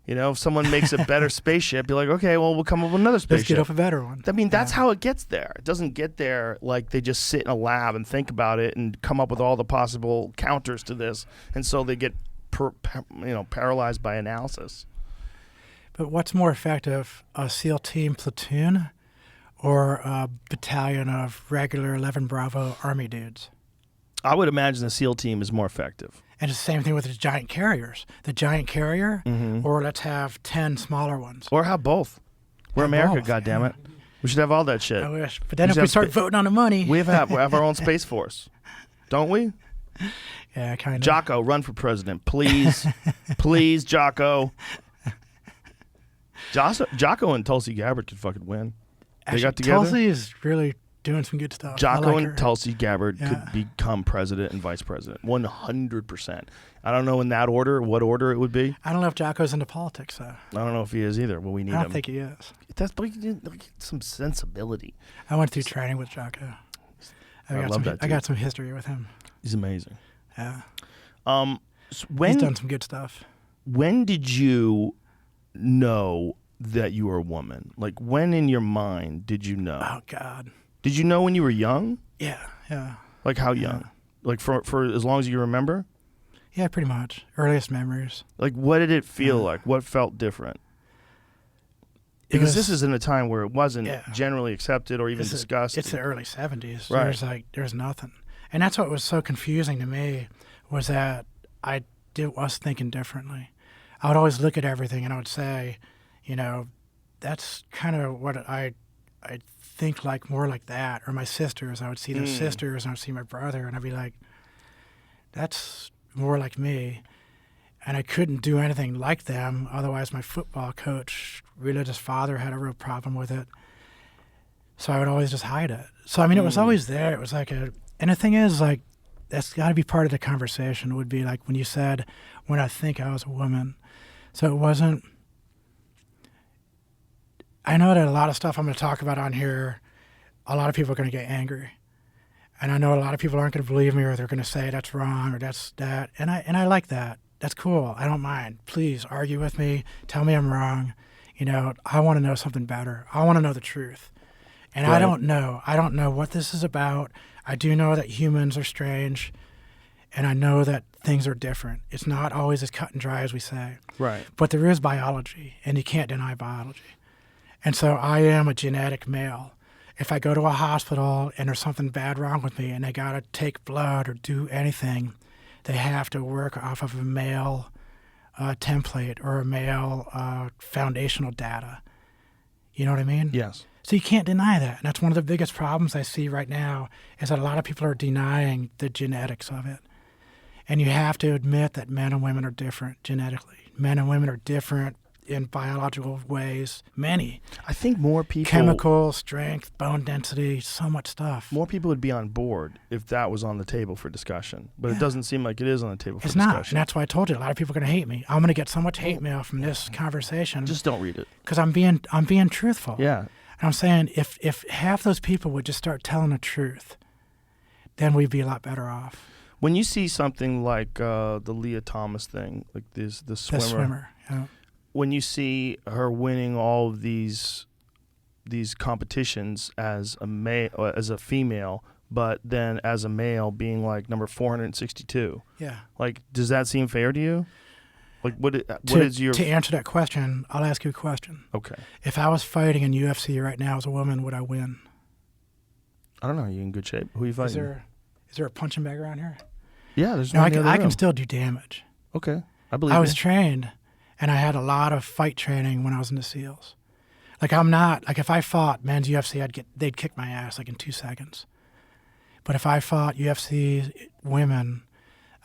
You know, if someone makes a better spaceship, you're like, okay, well, we'll come up with another Let's spaceship. get up a better one. I mean, that's how it gets there. It doesn't get there like they just sit in a lab and think about it and come up with all the possible counters to this, and so they get paralyzed by analysis. But what's more effective, a SEAL team platoon or a battalion of regular 11 Bravo Army dudes? I would imagine the SEAL team is more effective. And it's the same thing with the giant carriers. The giant carrier, or let's have 10 smaller ones. Or have both. We're Have America, both, goddammit. We should have all that shit. I wish. But then We if should we have start voting on the money. We have our own Space Force. Don't we? Yeah, kind of. Jocko, run for president. Please. Please, Jocko. Jocko and Tulsi Gabbard could fucking win. They got together. Tulsi is really doing some good stuff. I Jocko like and her. Tulsi Gabbard Yeah. could become president and vice president. 100%. I don't know in that order, what order it would be. I don't know if Jocko's into politics, though. I don't know if he is either. Well, we need I don't him. think he is. That's but some sensibility. I went through training with Jocko. I love that I dude. got some history with him. He's amazing. Yeah. So He's when done some good stuff. when did you know that you were a woman? Like, when in your mind did you know? Oh, God. Did you know when you were young? Yeah, yeah. Like, how young? Like, for as long as you remember? Yeah, pretty much. Earliest memories. Like, what did it feel like? What felt different? Because this is in a time where it wasn't generally accepted or even discussed. It's the early 70s. Right. There's nothing. And that's what was so confusing to me, was that I was thinking differently. I would always look at everything and I would say, you know, that's kind of what I think like, more like that. Or my sisters, I would see those sisters and I would see my brother and I'd be like, that's more like me. and I couldn't do anything like them. Otherwise, my football coach, religious father, had a real problem with it. So I would always just hide it. So, I mean, it was always there. It was like and the thing is, like, that's got to be part of the conversation. It would be like when you said, when I think I was a woman. So it wasn't, I know that a lot of stuff I'm going to talk about on here, a lot of people are going to get angry. And I know a lot of people aren't going to believe me, or they're going to say that's wrong or that's that. And I like that. That's cool. I don't mind. Please argue with me. Tell me I'm wrong. You know, I want to know something better. I want to know the truth. And Right. I don't know. I don't know what this is about. I do know that humans are strange, and I know that things are different. It's not always as cut and dry as we say. Right. But there is biology, and you can't deny biology. And so I am a genetic male. If I go to a hospital and there's something bad wrong with me and they got to take blood or do anything, they have to work off of a male template or a male foundational data. You know what I mean? Yes. So you can't deny that. And that's one of the biggest problems I see right now is that a lot of people are denying the genetics of it. And you have to admit that men and women are different genetically. Men and women are different in biological ways. Many. I think more people... Chemical, strength, bone density, so much stuff. More people would be on board if that was on the table for discussion. But it doesn't seem like it is on the table for It's discussion. not. And that's why I told you, a lot of people are going to hate me. I'm going to get so much hate mail from this conversation. Just don't read it. Because I'm being truthful. Yeah. And I'm saying if half those people would just start telling the truth, then we'd be a lot better off. When you see something like the Leah Thomas thing, like the swimmer, The swimmer, yeah. When you see her winning all of these competitions as a female, but then as a male being like number 462, Yeah. like, does that seem fair to you? Like, what is your... To answer that question, I'll ask you a question. Okay. If I was fighting in UFC right now as a woman, would I win? I don't know. Are you in good shape? Who are you fighting? Is there a punching bag around here? Yeah, there's No, no I in the can, other I can room. still do damage. Okay. I believe I was you. trained, and I had a lot of fight training when I was in the SEALs. Like, I'm not, like, if I fought men's UFC, they'd kick my ass, like, in 2 seconds. But if I fought UFC women,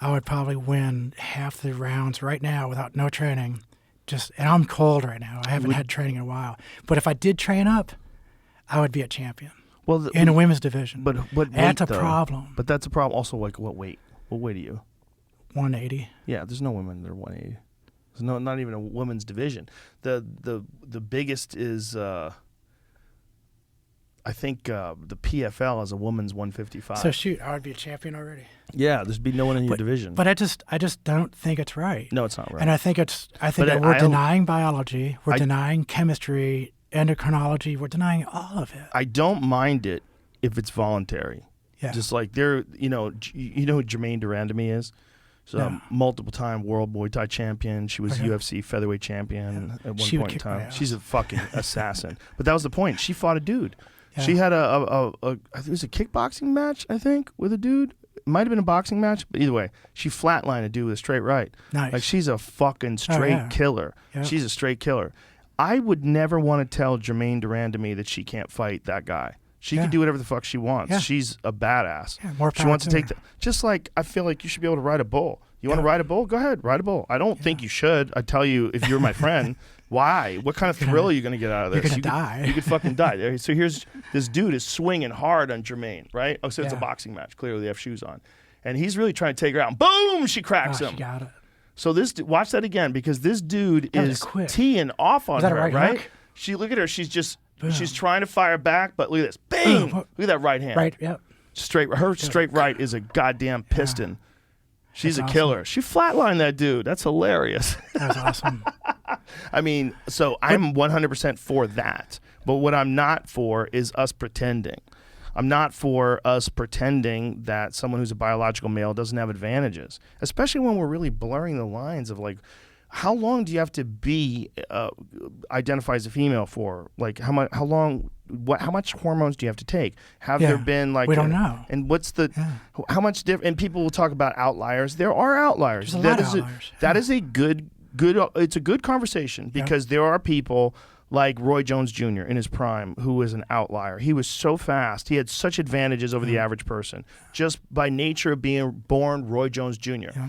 I would probably win half the rounds right now without no training. And I'm cold right now. I haven't had training in a while. But if I did train up, I would be a champion in the women's division. But what weight, that's a though? problem. But that's a problem. Also, like, what weight? What weight are you? 180. Yeah, there's no women that are 180. There's not even a women's division. The biggest is I think the PFL is a woman's 155. So shoot, I would be a champion already. Yeah, there's be no one in your division. But I just don't think it's right. No, it's not right. And I think that we're denying biology, we're denying chemistry, endocrinology, we're denying all of it. I don't mind it if it's voluntary. Yeah. Just like you know who Jermaine Durandamy is? So multiple-time world Muay Thai champion. She was UFC featherweight champion at one She would point in kick my time. ass. She's a fucking assassin. But that was the point. She fought a dude. Yeah. She had I think it was a kickboxing match, I think, with a dude. It might have been a boxing match, but either way, she flatlined a dude with a straight right. Nice. Like, she's a fucking straight killer. Yeah. She's a straight killer. I would never want to tell Jermaine Durandamy that she can't fight that guy. She can do whatever the fuck she wants. Yeah. She's a badass. Yeah, more she power wants to to take her. just like I feel like you should be able to ride a bull. You want to ride a bull? Go ahead, ride a bull. I don't think you should. I tell you, if you're my friend, why? What kind of thrill are you going to get out of this? You're going to die. You could fucking die. So here's this dude is swinging hard on Jermaine, right? Oh, so it's a Yeah. boxing match. Clearly they have shoes on. And he's really trying to take her out. And boom, she cracks Oh, him. she got it. So watch that again, because this dude That was is quick. teeing off on Was that a her, right right? hook? Look at her. She's just Boom. she's trying to fire back, but look at this. Bang! Boom. Look at that right hand. Right, yep. Her straight right is a goddamn piston. She's That's a awesome. killer. She flatlined that dude. That's hilarious. That was awesome. I mean, so I'm 100% for that. But what I'm not for is us pretending. I'm not for us pretending that someone who's a biological male doesn't have advantages, especially when we're really blurring the lines of, like, how long do you have to be identify as a female for? Like, how much hormones do you have to take? Have Yeah, there been, like, we don't know. And what's the how much different? And people will talk about outliers. There are outliers. There's a lot of outliers. That is a good. It's a good conversation, because there are people like Roy Jones Jr. in his prime who was an outlier. He was so fast. He had such advantages over the average person just by nature of being born Roy Jones Jr. Yeah.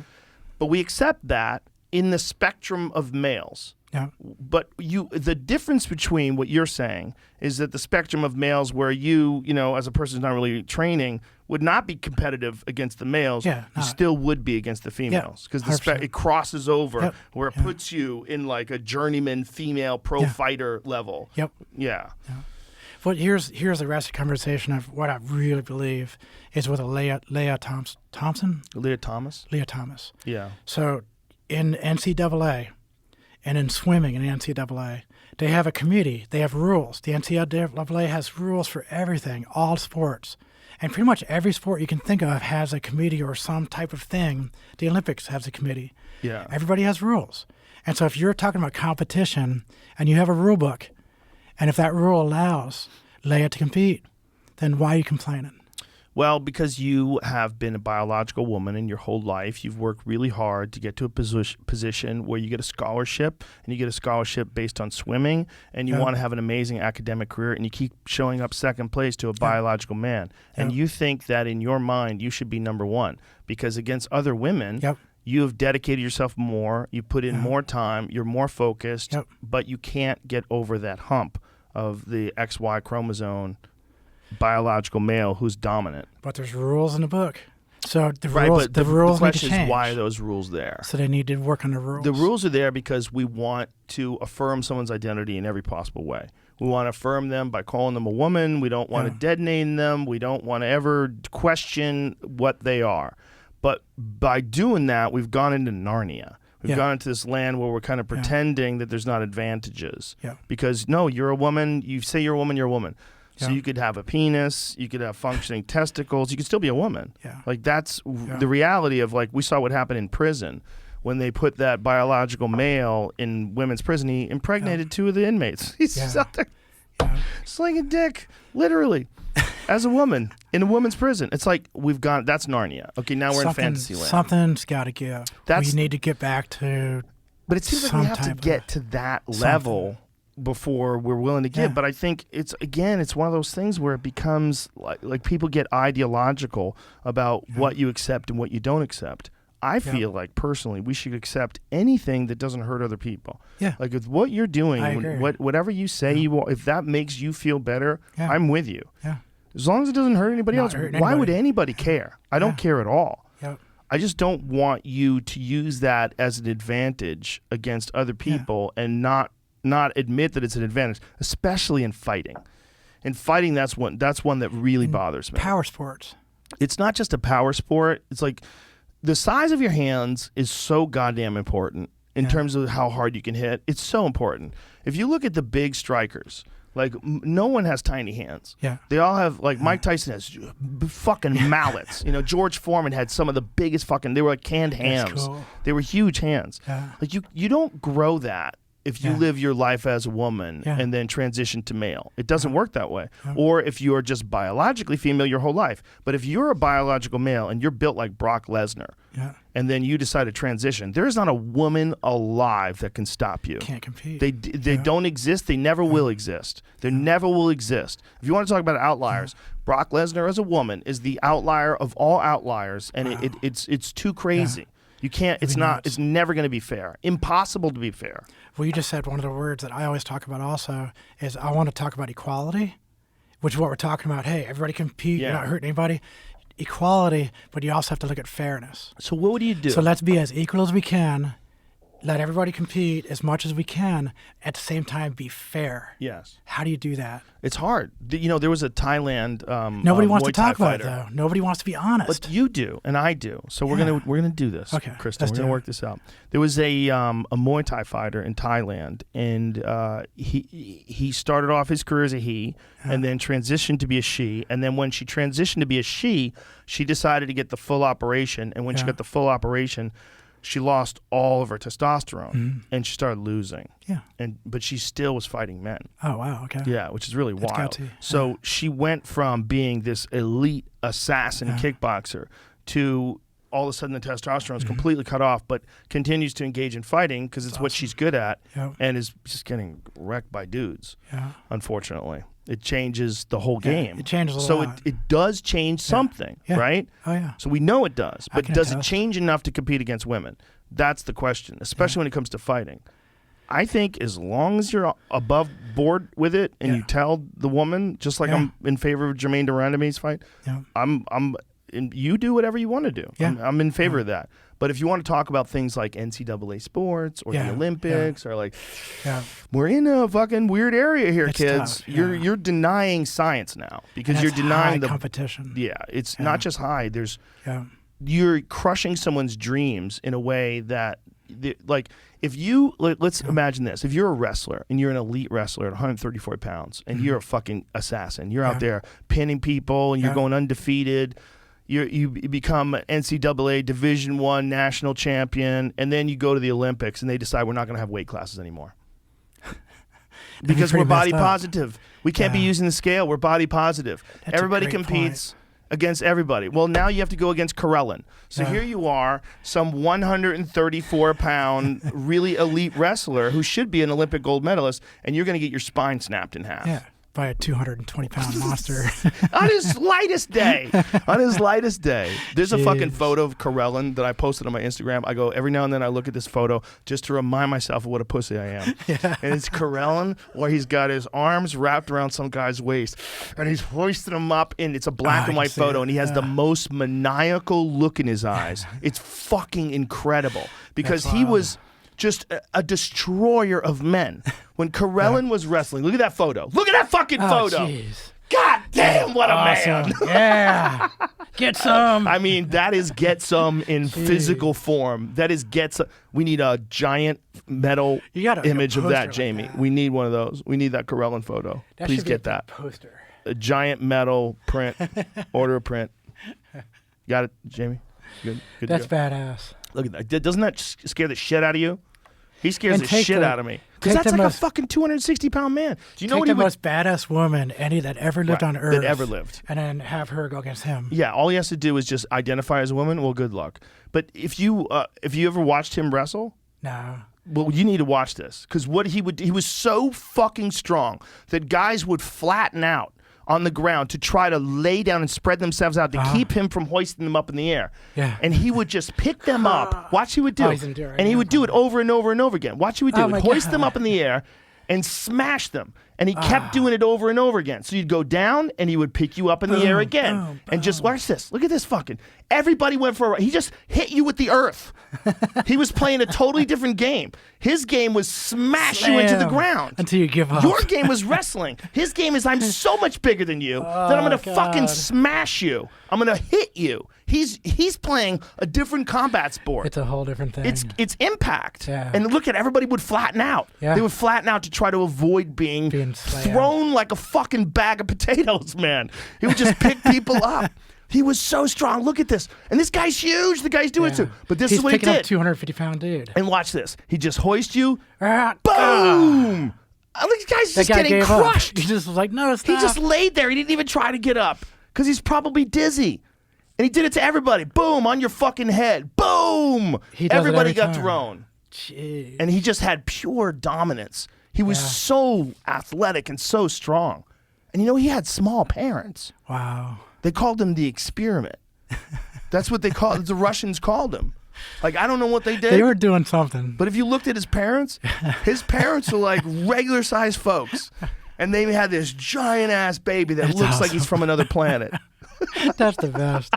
But we accept that, in the spectrum of males. Yeah. But the difference between what you're saying is that the spectrum of males where you know, as a person who's not really training, would not be competitive against the males. Yeah, you no. still would be against the females because 100%. it crosses over Yep. where it puts you in like a journeyman female pro fighter level. Yep. Yeah. Well, here's the rest of the conversation of what I really believe is with a Leah Thompson. Leah Thomas. Leah Thomas. Yeah. So in NCAA and in swimming in NCAA, they have a committee. They have rules. The NCAA has rules for everything, all sports. And pretty much every sport you can think of has a committee or some type of thing. The Olympics has a committee. Yeah. Everybody has rules. And so if you're talking about competition and you have a rule book, and if that rule allows Leia to compete, then why are you complaining? Well, because you have been a biological woman in your whole life. You've worked really hard to get to a position where you get a scholarship, and you get a scholarship based on swimming, and you want to have an amazing academic career, and you keep showing up second place to a biological man. And you think that in your mind you should be number one because against other women, you have dedicated yourself more, you put in more time, you're more focused, but you can't get over that hump of the XY chromosome biological male who's dominant. But there's rules in the book. So the Right, rules, but the rules the need to question change. is why are those rules there? So they need to work on the rules. The rules are there because we want to affirm someone's identity in every possible way. We want to affirm them by calling them a woman. We don't want to detonate them. We don't want to ever question what they are. But by doing that, we've gone into Narnia. We've gone into this land where we're kind of pretending that there's not advantages. Because, no, you're a woman. You say you're a woman, you're a woman. So you could have a penis, you could have functioning testicles, you could still be a woman. Like that's the reality of like we saw what happened in prison when they put that biological male in women's prison. He impregnated two of the inmates. He's just out there slinging dick, literally, as a woman in a woman's prison. It's like we've gone. That's Narnia. Okay, now we're in fantasy land. Something's got to give. We need to get back to. But it seems like we have to get to that level before we're willing to give. But I think it's one of those things where it becomes like people get ideological about what you accept and what you don't accept. I feel like personally we should accept anything that doesn't hurt other people. Like with what you're doing, whatever you say you want, if that makes you feel better, I'm with you. As long as it doesn't hurt anybody else, why would anybody care? I don't care at all. I just don't want you to use that as an advantage against other people and not admit that it's an advantage, especially in fighting. In fighting, that's one that really bothers me. Power sports. It's not just a power sport. It's like the size of your hands is so goddamn important in terms of how hard you can hit. It's so important. If you look at the big strikers, like no one has tiny hands. They all have like Mike Tyson has fucking mallets. You know, George Foreman had some of the biggest fucking. They were like canned hams. Cool. They were huge hands. Like you don't grow that. If you live your life as a woman and then transition to male. It doesn't work that way. Or if you're just biologically female your whole life. But if you're a biological male and you're built like Brock Lesnar and then you decide to transition, there is not a woman alive that can stop you. Can't compete. They don't exist. They never will exist. They never will exist. If you want to talk about outliers, Brock Lesnar as a woman is the outlier of all outliers, and it's too crazy. You can't. It's not. It's never going to be fair. Impossible to be fair. Well, you just said one of the words that I always talk about. Also, is I want to talk about equality, which is what we're talking about. Hey, everybody compete. You're not hurting anybody. Equality, but you also have to look at fairness. So what do you do? So let's be as equal as we can. Let everybody compete as much as we can. At the same time, be fair. Yes. How do you do that? It's hard. You know, there was a Thailand. Nobody wants to Muay Thai talk about fighter. it, though. Nobody wants to be honest. But you do, and I do. So we're gonna do this. Okay, Kristin, let's we're do gonna it. work this out. There was a Muay Thai fighter in Thailand, and he started off his career as a he, and then transitioned to be a she. And then when she transitioned to be a she decided to get the full operation. And when she got the full operation, she lost all of her testosterone, and she started losing. But she still was fighting men. Oh, wow, okay. Yeah, which is really wild. gutsy. So she went from being this elite assassin kickboxer to all of a sudden the testosterone is completely cut off, but continues to engage in fighting because it's what she's good at, and is just getting wrecked by dudes, unfortunately. It changes the whole game. it changes a so lot. it does change something, Yeah. right? Oh, yeah. So we know it does, but can does it attest. change enough to compete against women? That's the question, especially when it comes to fighting. I think as long as you're above board with it and you tell the woman, just like I'm in favor of Jermaine Durandamy's fight, and you do whatever you want to do. Yeah. I'm in favor of that. But if you want to talk about things like NCAA sports or the Olympics or like, we're in a fucking weird area here, It's kids. tough, You're denying science now because And you're it's denying high the competition. Yeah, it's not just high. Yeah. You're crushing someone's dreams in a way that, like, if you let's imagine this: if you're a wrestler and you're an elite wrestler at 134 pounds and you're a fucking assassin, you're out there pinning people and you're going undefeated. You become an NCAA Division I national champion, and then you go to the Olympics, and they decide we're not going to have weight classes anymore because we're body positive. We can't be using the scale. We're body positive. That's a Everybody great competes against everybody. Well, now you have to go against Karelin. So here you are, some 134-pound, really elite wrestler who should be an Olympic gold medalist, and you're going to get your spine snapped in half. Yeah. By a 220-pound monster. On his lightest day. There's a fucking photo of Karelin that I posted on my Instagram. I go, every now and then I look at this photo just to remind myself of what a pussy I am. And it's Karelin where he's got his arms wrapped around some guy's waist and he's hoisting him up, and it's a black and white photo, and he has the most maniacal look in his eyes. It's fucking incredible because he was just a destroyer of men. When Karelin was wrestling, look at that photo. Look at that fucking photo. Jeez. God damn, what a man. Yeah. Get some. I mean, that is get some in physical form. That is get some. We need a giant metal image of that, Jamie. Like that. We need one of those. We need that Karelin photo. Please get that. Poster. A giant metal print. Order a print. Got it, Jamie? Good to That's go. badass. Look at that. Doesn't that scare the shit out of you? He scares And the take shit the- out of me. Because take that's the like most- a fucking 260-pound man. Do you know Take what the he would... most badass woman any that ever lived on Earth. That ever lived. And then have her go against him. Yeah, all he has to do is just identify as a woman. Well, good luck. But if you ever watched him wrestle, No. well, you need to watch this because he was so fucking strong that guys would flatten out on the ground to try to lay down and spread themselves out to keep him from hoisting them up in the air. Yeah. And he would just pick them up. Watch he would do. Oh, he's enduring. And he would do it over and over and over again. Watch he would do. Oh, He would my hoist them God. up in the air and smash them. And he kept doing it over and over again. So you'd go down and he would pick you up in the air again. boom, And just watch this. Look at this fucking. Everybody went for a. He just hit you with the earth. He was playing a totally different game. His game was smash you into the Slam. ground. Until you give up. Your game was wrestling. His game is I'm so much bigger than you that I'm gonna fucking smash you. I'm gonna hit you. He's playing a different combat sport. It's a whole different thing. It's impact. Yeah. And look at everybody would flatten out. Yeah. They would flatten out to try to avoid being slammed. thrown like a fucking bag of potatoes, man. He would just pick people up. He was so strong. Look at this. And this guy's huge. The guy's doing it too. But this He's is what he picking up did. 250-pound dude. And watch this. He just hoists you. Ah, Boom! This guy's That just guy getting gave crushed. up. He just was like, no, He stop. just laid there. He didn't even try to get up because he's probably dizzy. And he did it to everybody. Boom, on your fucking head. Boom! He does it Everybody every got time. thrown. Jeez. And he just had pure dominance. He was so athletic and so strong. And you know, he had small parents. Wow. They called him the experiment. That's what the Russians called him. Like, I don't know what they did. They were doing something. But if you looked at his parents are like regular sized folks. And they had this giant ass baby that That's looks like awesome. he's from another planet. That's the best.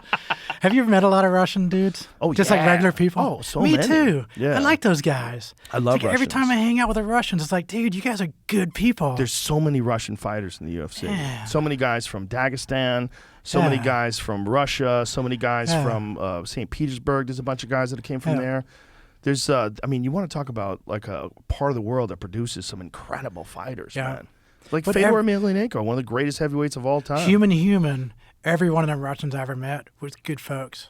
Have you ever met a lot of Russian dudes? Oh, Just like yeah. regular people? Oh, so Me many. too. Yeah. I like those guys. I love It's like every time I hang out with the Russians, it's like, dude, you guys are good people. There's so many Russian fighters in the UFC. Yeah. So many guys from Dagestan, so many guys from Russia, so many guys from St. Petersburg. There's a bunch of guys that came from there. There's, I mean, you want to talk about like a part of the world that produces some incredible fighters, man. Like But Fedor Emelianenko, one of the greatest heavyweights of all time. Human. Every one of them Russians I ever met was good folks.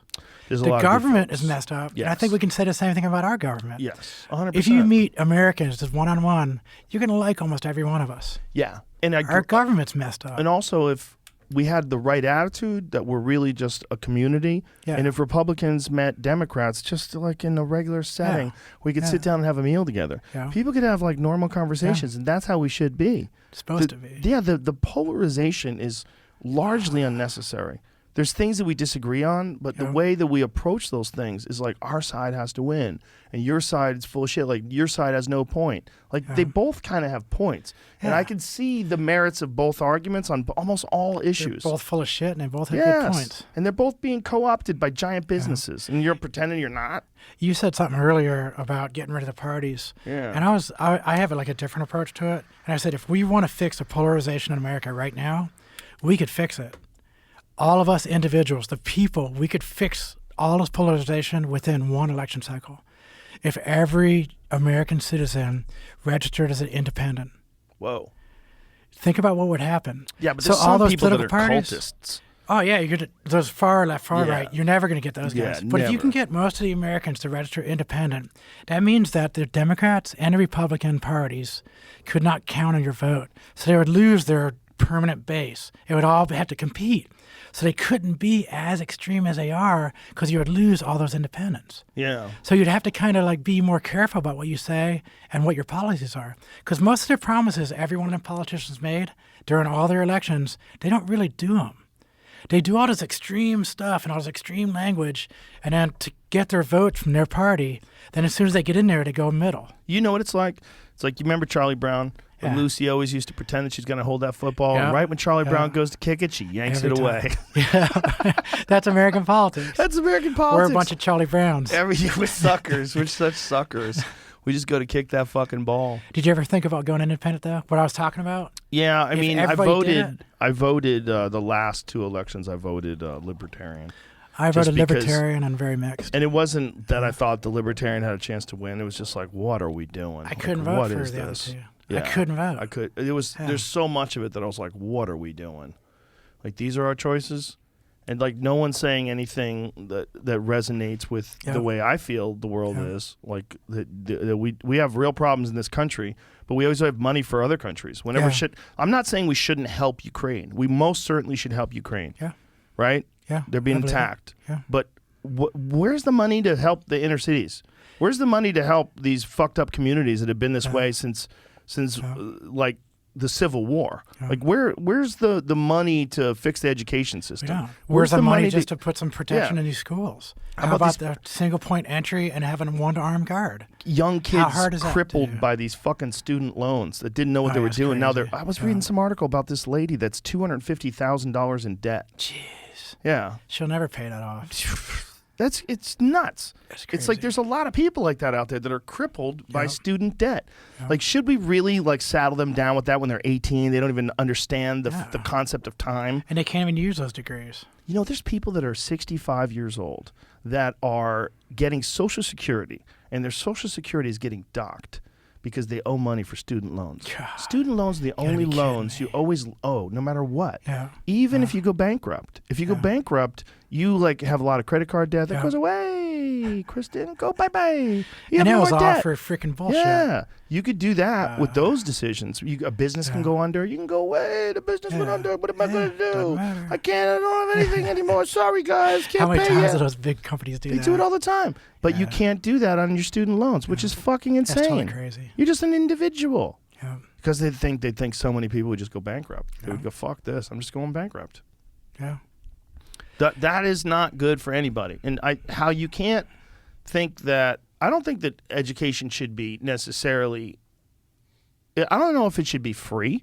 There's a The lot of good government folks. is messed up. And I Yes. think we can say the same thing about our government. Yes, 100%. If you meet Americans just one-on-one, you're going to like almost every one of us. yeah, and Our government's messed up. and also if we had the right attitude, that we're really just a community. Yeah. And if Republicans met Democrats, just like in a regular setting, we could sit down and have a meal together. Yeah. People could have like normal conversations, and that's how we should be. It's supposed to be. Yeah, the polarization is largely unnecessary. There's things that we disagree on, but the way that we approach those things is like our side has to win, and your side is full of shit. Like your side has no point. Like they both kind of have points, and I can see the merits of both arguments on almost all issues. They're both full of shit, and they both have good points. And they're both being co-opted by giant businesses, and you're pretending you're not. You said something earlier about getting rid of the parties. Yeah. And I have like a different approach to it. And I said, if we want to fix the polarization in America right now, we could fix it. All of us individuals, the people, we could fix all this polarization within one election cycle. If every American citizen registered as an independent. Whoa. Think about what would happen. Yeah, but so there's all some those people that political are parties, cultists. Oh yeah, those far left, far Yeah. right. You're never going to get those Yeah, guys. But if you never. can get most of the Americans to register independent, that means that the Democrats and the Republican parties could not count on your vote, so they would lose their permanent base. It would all have to compete, so they couldn't be as extreme as they are because you would lose all those independents. Yeah. So you'd have to kind of like be more careful about what you say and what your policies are. Because most of the promises every one of the politicians made during all their elections, they don't really do them. They do all this extreme stuff and all this extreme language, and then to get their votes from their party, then as soon as they get in there, they go middle. You know what it's like? It's like, you remember Charlie Brown? Yeah. Lucy always used to pretend that she's going to hold that football, and Yeah. right when Charlie Brown goes to kick it, she yanks Every it away. Yeah, that's American politics. That's American politics. We're a bunch of Charlie Browns. We're suckers. We're such suckers. We just go to kick that fucking ball. Did you ever think about going independent, though? What I was talking about? Yeah, I If mean, I everybody did voted. I voted the last two elections. I voted libertarian. I Just voted because- libertarian and very mixed. And it wasn't that I thought the libertarian had a chance to win. It was just like, what are we doing? I couldn't Like, vote what for is the other this? two. Yeah, I couldn't vote. I could. It was. Yeah. There's so much of it that I was like, what are we doing? Like, these are our choices, and like no one's saying anything that resonates with Yeah. the way I feel the world Yeah. is. Like that we have real problems in this country, but we always have money for other countries. Whenever Yeah. shit, I'm not saying we shouldn't help Ukraine. We most certainly should help Ukraine. Yeah. Right. Yeah, They're I being believe it. attacked. Yeah. But where's the money to help the inner cities? Where's the money to help these fucked up communities that have been this way since like the Civil War? Yeah. Like where's the money to fix the education system? Yeah. Where's the money just to put some protection Yeah. in these schools? How How about about the single point entry and having one armed guard? Young How kids hard is that to crippled do? by these fucking student loans that didn't know what Oh, they were that's doing. Now crazy. I was reading some article about this lady that's $250,000 in debt. Jeez. Yeah. She'll never pay that off. It's nuts. That's It's like crazy. there's a lot of people like that out there that are crippled by Yep. student debt. Yep. Like, should we really like saddle them down with that when they're 18? They don't even understand the Yeah. concept of time. And they can't even use those degrees. You know, there's people that are 65 years old that are getting Social Security, and their Social Security is getting docked because they owe money for student loans. God. Student loans are the gotta only be kidding loans you me. always owe, no matter what. Yeah. Even if you go bankrupt. If you go bankrupt, you like have a lot of credit card debt that Yeah. goes away. Kristin, go bye-bye. You And have that more was all debt. for freaking bullshit. Yeah, you could do that with those decisions. A business can Yeah. go under. You can go away. The business went Yeah. under. What am I Yeah, going to do? doesn't matter. I don't have anything anymore. Sorry, guys. Can't How many pay times you. do those big companies do They that? do it all the time. But you Yeah. can't do that on your student loans, which is fucking insane. That's totally crazy. You're just an individual. Yeah. Because they think so many people would just go bankrupt. They would go, fuck this. I'm just going bankrupt. Yeah. That is not good for anybody. And how you can't think that, I don't think that education should be necessarily, I don't know if it should be free.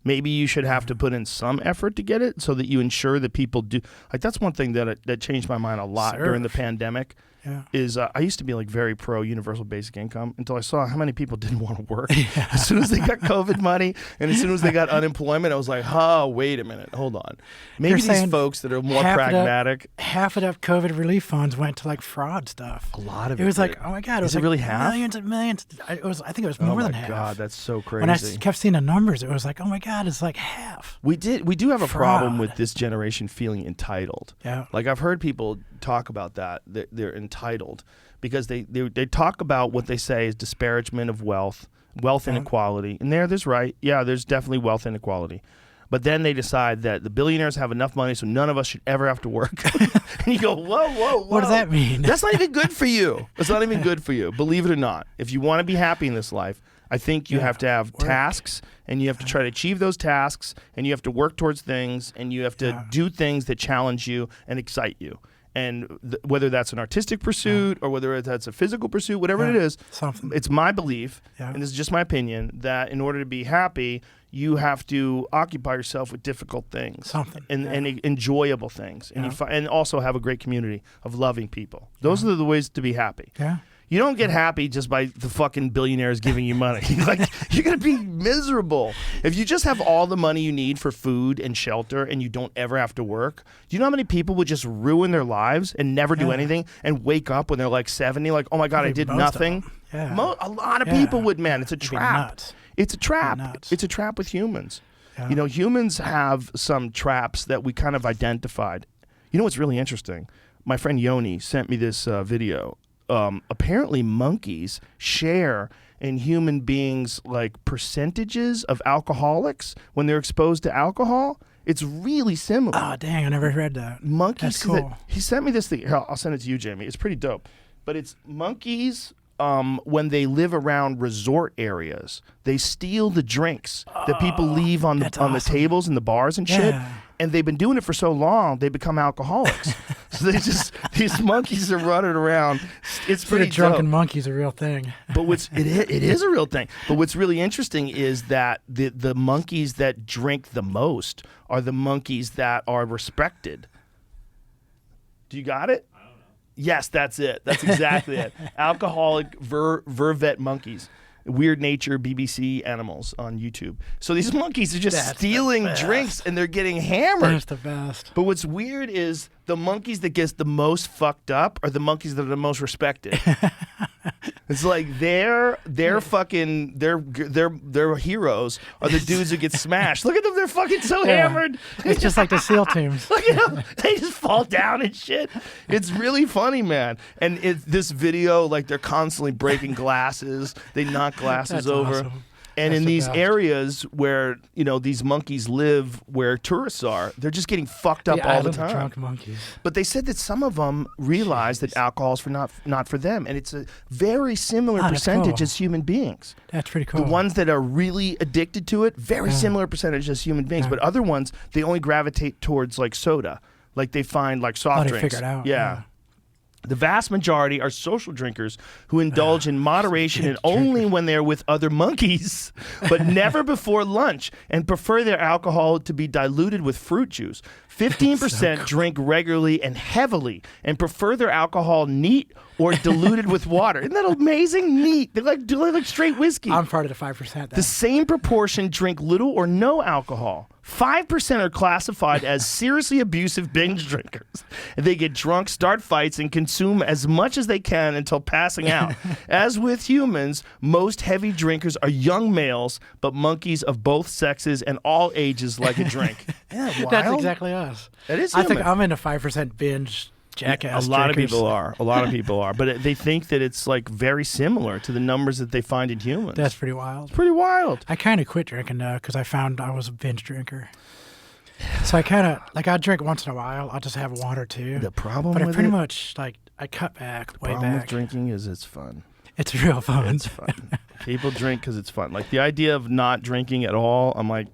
Maybe you should have to put in some effort to get it so that you ensure that people do. Like, that's one thing that changed my mind a lot during the pandemic. Yeah. Is I used to be like very pro universal basic income until I saw how many people didn't want to work. As soon as they got COVID money and as soon as they got unemployment, I was like, oh, wait a minute, hold on. Maybe You're these saying folks that are more half of that- pragmatic. Half of that COVID relief funds went to like fraud stuff. A lot of It was did. like, oh my God, it Is was it like really half? millions and millions. I think it was Oh more my than half. God, that's so crazy. When I kept seeing the numbers, it was like, oh my God, it's like half. We do have a problem Fraud. with this generation feeling entitled. Yeah. Like, I've heard people talk about that they're entitled because they talk about what they say is disparagement of wealth Yeah. inequality. And there's right. Yeah, there's definitely wealth inequality. But then they decide that the billionaires have enough money so none of us should ever have to work. And you go, whoa. What does that mean? That's not even good for you. It's not even good for you, believe it or not. If you want to be happy in this life, I think you have to have tasks, and you have to try to achieve those tasks, and you have to work towards things, and you have to do things that challenge you and excite you. And whether that's an artistic pursuit or whether that's a physical pursuit, whatever it is, it's my belief, and this is just my opinion, that in order to be happy, you have to occupy yourself with difficult things and enjoyable things, and also have a great community of loving people. Those are the ways to be happy. Yeah. You don't get happy just by the fucking billionaires giving you money. Like, you're going to be miserable. If you just have all the money you need for food and shelter and you don't ever have to work, do you know how many people would just ruin their lives and never do anything and wake up when they're like 70, like, oh my God, I did nothing? Yeah. A lot of people would, man. It's a trap. It's a trap. It's a trap with humans. Yeah. You know, humans have some traps that we kind of identified. You know what's really interesting? My friend Yoni sent me this video. Apparently monkeys share in human beings like percentages of alcoholics when they're exposed to alcohol. It's really similar. Oh, dang, I never read that. Monkeys. That's cool. He sent me this thing. Here, I'll send it to you, Jamie. It's pretty dope. But it's monkeys, when they live around resort areas, they steal the drinks that people leave on the tables and the bars and shit. And they've been doing it for so long, they become alcoholics. So these monkeys are running around. It's pretty dope. Drunken monkey's a real thing. But it is a real thing. But what's really interesting is that the monkeys that drink the most are the monkeys that are respected. Do you got it? I don't know. Yes, that's it. That's exactly it. Alcoholic vervet monkeys. Weird Nature BBC animals on YouTube. So these monkeys are just stealing drinks and they're getting hammered. That's the best. But what's weird is the monkeys that get the most fucked up are the monkeys that are the most respected. It's like their heroes are the dudes who get smashed. Look at them, they're fucking so hammered. It's just like the SEAL teams. Look at them, they just fall down and shit. It's really funny, man. And this video, like, they're constantly breaking glasses. They knock glasses over. Awesome. And in these areas where, you know, these monkeys live, where tourists are, they're just getting fucked up all the time. Drunk monkeys. But they said that some of them realize that alcohol is not for them, and it's a very similar percentage as human beings. That's pretty cool. The ones that are really addicted to it, very similar percentage as human beings. But other ones, they only gravitate towards like soda, like they find like soft drinks. They figure it out. Yeah. The vast majority are social drinkers who indulge in moderation and only when they're with other monkeys, but never before lunch, and prefer their alcohol to be diluted with fruit juice. 15% drink regularly and heavily and prefer their alcohol neat or diluted with water. Isn't that amazing? Neat. They like straight whiskey. I'm part of the 5%. Then. The same proportion drink little or no alcohol. 5% are classified as seriously abusive binge drinkers. They get drunk, start fights, and consume as much as they can until passing out. As with humans, most heavy drinkers are young males, but monkeys of both sexes and all ages like a drink. Yeah, wild. That's exactly us. It is I human. think I'm in the 5% binge jackass. A lot drinkers. of people are. But they think that it's like very similar to the numbers that they find in humans. That's pretty wild. Pretty wild. I kind of quit drinking because I found I was a binge drinker. So I kind of, like, I drink once in a while. I'll just have one or two. The problem but with I pretty it, much, like, I cut back, way problem back. with drinking is it's fun. It's real fun. It's fun. People drink because it's fun. Like the idea of not drinking at all, I'm like,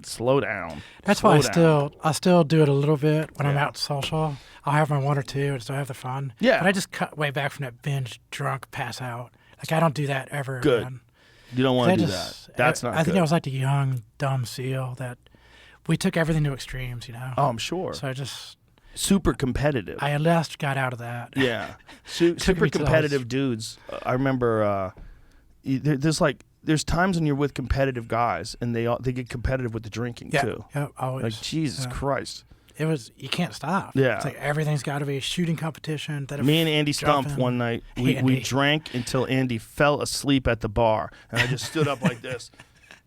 slow down. That's why I still do it a little bit when I'm out social. I'll have my one or two and still have the fun. Yeah. But I just cut way back from that binge, drunk, pass out. Like, I don't do that ever Good. again. You don't want to do that. That's not good. I think I was like the young, dumb SEAL that we took everything to extremes, you know? Oh, I'm sure. So I just... Super competitive. I at last got out of that. Yeah. Super competitive dudes. I remember there's times when you're with competitive guys and they get competitive with the drinking too. Yeah, always. Like, Jesus Christ. It was, you can't stop. Yeah. It's like everything's got to be a shooting competition. Me and Andy Stump one night, we drank until Andy fell asleep at the bar. And I just stood up like this.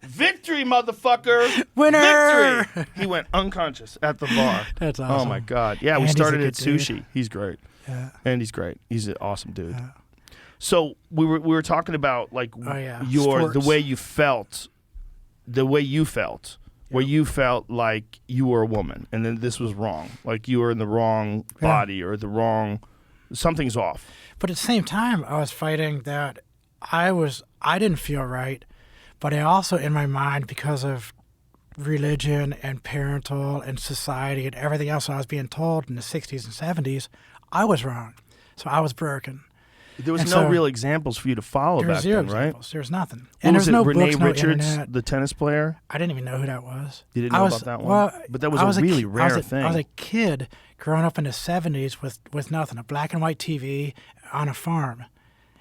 Victory, motherfucker! Winner! Victory! He went unconscious at the bar. That's awesome. Oh, my God. Yeah, we Andy's started a at good dude. Sushi. He's great. Yeah. Andy's great. He's an awesome dude. So we were talking about, like, the way you felt. The way you felt. where you felt like you were a woman and then this was wrong, like you were in the wrong body or the wrong, something's off. But at the same time, I was fighting that I didn't feel right, but I also, in my mind, because of religion and parental and society and everything else I was being told in the 60s and 70s, I was wrong. So I was broken. There was no real examples for you to follow back zero then, right? examples. There was nothing. What And was there's no Renee books, no Richards, internet. the tennis player? I didn't even know who that was. You didn't know about that one? Well, but that was a really rare thing. I was a kid growing up in the 70s with nothing, a black and white TV on a farm,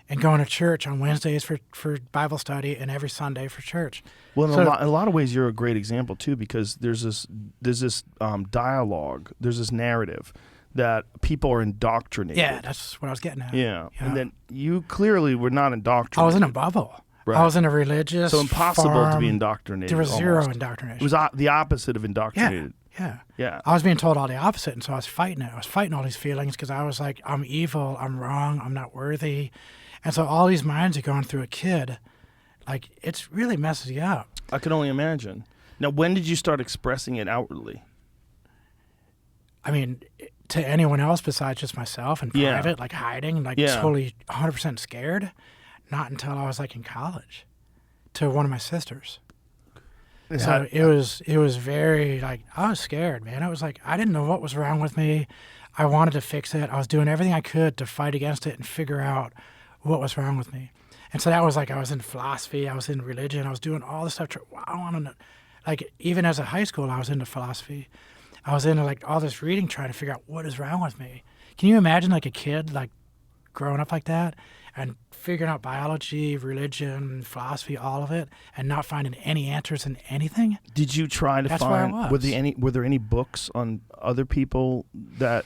and going to church on Wednesdays for Bible study and every Sunday for church. Well, in a lot of ways, you're a great example, too, because there's this dialogue, there's this narrative that people are indoctrinated. Yeah, that's what I was getting at. Yeah. And then you clearly were not indoctrinated. I was in a bubble. Right. I was in a religious So impossible farm. to be indoctrinated. There was zero almost. indoctrination. It was the opposite of indoctrinated. Yeah. I was being told all the opposite, and so I was fighting it. I was fighting all these feelings because I was like, I'm evil, I'm wrong, I'm not worthy. And so all these minds are going through a kid. Like, it's really messes you up. I can only imagine. Now, when did you start expressing it outwardly? I mean, to anyone else besides just myself in private, like hiding, like totally 100% scared, not until I was like in college, to one of my sisters. So it was very like, I was scared, man. I was like, I didn't know what was wrong with me. I wanted to fix it. I was doing everything I could to fight against it and figure out what was wrong with me. And so that was like, I was in philosophy, I was in religion, I was doing all this stuff. I wanted to, like, even as a high school, I was into philosophy. I was into like all this reading, trying to figure out what is wrong with me. Can you imagine like a kid like growing up like that and figuring out biology, religion, philosophy, all of it, and not finding any answers in anything? Did you try to That's find? where I was. Were there any books on other people that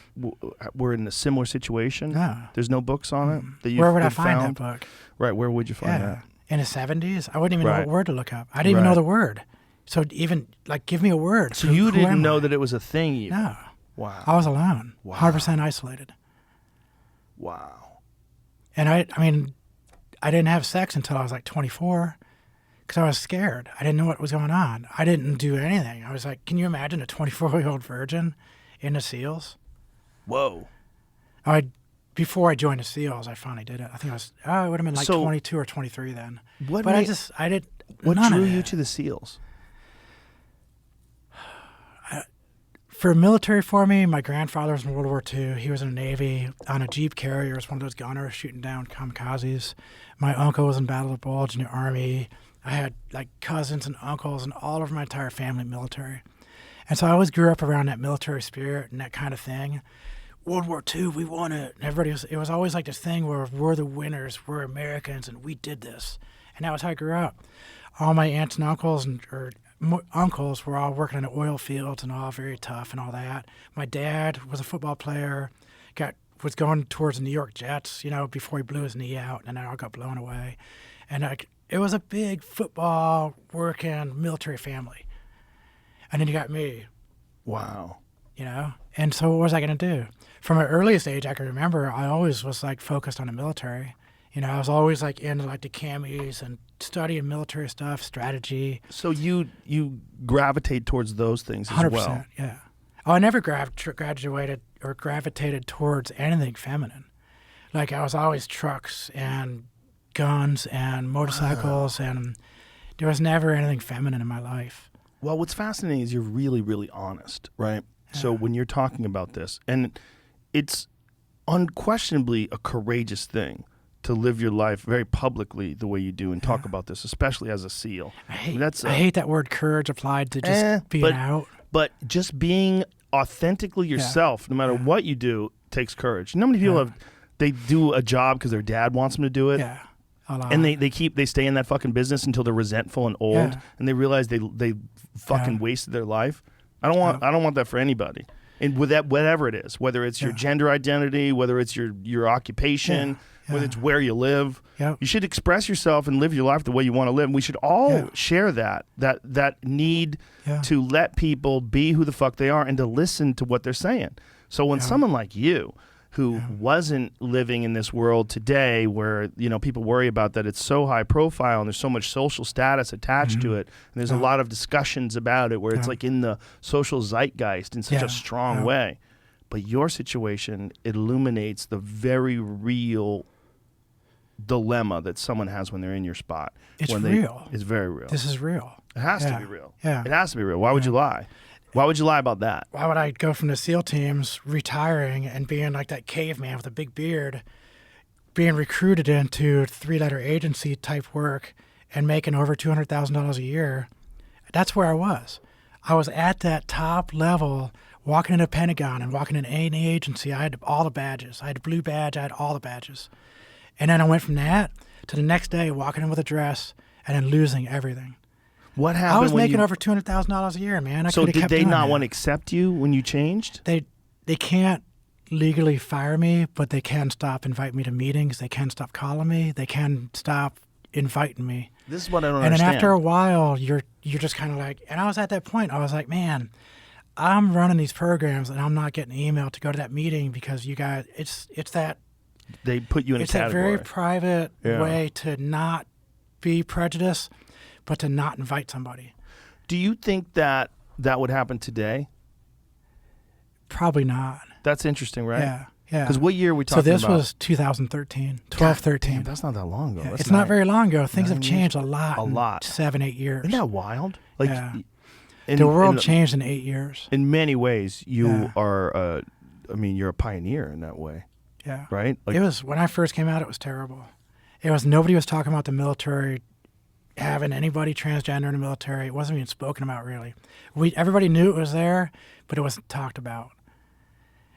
were in a similar situation? No. There's no books on it that you. Where would I find that book? Right. Where would you find that? In the 70s, I wouldn't even know Right. what word to look up. I didn't even know the word. So even like, give me a word. So Who you am didn't know I? that it was a thing. Even. No. Wow. I was alone. Wow. 100% isolated. Wow. And I mean, I didn't have sex until I was like 24 because I was scared. I didn't know what was going on. I didn't do anything. I was like, can you imagine a 24-year-old virgin in the SEALs? Whoa. Before I joined the SEALs, I finally did it. I think I would have been like 22 or 23 then. What none drew of you it. to the SEALs? For military for me, my grandfather was in World War II. He was in the Navy on a Jeep carrier. It was one of those gunners shooting down kamikazes. My uncle was in Battle of the Bulge in the Army. I had like cousins and uncles and all of my entire family military. And so I always grew up around that military spirit and that kind of thing. World War II, we won it. And it was always like this thing where we're the winners, we're Americans, and we did this. And that was how I grew up. All my aunts and uncles uncles were all working in the oil fields and all very tough and all that. My dad was a football player, was going towards the New York Jets, before he blew his knee out, and then I got blown away. And it was a big football working military family. And then you got me. Wow. And so what was I going to do? From an earliest age, I can remember I always was like focused on the military. I was always like into like the camis and studying military stuff, strategy. So you gravitate towards those things as 100%, well. yeah. Oh, I never graduated or gravitated towards anything feminine. Like I was always trucks and guns and motorcycles, and there was never anything feminine in my life. Well, what's fascinating is you're really, really honest, right? Yeah. So when you're talking about this, and it's unquestionably a courageous thing to live your life very publicly the way you do and talk about this, especially as a SEAL. I hate that word courage applied to just being out. But just being authentically yourself, no matter what you do, takes courage. You know how many people they do a job because their dad wants them to do it? Yeah. And they stay in that fucking business until they're resentful and old, and they realize they fucking wasted their life. I don't want that for anybody. And with that, whatever it is, whether it's your gender identity, whether it's your occupation, whether it's where you live, you should express yourself and live your life the way you want to live. And we should all share that need to let people be who the fuck they are and to listen to what they're saying. So when someone like you, who wasn't living in this world today where, people worry about that it's so high profile and there's so much social status attached to it. And there's a lot of discussions about it where it's like in the social zeitgeist in such a strong way. But your situation illuminates the very real dilemma that someone has when they're in your spot. It's real. It's very real. This is real. It has to be real. Yeah. It has to be real. Why would you lie? Why would you lie about that? Why would I go from the SEAL teams, retiring and being like that caveman with a big beard, being recruited into 3-letter agency type work and making over $200,000 a year? That's where I was. I was at that top level, walking in a Pentagon and walking in any agency. I had all the badges. I had a blue badge. I had all the badges. And then I went from that to the next day walking in with a dress and then losing everything. What happened? I was making over $200,000 a year, man. So did they not want to accept you when you changed? They can't legally fire me, but they can stop inviting me to meetings. They can stop calling me. They can stop inviting me. This is what I don't understand. understand. And then after a while, you're just kind of like, and I was at that point, I was like, man, I'm running these programs and I'm not getting an email to go to that meeting because you guys, it's that. They put you in a category. It's a very private way to not be prejudiced, but to not invite somebody. Do you think that would happen today? Probably not. That's interesting, right? Yeah. Because what year are we talking about? So this was 2013, 12, 13. Damn, that's not that long ago. It's not very long ago. Things have changed a lot. In 7-8 years. Isn't that wild? The world changed in 8 years. In many ways, you are, you're a pioneer in that way. Yeah. Right? It was, when I first came out, it was terrible. Nobody was talking about the military, having anybody transgender in the military. It wasn't even spoken about, really. Everybody knew it was there, but it wasn't talked about.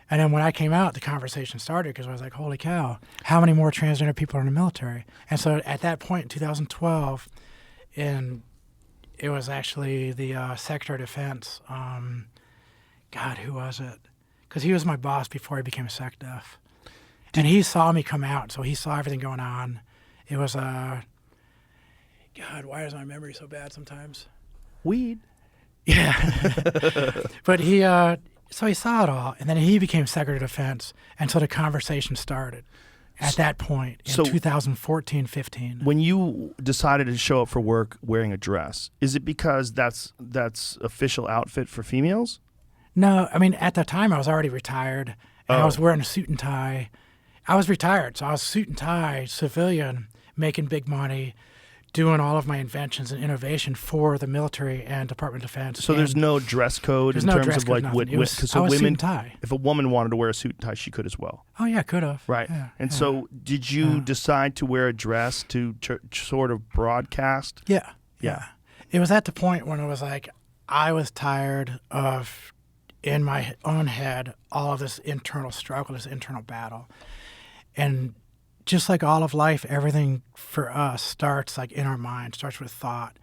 And then when I came out, the conversation started because I was like, holy cow, how many more transgender people are in the military? And so at that point in 2012, and it was actually the Secretary of Defense, God, who was it? Because he was my boss before he became a SecDef. And he saw me come out, so he saw everything going on. It was, God, why is my memory so bad sometimes? Weed. Yeah. But so he saw it all, and then he became Secretary of Defense, and so the conversation started at that point in 2014, 15. When you decided to show up for work wearing a dress, is it because that's official outfit for females? No, at the time I was already retired, and I was wearing a suit and tie. I was retired, so I was suit and tie, civilian, making big money, doing all of my inventions and innovation for the military and Department of Defense. So there's no dress code in terms of like what? So women, suit and tie. If a woman wanted to wear a suit and tie, she could as well. Oh yeah, could have. Right. Yeah, and so, did you decide to wear a dress to sort of broadcast? Yeah. It was at the point when it was like I was tired of, in my own head, all of this internal struggle, this internal battle, and just like all of life, everything for us starts like in our mind, starts with thought.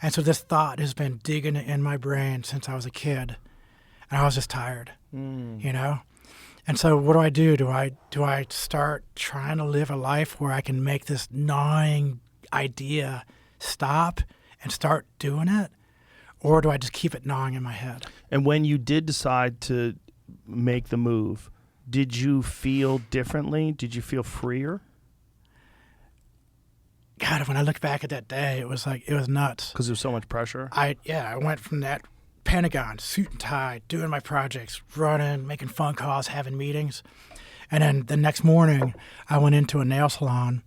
And so this thought has been digging in my brain since I was a kid. And I was just tired, And so what do? Do I start trying to live a life where I can make this gnawing idea stop and start doing it? Or do I just keep it gnawing in my head? And when you did decide to make the move, did you feel differently? Did you feel freer? God, when I look back at that day, it was nuts. Because there was so much pressure? I went from that Pentagon, suit and tie, doing my projects, running, making phone calls, having meetings. And then the next morning, I went into a nail salon,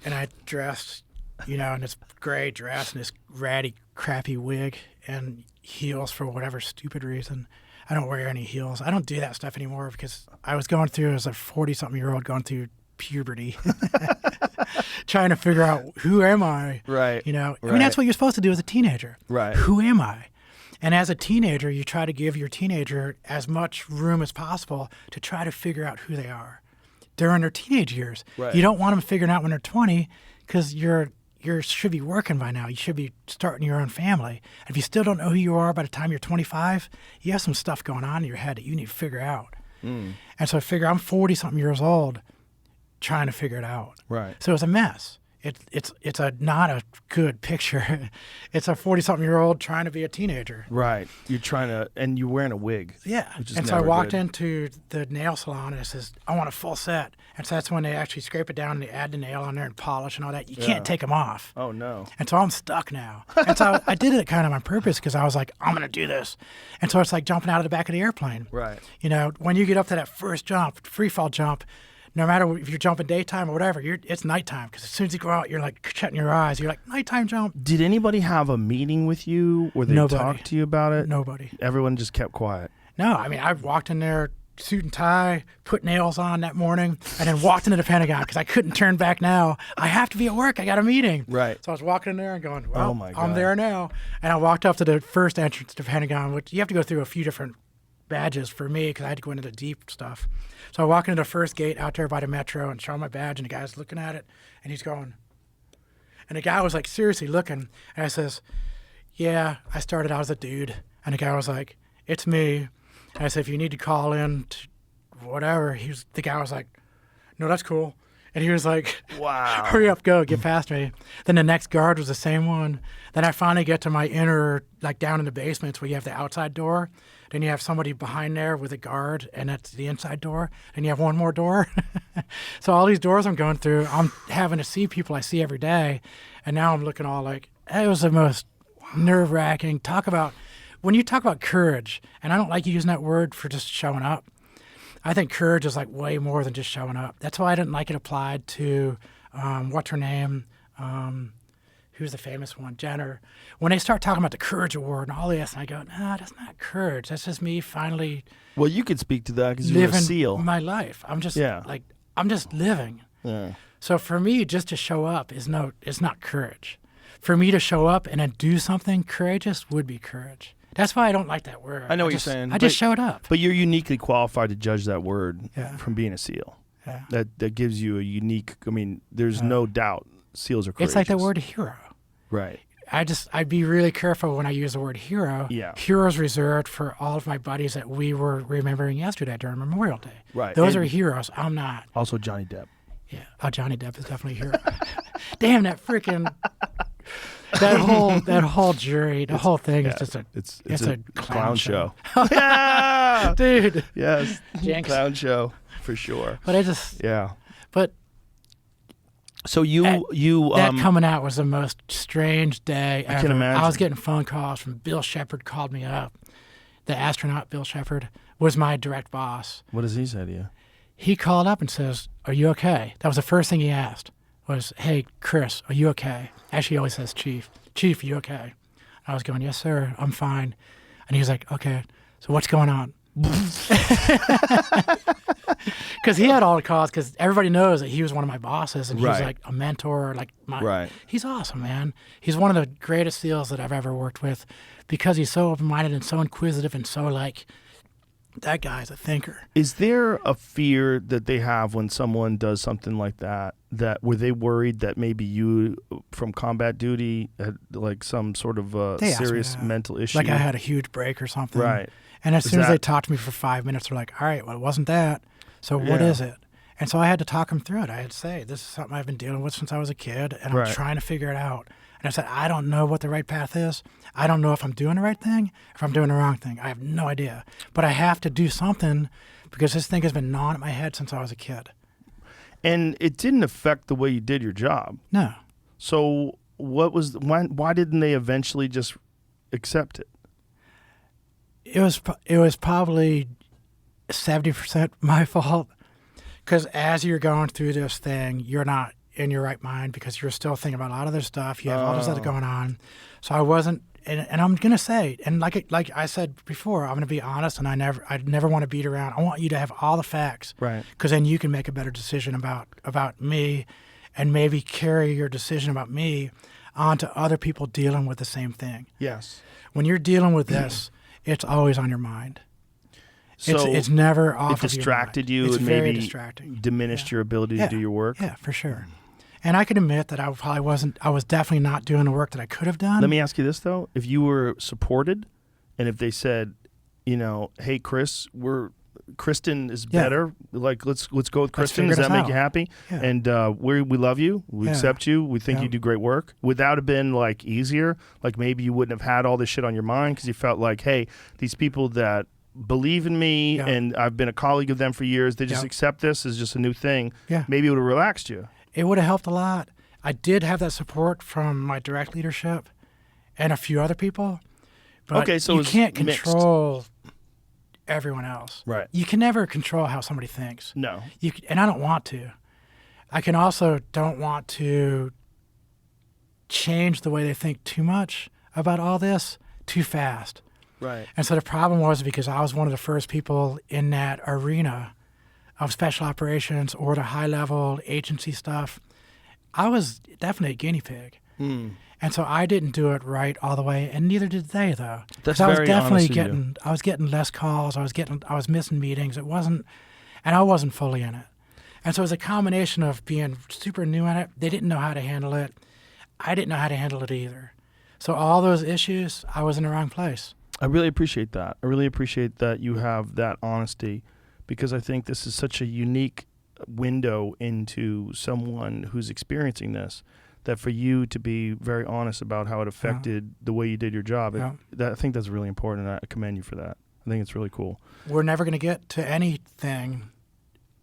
and I dressed, in this gray dress and this ratty, crappy wig and heels for whatever stupid reason. I don't wear any heels. I don't do that stuff anymore because I was going through, as a 40-something-year-old, going through puberty, trying to figure out, who am I? Right. That's what you're supposed to do as a teenager. Right. Who am I? And as a teenager, you try to give your teenager as much room as possible to try to figure out who they are during their teenage years. Right. You don't want them figuring out when they're 20 because you should be working by now. You should be starting your own family. And if you still don't know who you are by the time you're 25, you have some stuff going on in your head that you need to figure out. And so I figure I'm 40-something years old trying to figure it out. Right. So it was a mess. it's not a good picture. It's a 40-something-year-old trying to be a teenager. Right. You're trying to, and you're wearing a wig. Yeah. Which is And so I never walked good. into the nail salon and it says, I want a full set. And so that's when they actually scrape it down and they add the nail on there and polish and all that. You can't take them off. Oh, no. And so I'm stuck now. And so I did it kind of on purpose because I was like, I'm going to do this. And so it's like jumping out of the back of the airplane. Right. You know, when you get up to that first jump, free fall jump, no matter if you're jumping daytime or whatever, it's nighttime. Because as soon as you go out, you're like shutting your eyes. You're like, nighttime jump. Did anybody have a meeting with you where they Nobody. talked to you about it? Nobody. Everyone just kept quiet. No, I mean, I walked in there, suit and tie, put nails on that morning, and then walked into the Pentagon because I couldn't turn back now. I have to be at work. I got a meeting. Right. So I was walking in there and going, well, Oh, my I'm God. there now. And I walked up to the first entrance to the Pentagon, which you have to go through a few different badges for me because I had to go into the deep stuff. So I walk into the first gate out there by the metro and show my badge, and the guy's looking at it, and he's going. And the guy was like seriously looking, and I says, yeah, I started out as a dude. And the guy was like, it's me. And I said, if you need to call in to whatever, the guy was like, no, that's cool. And he was like, Wow. hurry up, go, get past me. Then the next guard was the same one. Then I finally get to my inner, like down in the basements where you have the outside door. Then you have somebody behind there with a guard, and that's the inside door. And you have one more door. So all these doors I'm going through, I'm having to see people I see every day. And now I'm looking all like, it was the most nerve-wracking. When you talk about courage, and I don't like using that word for just showing up, I think courage is like way more than just showing up. That's why I didn't like it applied to, what's her name? Who's the famous one? Jenner. When they start talking about the Courage Award and all this, and I go, no, that's not courage. That's just me finally Well, you could speak to that because you're a living SEAL. my life. I'm just Yeah. I'm just living. Yeah. So for me, just to show up is not courage. For me to show up and then do something courageous would be courage. That's why I don't like that word. I know what you're saying. I just showed up. But you're uniquely qualified to judge that word Yeah. from being a SEAL. Yeah. That gives you a unique, I mean, there's no doubt SEALs are courageous. It's like the word hero. Right. I'd be really careful when I use the word hero. Yeah. Heroes reserved for all of my buddies that we were remembering yesterday during Memorial Day. Right. Those And- are heroes. I'm not. Also Johnny Depp. Yeah. Oh, Johnny Depp is definitely a hero. Damn, that freaking that whole jury, the whole thing is just It's a a clown show. yeah, dude. Yes. Jinx. Clown show for sure. But but So you that coming out was the most strange day ever. can imagine. I was getting phone calls from Bill Shepard. Called me up. The astronaut Bill Shepard was my direct boss. what does he say to you? He called up and says, "Are you okay?" That was the first thing he asked. Was, "Hey, Chris, are you okay?" Actually, he always says, "Chief, are you okay?" I was going, "Yes, sir, I'm fine." And he was like, "Okay, so what's going on?" Because he had all the calls, because everybody knows that he was one of my bosses, and he was Right. like a mentor, like Right. He's awesome, man. He's one of the greatest SEALs that I've ever worked with, because he's so open-minded and so inquisitive and so like, that guy's a thinker. Is there a fear that they have when someone does something like that? That were they worried that maybe you, from combat duty, had like some sort of They asked me serious that. mental issue? Like I had a huge break or something. Right. And as Is soon as they that- talked to me for 5 minutes, they're like, all right, well, it wasn't that. So what Yeah. is it? And so I had to talk them through it. I had to say, this is something I've been dealing with since I was a kid, and Right. I'm trying to figure it out. And I said, I don't know what the right path is. I don't know if I'm doing the right thing, if I'm doing the wrong thing. I have no idea. But I have to do something, because this thing has been gnawing at my head since I was a kid. And it didn't affect the way you did your job. No. So why didn't they eventually just accept it? It was probably 70% my fault, because as you're going through this thing, you're not in your right mind, because you're still thinking about a lot of this stuff. You have all this other going on. So I wasn't, and I'm gonna say, and like I said before, I'm gonna be honest, and I never want to beat around. I want you to have all the facts, Right. Because then you can make a better decision about me, and maybe carry your decision about me onto other people dealing with the same thing. Yes. When you're dealing with this, it's always on your mind. So It's never off it of your distracted mind. you It's and very maybe distracting. diminished Yeah. your ability Yeah. to do your work? Yeah, for sure. And I can admit that I was definitely not doing the work that I could have done. Let me ask you this, though. If you were supported and if they said, hey, Chris, we're Kristin is Yeah. better. Like, let's go with Let's Kristin. figure Does this that make out. you happy? Yeah. And we love you. We Yeah. accept you. We think Yeah. you do great work. Would that have been like easier? Like maybe you wouldn't have had all this shit on your mind because you felt like, hey, these people that believe in me Yeah. and I've been a colleague of them for years, they just Yeah. accept this as just a new thing. Yeah. Maybe it would have relaxed you. It would have helped a lot. I did have that support from my direct leadership and a few other people. But Okay, so you it's can't mixed. control everyone else. Right. You can never control how somebody thinks. No. And I don't want to. I can also don't want to change the way they think too much about all this too fast. Right. And so the problem was because I was one of the first people in that arena of special operations or the high-level agency stuff, I was definitely a guinea pig. And so I didn't do it right all the way, and neither did they, though. That's 'Cause I was very definitely honest of you. I was getting less calls. I was missing meetings. It wasn't, and I wasn't fully in it. And so it was a combination of being super new in it. They didn't know how to handle it. I didn't know how to handle it either. So all those issues, I was in the wrong place. I really appreciate that. I really appreciate that you have that honesty because I think this is such a unique window into someone who's experiencing this, that for you to be very honest about how it affected the way you did your job, I think that's really important, and I commend you for that. I think it's really cool. We're never going to get to anything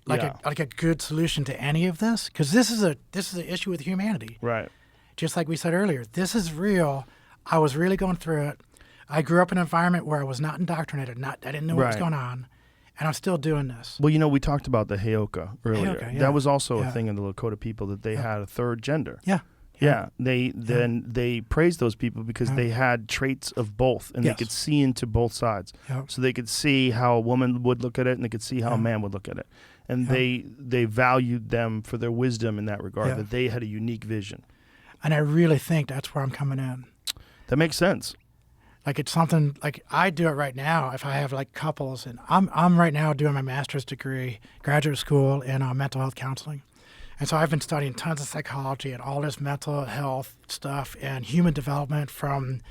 like Yeah. a good solution to any of this, because this is an issue with humanity. Right. Just like we said earlier, this is real. I was really going through it. I grew up in an environment where I was not indoctrinated. I didn't know what was Right. going on, and I'm still doing this. Well, we talked about the Heoka earlier. Heoka, yeah. That was also a Yeah. thing in the Lakota people that they had a third gender. Yeah. Yeah, they praised those people because they had traits of both, and they Yes. could see into both sides. Yeah. So they could see how a woman would look at it, and they could see how a man would look at it, and they valued them for their wisdom in that regard. Yeah. That they had a unique vision. And I really think that's where I'm coming in. That makes sense. Like it's something like I do it right now. If I have like couples, and I'm right now doing my master's degree, graduate school in mental health counseling. And so I've been studying tons of psychology and all this mental health stuff and human development from,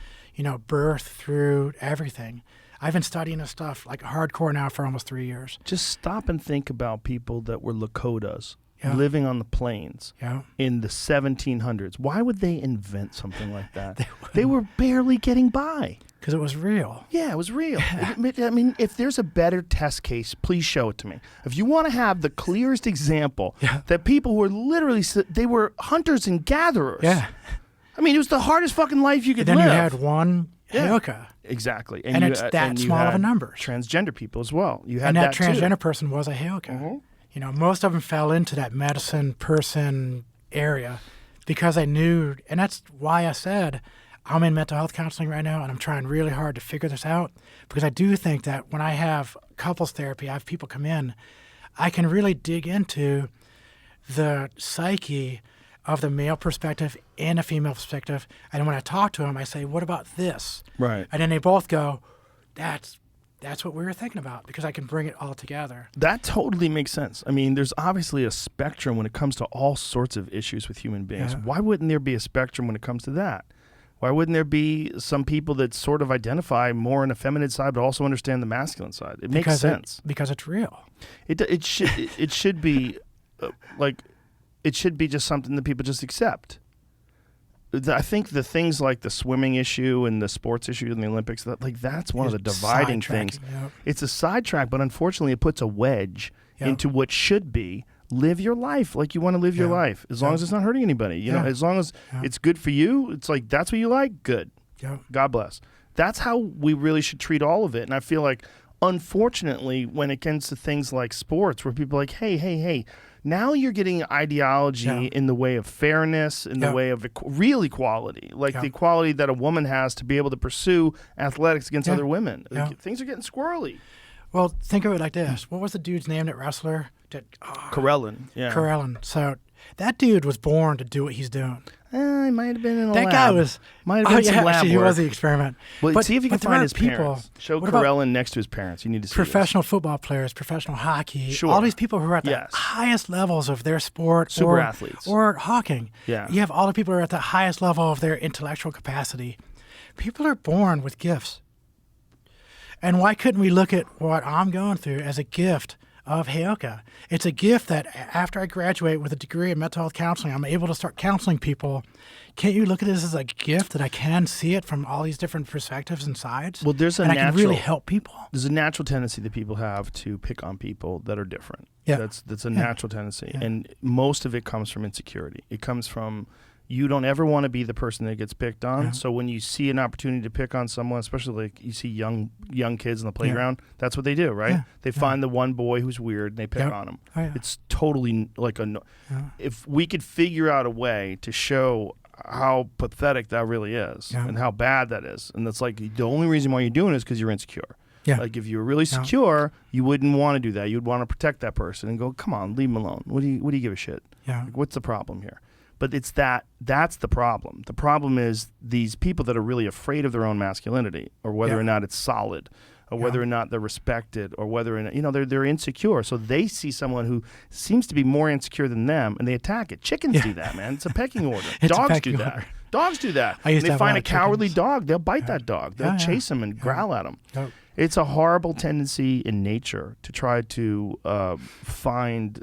birth through everything. I've been studying this stuff like hardcore now for almost 3 years. Just stop and think about people that were Lakotas Yeah. living on the plains Yeah. in the 1700s. Why would they invent something like that? They were barely getting by. Because it was real. Yeah, it was real. I mean, if there's a better test case, please show it to me. If you want to have the clearest example that people were literally, they were hunters and gatherers. Yeah. I mean, it was the hardest fucking life you could And then live. you had one Heoka. Exactly. And it's that you small of a had numbers. Transgender people as well. You had And that too. transgender person was a Heoka. Most of them fell into that medicine person area because I knew, and that's why I said I'm in mental health counseling right now, and I'm trying really hard to figure this out because I do think that when I have couples therapy, I have people come in, I can really dig into the psyche of the male perspective and a female perspective. And when I talk to them, I say, what about this? Right. And then they both go, that's what we were thinking about, because I can bring it all together. That totally makes sense. I mean, there's obviously a spectrum when it comes to all sorts of issues with human beings. Yeah. Why wouldn't there be a spectrum when it comes to that? Why wouldn't there be some people that sort of identify more on the feminine side but also understand the masculine side? It makes sense. Because it's real. It should be it should be just something that people just accept. I think the things like the swimming issue and the sports issue in the Olympics, that's one of the It's dividing things. sidetracking, yep. It's a sidetrack, but unfortunately it puts a wedge Yep. into what should be live your life like you want to live your Yeah. life, as long Yeah. as it's not hurting anybody. You know, Yeah. as long as Yeah. it's good for you, it's like that's what you like, good. Yeah. God bless. That's how we really should treat all of it. And I feel like, unfortunately, when it comes to things like sports, where people are like, hey, now you're getting ideology Yeah. in the way of fairness, in the Yeah. way of real equality, like Yeah. the equality that a woman has to be able to pursue athletics against Yeah. other women. Yeah. Like, things are getting squirrely. Well, think of it like this. What was the dude's name, that wrestler? Karelin. Yeah. Karelin. So that dude was born to do what he's doing. He might have been in a That lab. guy was. Might have been some lab actually, he work. was the experiment. Well, see if you can there find are his parents. Show What about Karelin next to his parents. You need to see professional football players, professional hockey, Sure. all these people who are at the Yes. highest levels of their sport, Super or athletes. or hawking. Yeah. You have all the people who are at the highest level of their intellectual capacity. People are born with gifts. And why couldn't we look at what I'm going through as a gift of Heyoka? It's a gift that after I graduate with a degree in mental health counseling, I'm able to start counseling people. Can't you look at this as a gift that I can see it from all these different perspectives and sides? Well, there's a and natural, I can really help people. There's a natural tendency that people have to pick on people that are different. Yeah. That's a natural tendency. Yeah. And most of it comes from insecurity. It comes from you don't ever want to be the person that gets picked on. Yeah. So when you see an opportunity to pick on someone, especially like you see young kids in the playground, that's what they do, right? Yeah. They find the one boy who's weird and they pick on him. Oh, yeah. It's totally like if we could figure out a way to show how pathetic that really is and how bad that is. And that's like the only reason why you're doing it is because you're insecure. Yeah. Like if you were really secure, you wouldn't want to do that. You'd want to protect that person and go, come on, leave him alone. What do you give a shit? Yeah. Like, what's the problem here? But it's that's the problem. The problem is these people that are really afraid of their own masculinity, or whether or not it's solid, or whether or not they're respected, or whether or not, they're insecure. So they see someone who seems to be more insecure than them, and they attack it. Chickens do that, man. It's a pecking order. Dogs do that. Dogs do that. They find a cowardly dog, they'll bite that dog. They'll chase him and growl at him. Yep. It's a horrible tendency in nature to try to find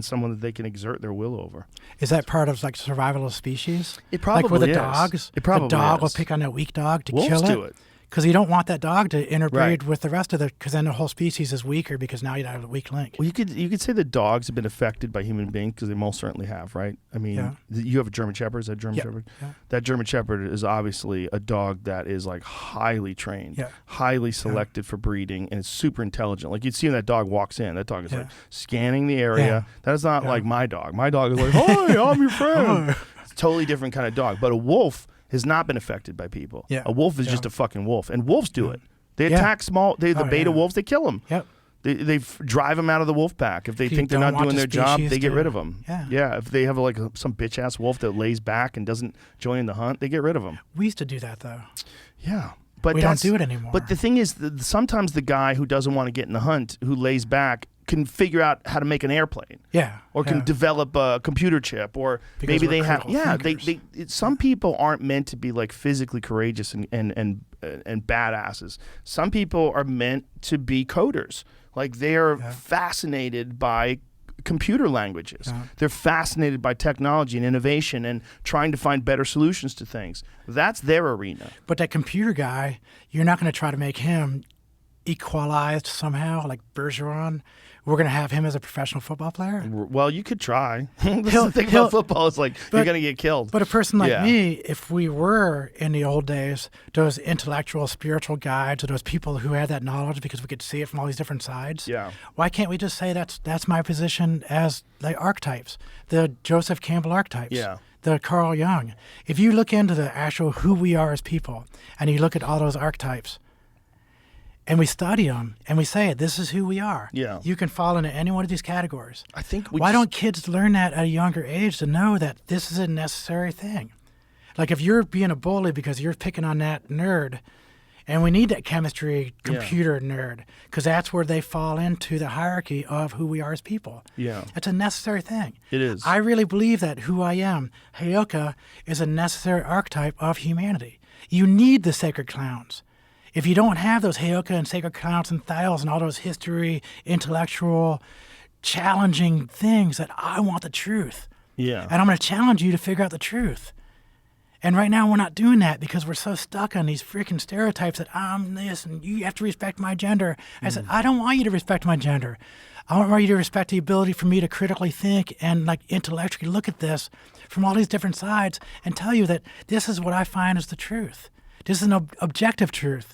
someone that they can exert their will over. Is that part of like survival of species? It probably like with the is. Dogs. It probably the dog is. will pick on a weak dog to Wolves kill it. do it. Because you don't want that dog to interbreed with the rest of because then the whole species is weaker because now you have a weak link. Well, you could say that dogs have been affected by human beings because they most certainly have, right? I mean, you have a German Shepherd. Is that German Shepherd? Yeah. That German Shepherd is obviously a dog that is like highly trained, highly selected for breeding, and it's super intelligent. Like you'd see when that dog walks in, that dog is like scanning the area. Yeah. That is not like my dog. My dog is like, "Hi, I'm your friend." It's a totally different kind of dog. But a wolf has not been affected by people. Yeah. A wolf is just a fucking wolf. And wolves do it. They attack the beta wolves, they kill them. Yep. They drive them out of the wolf pack. If they think they're not doing their job, they get rid of them. Yeah. If they have some bitch-ass wolf that lays back and doesn't join in the hunt, they get rid of them. We used to do that, though. Yeah. But we don't do it anymore. But the thing is, sometimes the guy who doesn't want to get in the hunt, who lays back, can figure out how to make an airplane. Yeah. Or can develop a computer chip, or because maybe they have. Yeah. Some people aren't meant to be like physically courageous and badasses. Some people are meant to be coders. Like they are fascinated by computer languages. They're fascinated by technology and innovation and trying to find better solutions to things. That's their arena. But that computer guy, you're not going to try to make him equalized somehow, like Bergeron. We're going to have him as a professional football player? Well, you could try. The thing about football is like you're going to get killed. But a person like me, if we were in the old days, those intellectual, spiritual guides, or those people who had that knowledge because we could see it from all these different sides, why can't we just say that's my position as like archetypes, the Joseph Campbell archetypes? Yeah. The Carl Jung. If you look into the actual who we are as people, and you look at all those archetypes, and we study them, and we say, this is who we are. Yeah. You can fall into any one of these categories. I think Why don't kids learn that at a younger age to know that this is a necessary thing? Like if you're being a bully because you're picking on that nerd, and we need that chemistry computer nerd, because that's where they fall into the hierarchy of who we are as people. Yeah. It's a necessary thing. It is. I really believe that who I am, Heyoka, is a necessary archetype of humanity. You need the sacred clowns. If you don't have those Heyoka and sacred clowns and Thiles and all those history, intellectual, challenging things that I want the truth. Yeah. And I'm going to challenge you to figure out the truth. And right now we're not doing that because we're so stuck on these freaking stereotypes that I'm this and you have to respect my gender. I said, I don't want you to respect my gender. I want you to respect the ability for me to critically think and like intellectually look at this from all these different sides and tell you that this is what I find is the truth. This is an objective truth.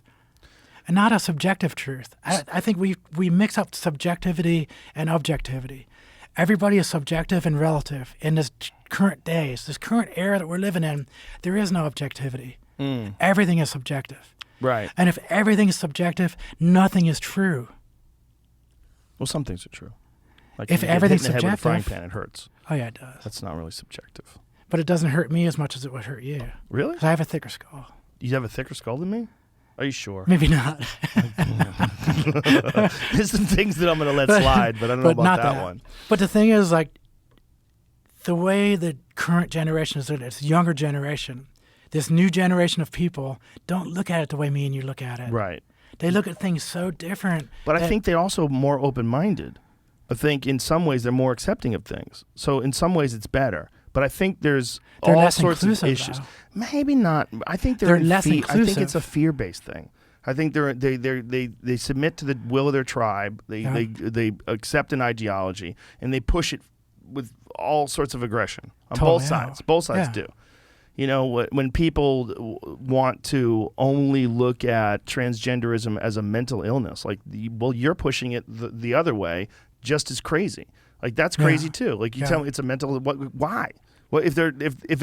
And not a subjective truth. I think we mix up subjectivity and objectivity. Everybody is subjective and relative in this current days, this current era that we're living in. There is no objectivity. Everything is subjective. Right. And if everything is subjective, nothing is true. Well, some things are true. Like if everything's subjective, with a frying pan, it hurts. Oh yeah, it does. That's not really subjective. But it doesn't hurt me as much as it would hurt you. Really? 'Cause I have a thicker skull. You have a thicker skull than me? Are you sure? Maybe not. There's some things that I'm going to let slide, but I don't know about that one. But the thing is, like, the way the current generation is doing it, this younger generation, this new generation of people, don't look at it the way me and you look at it. Right. They look at things so different. But I think they're also more open-minded. I think in some ways they're more accepting of things. So in some ways it's better. But I think they're all less sorts of inclusive, issues. though. Maybe not. I think They're in less I think inclusive. it's a fear-based thing. I think they submit to the will of their tribe. They accept an ideology and they push it with all sorts of aggression on both sides. Both sides do. You know, when people want to only look at transgenderism as a mental illness, like, well, you're pushing it the other way, just as crazy. Like, that's crazy too. Like, you tell me it's a mental. Why? Well, if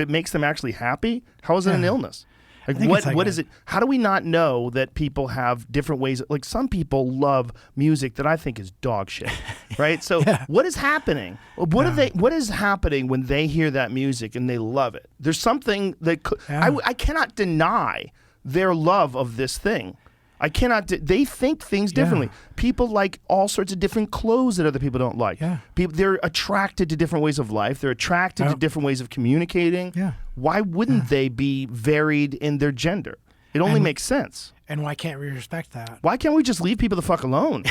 it makes them actually happy, how is it an illness? Like, what is it? How do we not know that people have different ways? Like, some people love music that I think is dog shit, right? So what is happening? What is happening when they hear that music and they love it? There's something that I cannot deny their love of this thing. I cannot. They think things differently. People like all sorts of different clothes that other people don't like. They're attracted to different ways of life. They're attracted to different ways of communicating. Why wouldn't they be varied in their gender? It only makes sense. And why can't we respect that? Why can't we just leave people the fuck alone?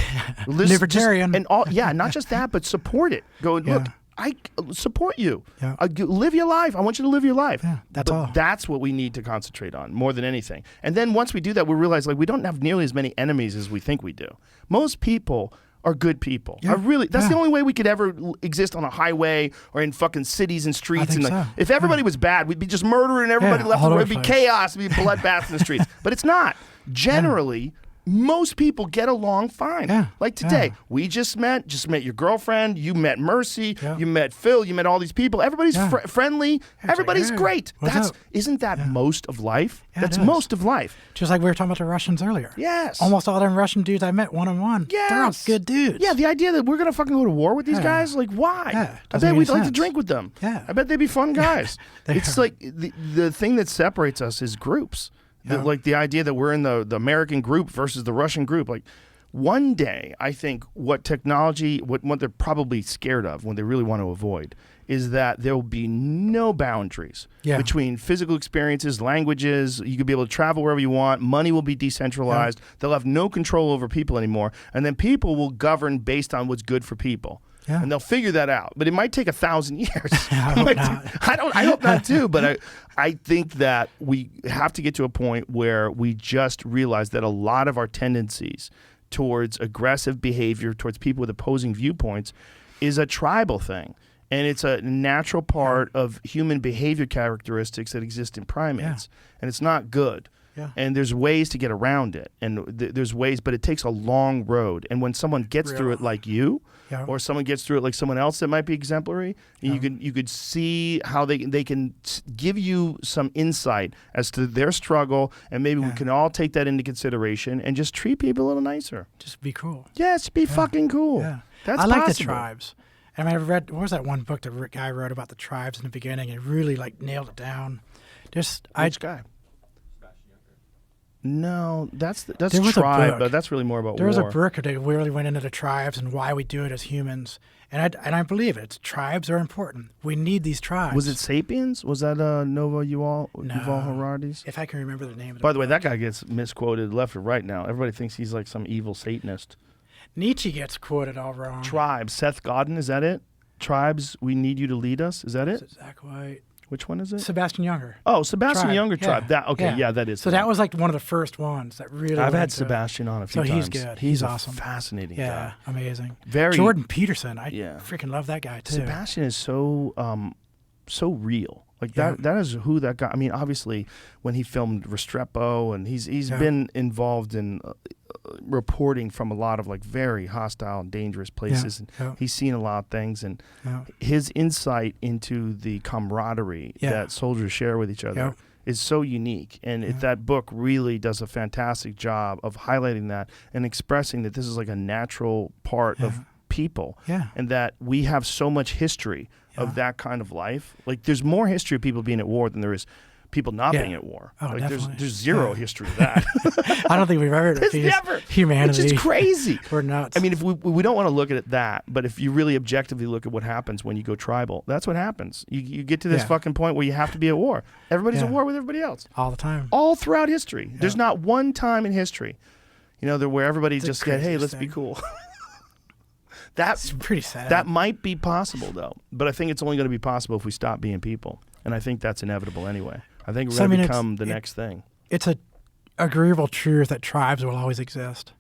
Libertarian. Not just that, but support it. Go, look, I support you. Live your life. I want you to live your life. That's all. That's what we need to concentrate on more than anything. And then once we do that, we realize, like, we don't have nearly as many enemies as we think we do. Most people are good people. That's the only way we could ever exist on a highway or in fucking cities and streets. And like, if everybody was bad, we'd be just murdering everybody left and right. It'd be chaos. It'd be bloodbaths in the streets. But it's not. Generally, most people get along fine. Like today, we just met your girlfriend, you met Mercy, you met Phil, you met all these people. Everybody's friendly. Everybody's great. Isn't that most of life? That's most of life. Just like we were talking about the Russians earlier. Yes. Almost all them Russian dudes I met one-on-one. Yes. They're all good dudes. Yeah, the idea that we're going to fucking go to war with these guys, like, why? I bet we'd like to drink with them. I bet they'd be fun guys. It's like the thing that separates us is groups. Like the idea that we're in the American group versus the Russian group. Like, one day, I think what technology, what they're probably scared of, what they really want to avoid, is that there will be no boundaries between physical experiences, languages. You could be able to travel wherever you want. Money will be decentralized. They'll have no control over people anymore. And then people will govern based on what's good for people. And they'll figure that out, but it might take 1,000 years. I hope not too, but I think that we have to get to a point where we just realize that a lot of our tendencies towards aggressive behavior towards people with opposing viewpoints is a tribal thing. And it's a natural part of human behavior characteristics that exist in primates. And it's not good. And there's ways to get around it. And there's ways, but it takes a long road. And when someone gets through it like you, or someone gets through it like someone else that might be exemplary, you could see how they can give you some insight as to their struggle, and maybe we can all take that into consideration and just treat people a little nicer. Just be cool. Yes, be fucking cool. That's I like possible. the tribes. I mean, I read, what was that one book the guy wrote about the tribes in the beginning, and really like nailed it down. Which guy? No, that's there was tribe, but that's really more about war. There was a book that really went into the tribes and why we do it as humans, and I believe it. Tribes are important. We need these tribes. Was it Sapiens? Was that Yuval Harari's? If I can remember the name of it. By the way, that guy gets misquoted left or right now. Everybody thinks he's like some evil Satanist. Nietzsche gets quoted all wrong. Tribes. Seth Godin, is that it? Tribes, we need you to lead us. Is that it? That's exactly right. Which one is it? Sebastian Junger. Oh, Sebastian Junger tribe. Yeah. That is. So that was like one of the first ones that really. I've had Sebastian on a few times. So he's good. He's awesome. Fascinating guy. Yeah, amazing. Very Jordan Peterson. I freaking love that guy too. Sebastian is so real. Like that is who that guy. I mean, obviously, when he filmed Restrepo, and he's been involved in reporting from a lot of like very hostile and dangerous places, and he's seen a lot of things, and his insight into the camaraderie that soldiers share with each other is so unique. And that book really does a fantastic job of highlighting that and expressing that this is like a natural part of people, and that we have so much history of that kind of life. Like, there's more history of people being at war than there is people not being at war. Oh, like, definitely. there's zero history of that. I don't think we've ever defeated humanity. Which is crazy. We're nuts. I mean, if we don't want to look at it that, but if you really objectively look at what happens when you go tribal, that's what happens. You get to this fucking point where you have to be at war. Everybody's at war with everybody else. All the time. All throughout history. There's not one time in history. You know, where everybody just said, hey, craziest let's be thing. cool. It's pretty sad. That might be possible, though. But I think it's only going to be possible if we stop being people. And I think that's inevitable anyway. I think we're going to become the next thing. It's a agreeable truth that tribes will always exist.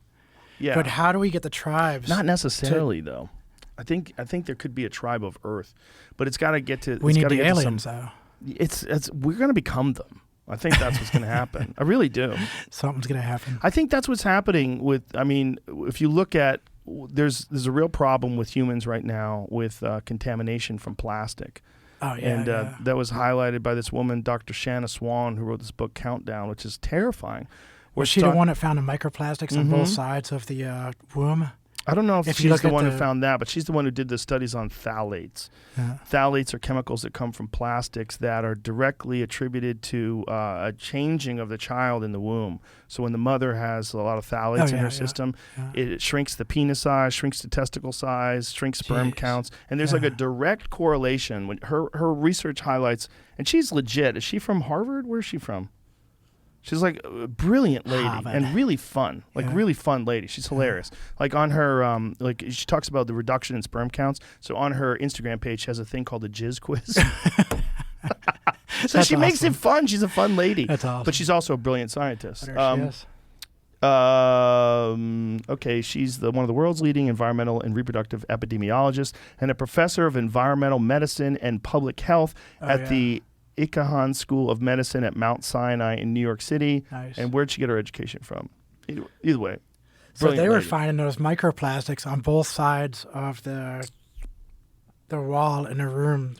Yeah. But how do we get the tribes? Not necessarily, though. I think there could be a tribe of Earth, but it's got to get to. We need the aliens, though. We're going to become them. I think that's what's going to happen. I really do. Something's going to happen. I think that's what's happening with. I mean, if you look at, there's a real problem with humans right now with contamination from plastic. Oh yeah. And that was highlighted by this woman, Dr. Shanna Swan, who wrote this book Countdown, which is terrifying. Was she the one that found the microplastics on both sides of the womb? I don't know if you she's look the at one who found that, but she's the one who did the studies on phthalates. Yeah. Phthalates are chemicals that come from plastics that are directly attributed to a changing of the child in the womb. So when the mother has a lot of phthalates in her system, it shrinks the penis size, shrinks the testicle size, shrinks sperm counts. And there's like a direct correlation. When her research highlights, and she's legit. Is she from Harvard? Where's she from? She's like a brilliant lady and really fun, really fun lady. She's hilarious. Like on her, she talks about the reduction in sperm counts. So on her Instagram page, she has a thing called the Jizz Quiz. So she makes it fun. She's a fun lady. That's awesome. But she's also a brilliant scientist. There she is. Okay, she's one of the world's leading environmental and reproductive epidemiologists and a professor of environmental medicine and public health at the Ikahan School of Medicine at Mount Sinai in New York City. Nice. And where'd she get her education from? Either way. So they were lady. finding those microplastics on both sides of the wall in the room.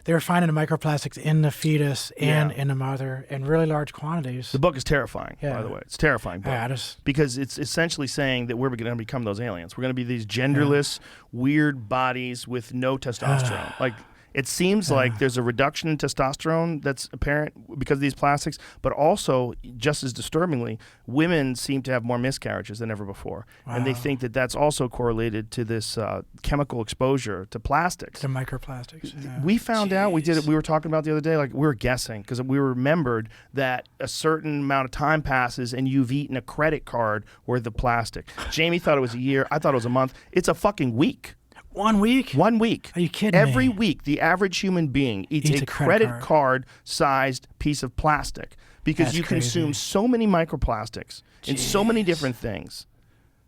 They were finding the microplastics in the fetus and in the mother in really large quantities. The book is terrifying, by the way. It's a terrifying book. Yeah, because it's essentially saying that we're going to become those aliens. We're going to be these genderless, weird bodies with no testosterone. It seems like there's a reduction in testosterone that's apparent because of these plastics, but also, just as disturbingly, women seem to have more miscarriages than ever before. Wow. And they think that that's also correlated to this chemical exposure to plastics. The microplastics. Yeah. We found out, we were talking about the other day, like we were guessing, because we remembered that a certain amount of time passes and you've eaten a credit card worth of plastic. Jamie thought it was a year. I thought it was a month. It's a fucking week. 1 week? 1 week. Are you kidding Every me? week, the average human being eats a credit card-sized piece of plastic because That's you crazy. consume so many microplastics in so many different things.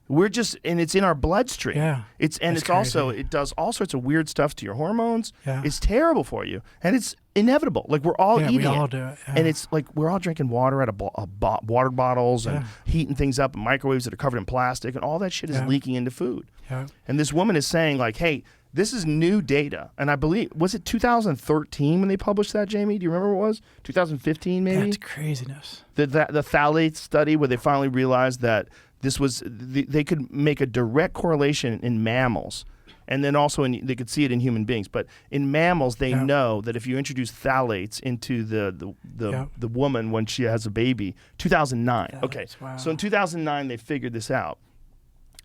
We're just, and it's in our bloodstream. Yeah. It's also, it does all sorts of weird stuff to your hormones. Yeah. It's terrible for you. And it's inevitable. Like we're all eating we all it. do it. Yeah. And it's like we're all drinking water out of water bottles and heating things up in microwaves that are covered in plastic, and all that shit is leaking into food. Yeah. And this woman is saying like, hey, this is new data. And I believe, was it 2013 when they published that, Jamie? Do you remember what it was? 2015 maybe? That's craziness. The phthalate study where they finally realized that this was, they could make a direct correlation in mammals. And then also they could see it in human beings. But in mammals, they know that if you introduce phthalates into the woman when she has a baby, 2009. Okay. Wow. So in 2009, they figured this out.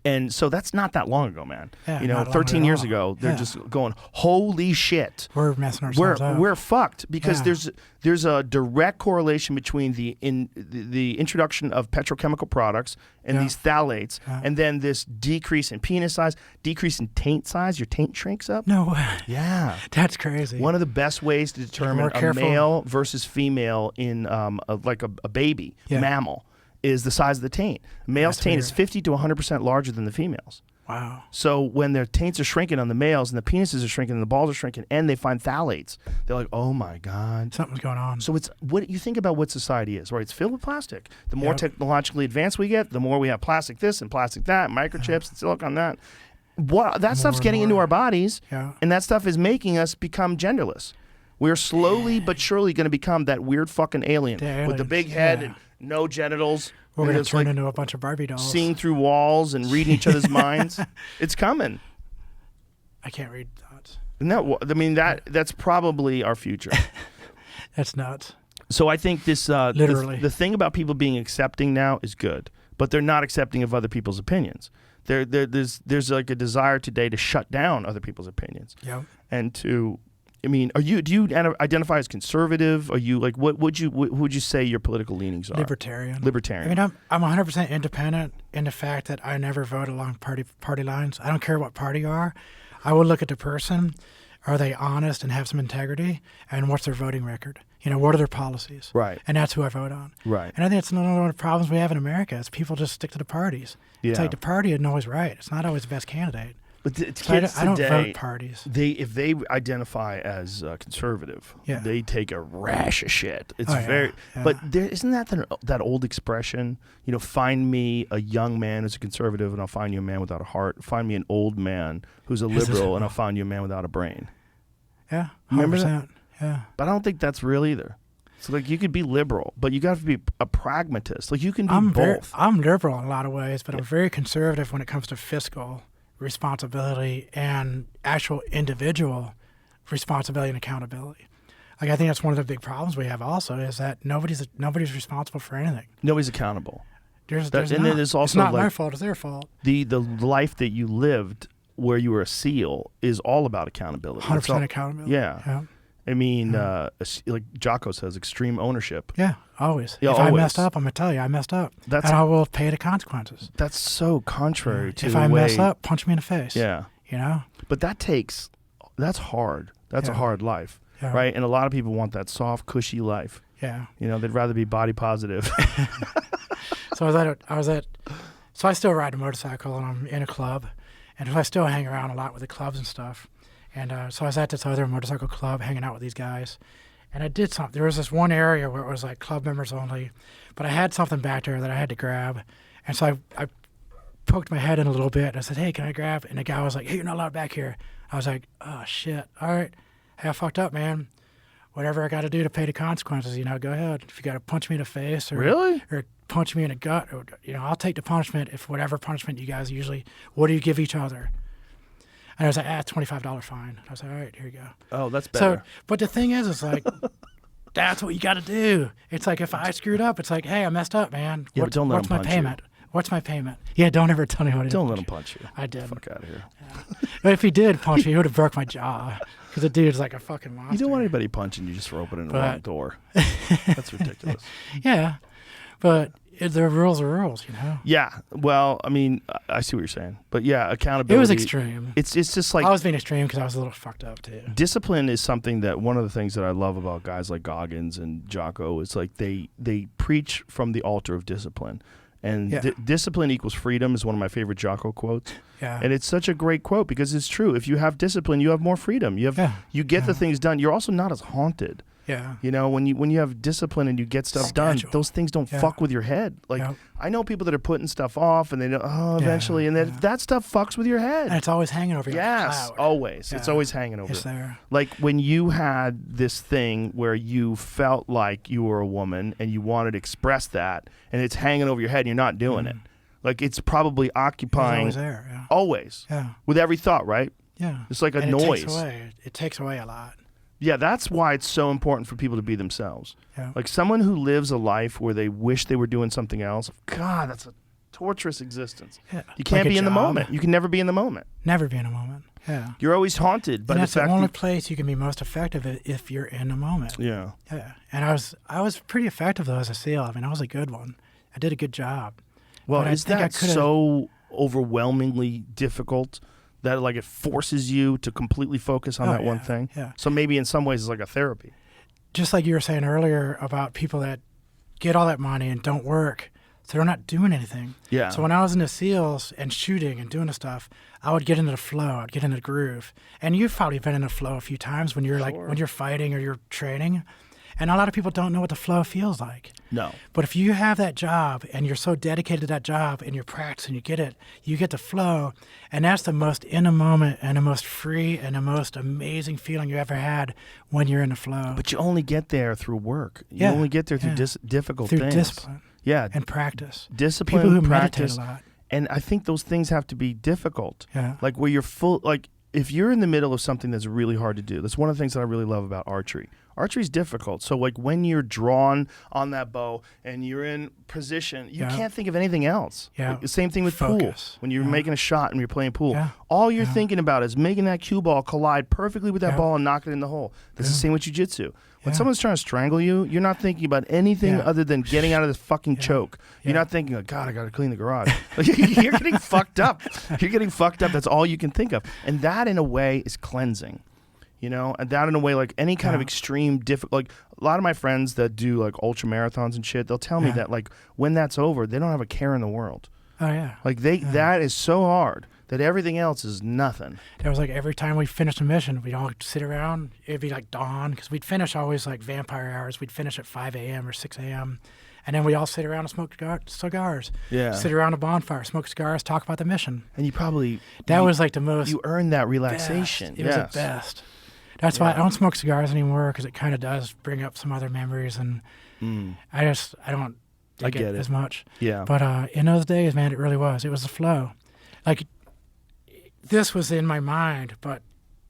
And so that's not that long ago, man. Yeah, you know, not long 13 at years all. ago, they're just going, holy shit. We're messing ourselves up. We're fucked because there's a direct correlation between the introduction of petrochemical products and these phthalates, and then this decrease in penis size, decrease in taint size. Your taint shrinks up. No way. Yeah. That's crazy. One of the best ways to determine a male versus female in a baby mammal is the size of the taint. Male's taint is 50 to 100% larger than the female's. Wow. So when their taints are shrinking on the males and the penises are shrinking and the balls are shrinking and they find phthalates, they're like, oh my God. Something's going on. So it's what you think about what society is, right? It's filled with plastic. The more technologically advanced we get, the more we have plastic this and plastic that, microchips and silicon that. That stuff's getting into our bodies, and that stuff is making us become genderless. We're slowly but surely going to become that weird fucking alien with the big head and no genitals. We're going to turn into a bunch of Barbie dolls. Seeing through walls and reading each other's minds. It's coming. I can't read thoughts. That's probably our future. That's nuts. So I think this literally the thing about people being accepting now is good, but they're not accepting of other people's opinions. There's like a desire today to shut down other people's opinions. Yep. And to I mean, do you identify as conservative? Are you like what would you say your political leanings are? Libertarian. Libertarian. I mean, I'm 100% independent in the fact that I never vote along party lines. I don't care what party you are. I will look at the person. Are they honest and have some integrity? And what's their voting record? What are their policies? Right. And that's who I vote on. Right. And I think it's one of the problems we have in America is people just stick to the parties. Yeah. It's like the party isn't always right. It's not always the best candidate. But So I don't vote parties. If they identify as conservative, they take a rash of shit. It's very. Yeah. But isn't that old expression? Find me a young man who's a conservative, and I'll find you a man without a heart. Find me an old man who's a liberal, and I'll find you a man without a brain. Yeah, 100%. Remember that? Yeah. But I don't think that's real either. So like you could be liberal, but you got to be a pragmatist. Like you can be both. I'm liberal in a lot of ways, but I'm very conservative when it comes to fiscal responsibility and actual individual responsibility and accountability. Like I think that's one of the big problems we have also is that nobody's responsible for anything. Nobody's accountable. There's and then there's also it's not like my fault, it's their fault. The life that you lived where you were a SEAL is all about accountability. 100% accountability. Yeah. I mean, like Jocko says, extreme ownership. Yeah, always. Yeah, if always. I messed up, I'm going to tell you I messed up. And I will pay the consequences. That's so contrary to if the I way... mess up, punch me in the face. Yeah. But that's hard. That's a hard life, right? And a lot of people want that soft, cushy life. Yeah. They'd rather be body positive. So so I still ride a motorcycle and I'm in a club. And I still hang around a lot with the clubs and stuff. And so I was at this other motorcycle club hanging out with these guys. And I did something. There was this one area where it was like club members only. But I had something back there that I had to grab. And so I poked my head in a little bit. And I said, hey, can I grab? And the guy was like, hey, you're not allowed back here. I was like, oh, shit. All right. Hey, I fucked up, man. Whatever I got to do to pay the consequences, go ahead. If you got to punch me in the face or punch me in the gut, or, I'll take the punishment if whatever punishment you guys usually, what do you give each other? And I was like, $25 fine. I was like, all right, here you go. Oh, that's better. So, but the thing is, it's like, that's what you got to do. It's like, if I screwed up, it's like, hey, I messed up, man. Yeah, but don't let what's him my punch payment? What's my payment? Yeah, don't ever tell me what it is. Don't let him punch you. I did. Fuck out of here. Yeah. But if he did punch me, he would have broke my jaw. Because the dude's like a fucking monster. You don't want anybody punching you just for opening the wrong door. That's ridiculous. Yeah. But the rules are rules, Yeah. Well, I mean, I see what you're saying. But yeah, accountability. It was extreme. It's just like... I was being extreme because I was a little fucked up, too. Discipline is something that one of the things that I love about guys like Goggins and Jocko is like they preach from the altar of discipline. And discipline equals freedom is one of my favorite Jocko quotes. Yeah. And it's such a great quote because it's true. If you have discipline, you have more freedom. You get the things done. You're also not as haunted. Yeah. When you have discipline and you get stuff done, those things don't fuck with your head. Like I know people that are putting stuff off and they know, eventually, and then that stuff fucks with your head. And it's always hanging over you. Yes, like always. Yeah. It's always hanging over. It's there. Like when you had this thing where you felt like you were a woman and you wanted to express that, and it's hanging over your head and you're not doing it. Like it's probably occupying. It's always there. Yeah. Always. Yeah. With every thought, right? Yeah. It's like a and noise. It takes away a lot. Yeah, that's why it's so important for people to be themselves. Yeah. Like someone who lives a life where they wish they were doing something else. God, that's a torturous existence. Yeah. You can't Like be a in the job. moment. You can never be in the moment. Never be in a moment. Yeah. You're always haunted by And the that's the fact only that... place you can be most effective if you're in the moment. Yeah. Yeah. And I was pretty effective though as a SEAL. I mean, I was a good one. I did a good job. Well, But is that so overwhelmingly difficult that like it forces you to completely focus on that one thing? Yeah. So maybe in some ways it's like a therapy. Just like you were saying earlier about people that get all that money and don't work, so they're not doing anything. Yeah. So when I was in the SEALs and shooting and doing the stuff, I would get into the flow. I'd get into the groove. And you've probably been in the flow a few times when you're like when you're fighting or you're training. And a lot of people don't know what the flow feels like. No. But if you have that job and you're so dedicated to that job and you're practicing, you get it, you get the flow. And that's the most in the moment and the most free and the most amazing feeling you ever had when you're in the flow. But you only get there through work. You only get there through difficult through things. Discipline. Yeah. And practice. Discipline, people who practice. meditate a lot. And I think those things have to be difficult. Yeah. Like where you're full, like if you're in the middle of something that's really hard to do, that's one of the things that I really love about archery. Archery's difficult. So like when you're drawn on that bow and you're in position, you can't think of anything else. Yeah. Like, the same thing with pool. When you're making a shot and you're playing pool, all you're thinking about is making that cue ball collide perfectly with that ball and knock it in the hole. That's the same with jiu-jitsu. When someone's trying to strangle you, you're not thinking about anything other than getting out of this fucking choke. You're not thinking, oh, God, I got to clean the garage. Like, you're getting fucked up. You're getting fucked up. That's all you can think of. And that, in a way, is cleansing. You know, and that in a way, like any kind of extreme difficult, like a lot of my friends that do like ultra marathons and shit, they'll tell me that like when that's over, they don't have a care in the world. Oh yeah. Like that is so hard that everything else is nothing. It was like every time we finished a mission, we'd all sit around. It'd be like dawn because we'd finish always like vampire hours. We'd finish at 5 a.m. or 6 a.m. And then we all sit around and smoke cigars. Yeah. Sit around a bonfire, smoke cigars, talk about the mission. And you probably was like the most. You earned that relaxation. It was the best. That's why I don't smoke cigars anymore because it kind of does bring up some other memories, and I don't dig it as much. Yeah. But in those days, man, it really was. It was the flow. Like this was in my mind, but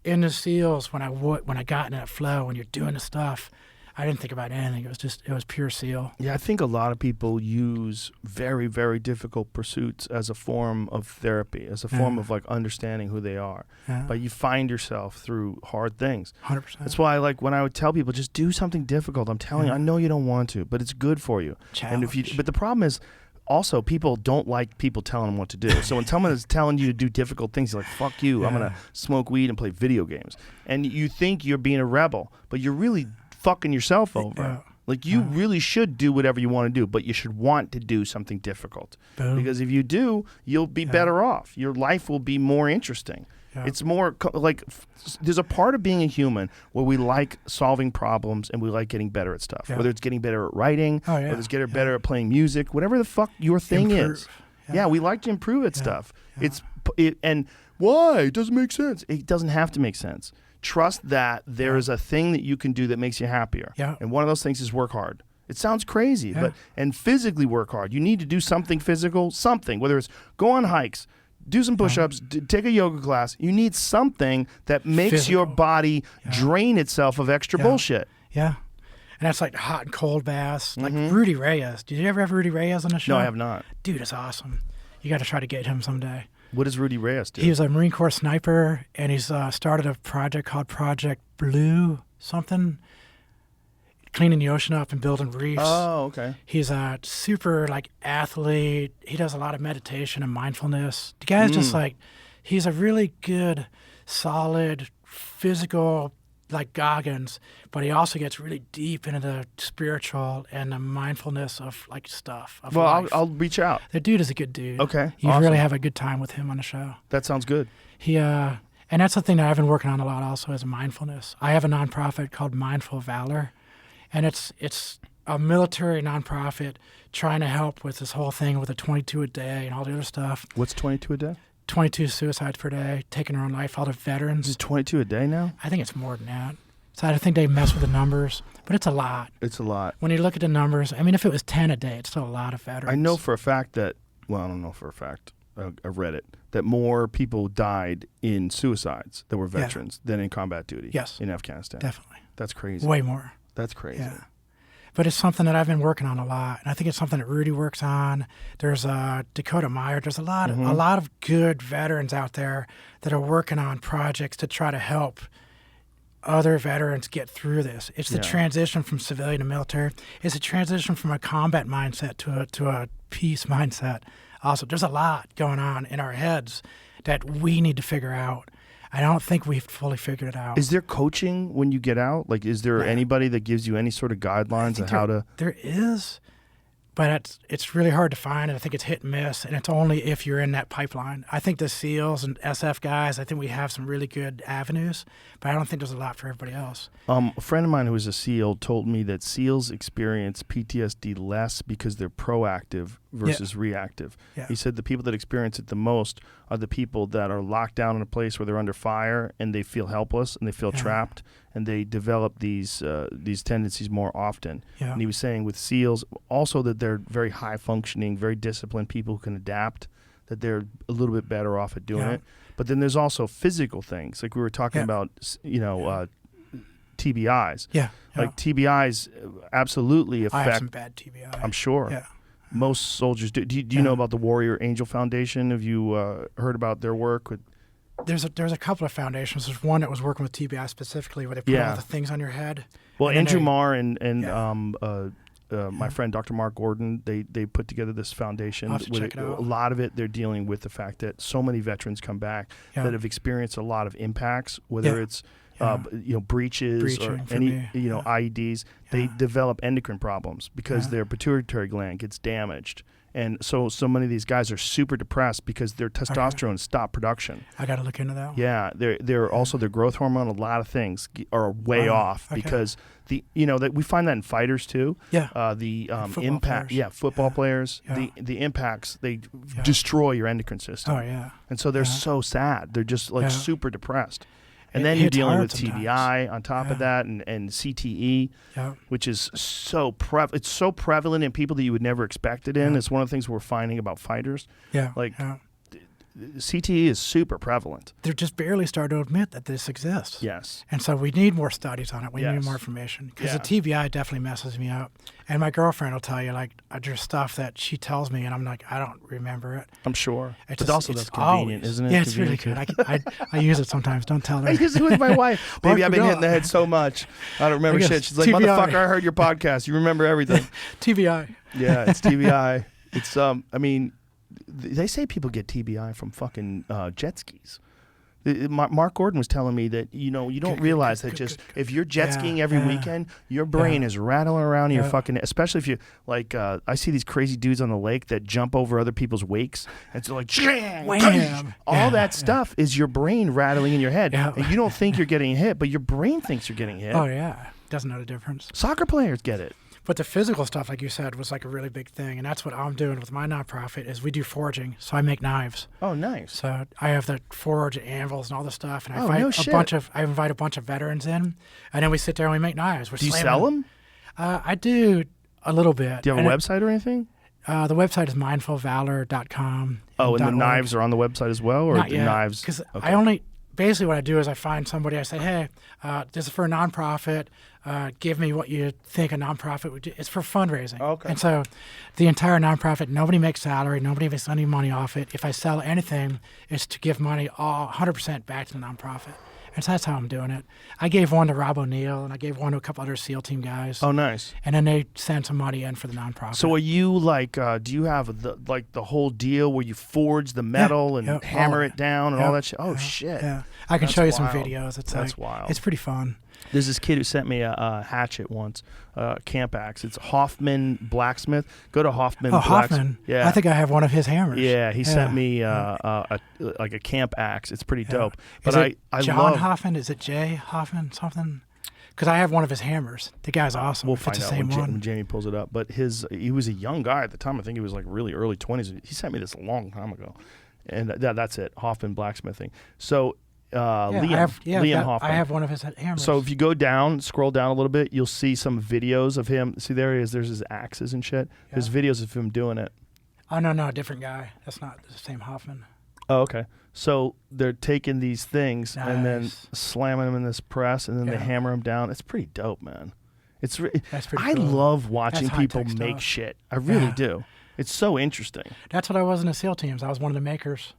in the SEALs when I got in that flow, when you're doing the stuff, I didn't think about anything. It was pure SEAL. Yeah, I think a lot of people use very, very difficult pursuits as a form of therapy, as a form of like understanding who they are. Yeah. But you find yourself through hard things. 100%. That's why, like, when I would tell people, just do something difficult. I'm telling you, I know you don't want to, but it's good for you. Challenge. But the problem is, also, people don't like people telling them what to do. So when someone is telling you to do difficult things, you're like, fuck you, I'm going to smoke weed and play video games. And you think you're being a rebel, but you're really fucking yourself over. Like you really should do whatever you want to do, but you should want to do something difficult. Boom. Because if you do, you'll be better off. Your life will be more interesting. It's more like there's a part of being a human where we like solving problems and we like getting better at stuff. Whether it's getting better at writing, whether it's getting better at playing music, whatever the fuck your thing is. Yeah, we like to improve at stuff. And why? It doesn't make sense. It doesn't have to make sense. Trust that there is a thing that you can do that makes you happier. Yeah. And one of those things is work hard. It sounds crazy, and physically work hard. You need to do something physical, whether it's go on hikes, do some push-ups, take a yoga class. You need something that makes your body drain itself of extra bullshit. Yeah. And that's like hot and cold baths. Like Rudy Reyes. Did you ever have Rudy Reyes on the show? No, I have not. Dude, it's awesome. You got to try to get him someday. What does Rudy Reyes do? He was a Marine Corps sniper, and he's started a project called Project Blue something, cleaning the ocean up and building reefs. Oh, okay. He's a super like athlete. He does a lot of meditation and mindfulness. The guy's just like, he's a really good, solid, physical, like Goggins, but he also gets really deep into the spiritual and the mindfulness of like stuff. Of life. I'll reach out. The dude is a good dude. Okay, you really have a good time with him on the show. That sounds good. He and that's the thing that I've been working on a lot also is mindfulness. I have a nonprofit called Mindful Valor, and it's a military nonprofit trying to help with this whole thing with the 22 a day and all the other stuff. What's 22 a day? 22 suicides per day, taking their own life, all the veterans. Is it 22 a day now? I think it's more than that. So I think they mess with the numbers, but it's a lot. It's a lot. When you look at the numbers, I mean, if it was 10 a day, it's still a lot of veterans. I know for a fact that, well, I don't know for a fact, I read it, that more people died in suicides that were veterans than in combat duty in Afghanistan. Definitely. That's crazy. Way more. That's crazy. Yeah. But it's something that I've been working on a lot, and I think it's something that Rudy works on. There's Dakota Meyer. There's a lot of good veterans out there that are working on projects to try to help other veterans get through this. It's the transition from civilian to military. It's a transition from a combat mindset to a peace mindset. Also, there's a lot going on in our heads that we need to figure out. I don't think we've fully figured it out. Is there coaching when you get out? Like, is there anybody that gives you any sort of guidelines on how to? There is, but it's really hard to find, and I think it's hit and miss, and it's only if you're in that pipeline. I think the SEALs and SF guys, I think we have some really good avenues, but I don't think there's a lot for everybody else. A friend of mine who was a SEAL told me that SEALs experience PTSD less because they're proactive versus reactive. Yeah. He said the people that experience it the most are the people that are locked down in a place where they're under fire and they feel helpless and they feel trapped, and they develop these tendencies more often. Yeah. And he was saying with SEALs also that they're very high functioning, very disciplined people who can adapt, that they're a little bit better off at doing it. But then there's also physical things, like we were talking about, TBIs. Yeah. Like TBIs absolutely I have affect. some bad TBI. I'm sure. Yeah. Most soldiers do. Do you know about the Warrior Angel Foundation? Have you heard about their work? There's a couple of foundations. There's one that was working with TBI specifically, where they put all the things on your head. Well, and Andrew Marr and my friend Dr. Mark Gordon, they put together this foundation. I'll have to check it out. A lot of it, they're dealing with the fact that so many veterans come back that have experienced a lot of impacts, whether it's breaches or Breaching for any me. IEDs. They develop endocrine problems because their pituitary gland gets damaged. And so many of these guys are super depressed because their testosterone stopped production. I got to look into that one. Yeah, they're also their growth hormone. A lot of things are way off because that we find that in fighters too. Yeah. The Football impact. players. Yeah, football players. Yeah. The impacts they destroy your endocrine system. Oh yeah. And so they're so sad. They're just like super depressed. And It then you're hits dealing hard with sometimes. TBI on top of that, and CTE, which is so it's so prevalent in people that you would never expect it in. It's one of the things we're finding about fighters. Yeah. Like CTE is super prevalent. They're just barely starting to admit that this exists. Yes. And so we need more studies on it. We Yes. need more information because Yeah. the TBI definitely messes me up. And my girlfriend will tell you, like, there's stuff that she tells me, and I'm like, I don't remember it. I'm sure. It's But just- also it's that's convenient, always- isn't it? Yeah, it's really good. I use it sometimes. Don't tell her. I use it with my wife. Baby, I I've been hit in forgot. the head so much. I don't remember I guess shit. She's like, TBI. motherfucker, I heard your podcast. You remember everything. TBI. Yeah, it's TBI. It's I mean, they say people get TBI from fucking jet skis. Mark Gordon was telling me that you don't realize that just if you're jet skiing every weekend, your brain is rattling around in your fucking. Especially if you like, I see these crazy dudes on the lake that jump over other people's wakes, and so like, Wham! all that stuff is your brain rattling in your head, Yeah. and you don't think you're getting hit, but your brain thinks you're getting hit. Oh, yeah. Doesn't know the difference. Soccer players get it. But the physical stuff, like you said, was like a really big thing. And that's what I'm doing with my nonprofit is we do forging. So I make knives. Oh, nice. So I have the forge anvils and all this stuff. And I Oh, invite I invite a bunch of veterans in. And then we sit there and we make knives. We're Do you slamming sell them? I do a little bit. Do you have a website or anything? The website is mindfulvalor.com. Oh, and the .org. knives are on the website as well, or Not the yet, knives? because Okay. I only basically what I do is I find somebody. I say, hey, this is for a nonprofit. Give me what you think a nonprofit would do. It's for fundraising. Okay. And so, the entire nonprofit, nobody makes salary. Nobody makes any money off it. If I sell anything, it's to give money 100% back to the nonprofit. And so that's how I'm doing it. I gave one to Rob O'Neill, and I gave one to a couple other SEAL team guys. Oh, nice. And then they sent some money in for the nonprofit. So are you like? Do you have the whole deal where you forge the metal and Yep, hammer all it down and Yep, all that shit? Oh yeah, shit! Yeah, I can That's show you some wild. videos. It's That's like, wild. It's pretty fun. There's this kid who sent me a hatchet once, camp axe. It's Hoffman Blacksmith. Go to Hoffman. Oh, Hoffman. Yeah. I think I have one of his hammers. Yeah, he sent me like a camp axe. It's pretty dope. But Is it I John love. Hoffman? Is it Jay Hoffman something? Because I have one of his hammers. The guy's awesome. We'll if it's find the out same when one. Jamie pulls it up. But he was a young guy at the time. I think he was like really early 20s. He sent me this a long time ago, and that's it. Hoffman Blacksmithing. So Liam Hoffman. I have one of his hammers. So if you go down, scroll down a little bit, you'll see some videos of him. See, there he is. There's his axes and shit. There's videos of him doing it. Oh, no, different guy. That's not the same Hoffman. Oh, okay. So they're taking these things and then Nice. slamming them in this press, and then they Yeah. hammer them down. It's pretty dope, man. That's pretty I cool. love watching That's people high-tech make stuff. shit. I really Yeah. do. It's so interesting. That's what I was in the SEAL teams. I was one of the makers.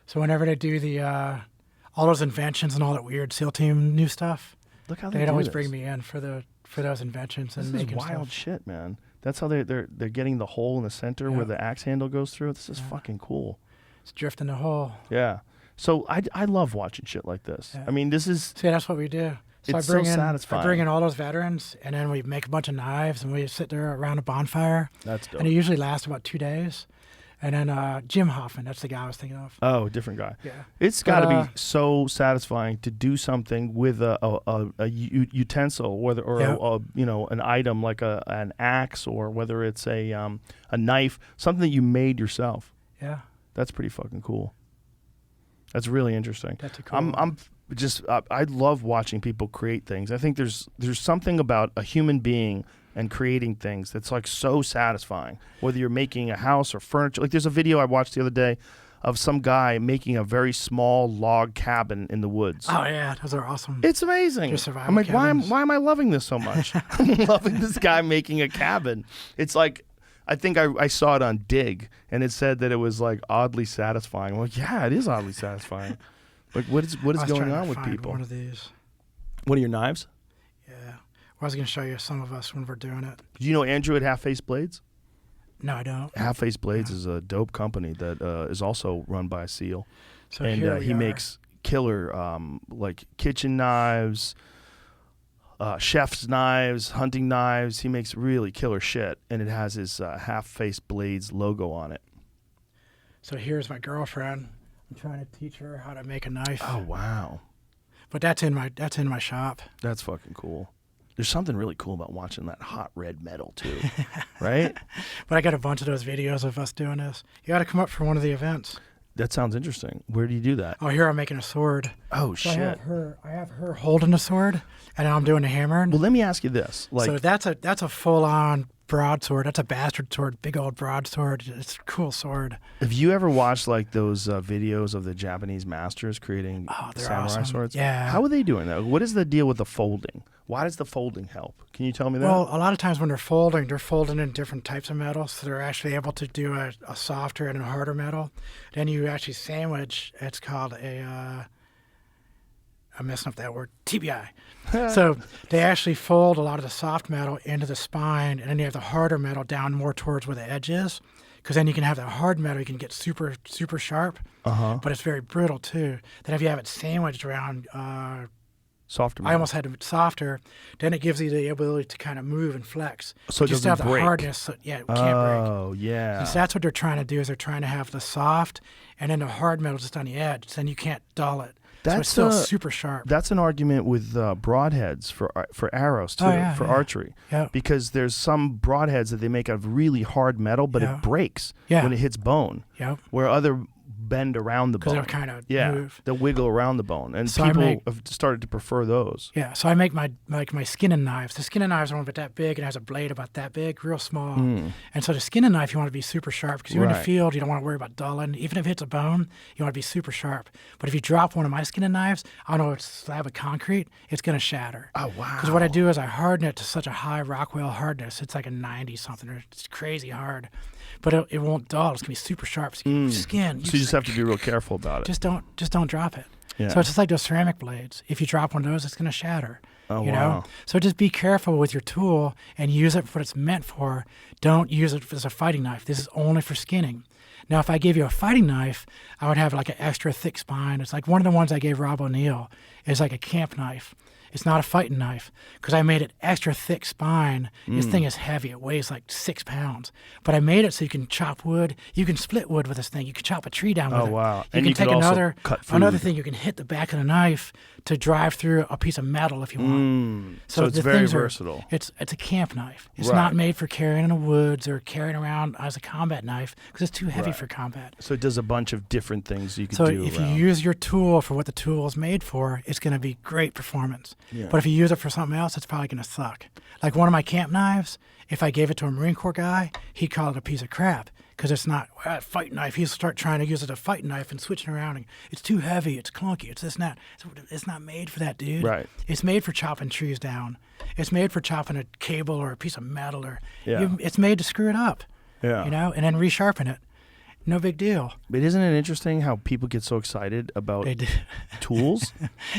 So whenever they do the all those inventions and all that weird SEAL team new stuff, Look how they they'd do always this. bring me in for those inventions This and is making wild stuff. shit, man. That's how they're getting the hole in the center where the axe handle goes through. This is fucking cool. It's drifting the hole. Yeah. So I love watching shit like this. Yeah. I mean, this is See, that's what we do. So It's I bring so in, satisfying. I bring in all those veterans, and then we make a bunch of knives, and we sit there around a bonfire. that's dope. And it usually lasts about 2 days. And then Jim Hoffman, that's the guy I was thinking of. Oh, different guy. Yeah. It's got to be so satisfying to do something with a utensil, whether or an item like an axe, or whether it's a knife, something that you made yourself. Yeah. That's pretty fucking cool. That's really interesting. That's a cool I'm just I love watching people create things. I think there's something about a human being and creating things that's like so satisfying. Whether you're making a house or furniture. Like there's a video I watched the other day of some guy making a very small log cabin in the woods. Oh yeah, those are awesome. It's amazing. Just survival I'm like, cabins. why am I loving this so much? I'm loving this guy making a cabin. It's like, I think I saw it on Dig, and it said that it was like oddly satisfying. I'm like, yeah, it is oddly satisfying. Like, what is I was going trying to on with find people? One of these. What are your knives? Yeah. Well, I was going to show you some of us when we're doing it. Do you know Andrew at Half Face Blades? No, I don't. Half Face Blades is a dope company that is also run by a SEAL. So And here we he are. makes killer like kitchen knives, chef's knives, hunting knives. He makes really killer shit, and it has his Half Face Blades logo on it. So here's my girlfriend. I'm trying to teach her how to make a knife. Oh wow, But that's in my shop. that's fucking cool. There's something really cool about watching that hot red metal too, right? But I got a bunch of those videos of us doing this. You got to come up for one of the events. That sounds interesting. Where do you do that? Oh, here I'm making a sword. Oh So shit. I have her holding the sword, and I'm doing the hammering. Well, let me ask you this: like, So that's a full-on broadsword. That's a bastard sword, big old broadsword. It's a cool sword. have you ever watched like those videos of the Japanese masters creating they're samurai awesome. swords? Yeah. How are they doing that? What is the deal with the folding? Why does the folding help? Can you tell me that? Well, a lot of times when they're folding in different types of metal, so they're actually able to do a softer and a harder metal. Then you actually sandwich. It's called I'm messing up that word, TBI. So they actually fold a lot of the soft metal into the spine, and then you have the harder metal down more towards where the edge is. Because then you can have that hard metal, you can get super, super sharp, but it's very brittle too. Then if you have it sandwiched around, Softer. I metal. almost had it softer, then it gives you the ability to kind of move and flex. So it just doesn't to have break. the hardness, so, yeah, it can't break. Oh yeah. And so that's what they're trying to do, is they're trying to have the soft and then the hard metal just on the edge. So then you can't dull it. So That's it's still a- super sharp. That's an argument with broadheads for arrows too, Oh, yeah, for yeah. archery. Yeah. Because there's some broadheads that they make out of really hard metal, but Yeah. it breaks Yeah. when it hits bone. Yep. Where other bend around the 'Cause bone. they'll kinda yeah, move. they'll wiggle around the bone, and So I people make- have started to prefer those. Yeah, so I make my skinning knives. The skinning knives are about that big and has a blade about that big, real small. And so the skinning knife, you want to be super sharp because you're in the Hmm. Right. field, you don't want to worry about dulling. Even if it hits a bone, you want to be super sharp. But if you drop one of my skinning knives on a slab of concrete, it's going to shatter. Oh wow! Because what I do is I harden it to such a high Rockwell hardness. It's like a 90 something, or it's crazy hard. But it won't dull. It's gonna be super sharp. So you skin. So you just have to be real careful about it. just don't drop it. Yeah. So it's just like those ceramic blades. If you drop one of those, it's gonna shatter. Oh, you wow. know. So just be careful with your tool and use it for what it's meant for. Don't use it as a fighting knife. This is only for skinning. Now, if I gave you a fighting knife, I would have like an extra thick spine. It's like one of the ones I gave Rob O'Neill is like a camp knife. It's not a fighting knife because I made it extra thick spine. This thing is heavy. It weighs like 6 pounds. But I made it so you can chop wood. You can split wood with this thing. You can chop a tree down with Oh, it. wow. You And can you take could also another cut another food. thing. You can hit the back of the knife to drive through a piece of metal if you want. So it's the very things versatile. It's a camp knife. It's Right. not made for carrying in the woods or carrying around as a combat knife because it's too heavy for combat. So it does a bunch of different things you can So do. if around. you use your tool for what the tool is made for, it's going to be great performance. Yeah. But if you use it for something else, it's probably going to suck. Like one of my camp knives, if I gave it to a Marine Corps guy, he'd call it a piece of crap because it's not a fighting knife. He'd start trying to use it as a fighting knife and switching around. And it's too heavy. It's clunky. It's this and that. It's not made for that, dude. Right. It's made for chopping trees down. It's made for chopping a cable or a piece of metal. Yeah. It's made to screw it up. Yeah. You know, and then resharpen it. No big deal. But isn't it interesting how people get so excited about They do. tools?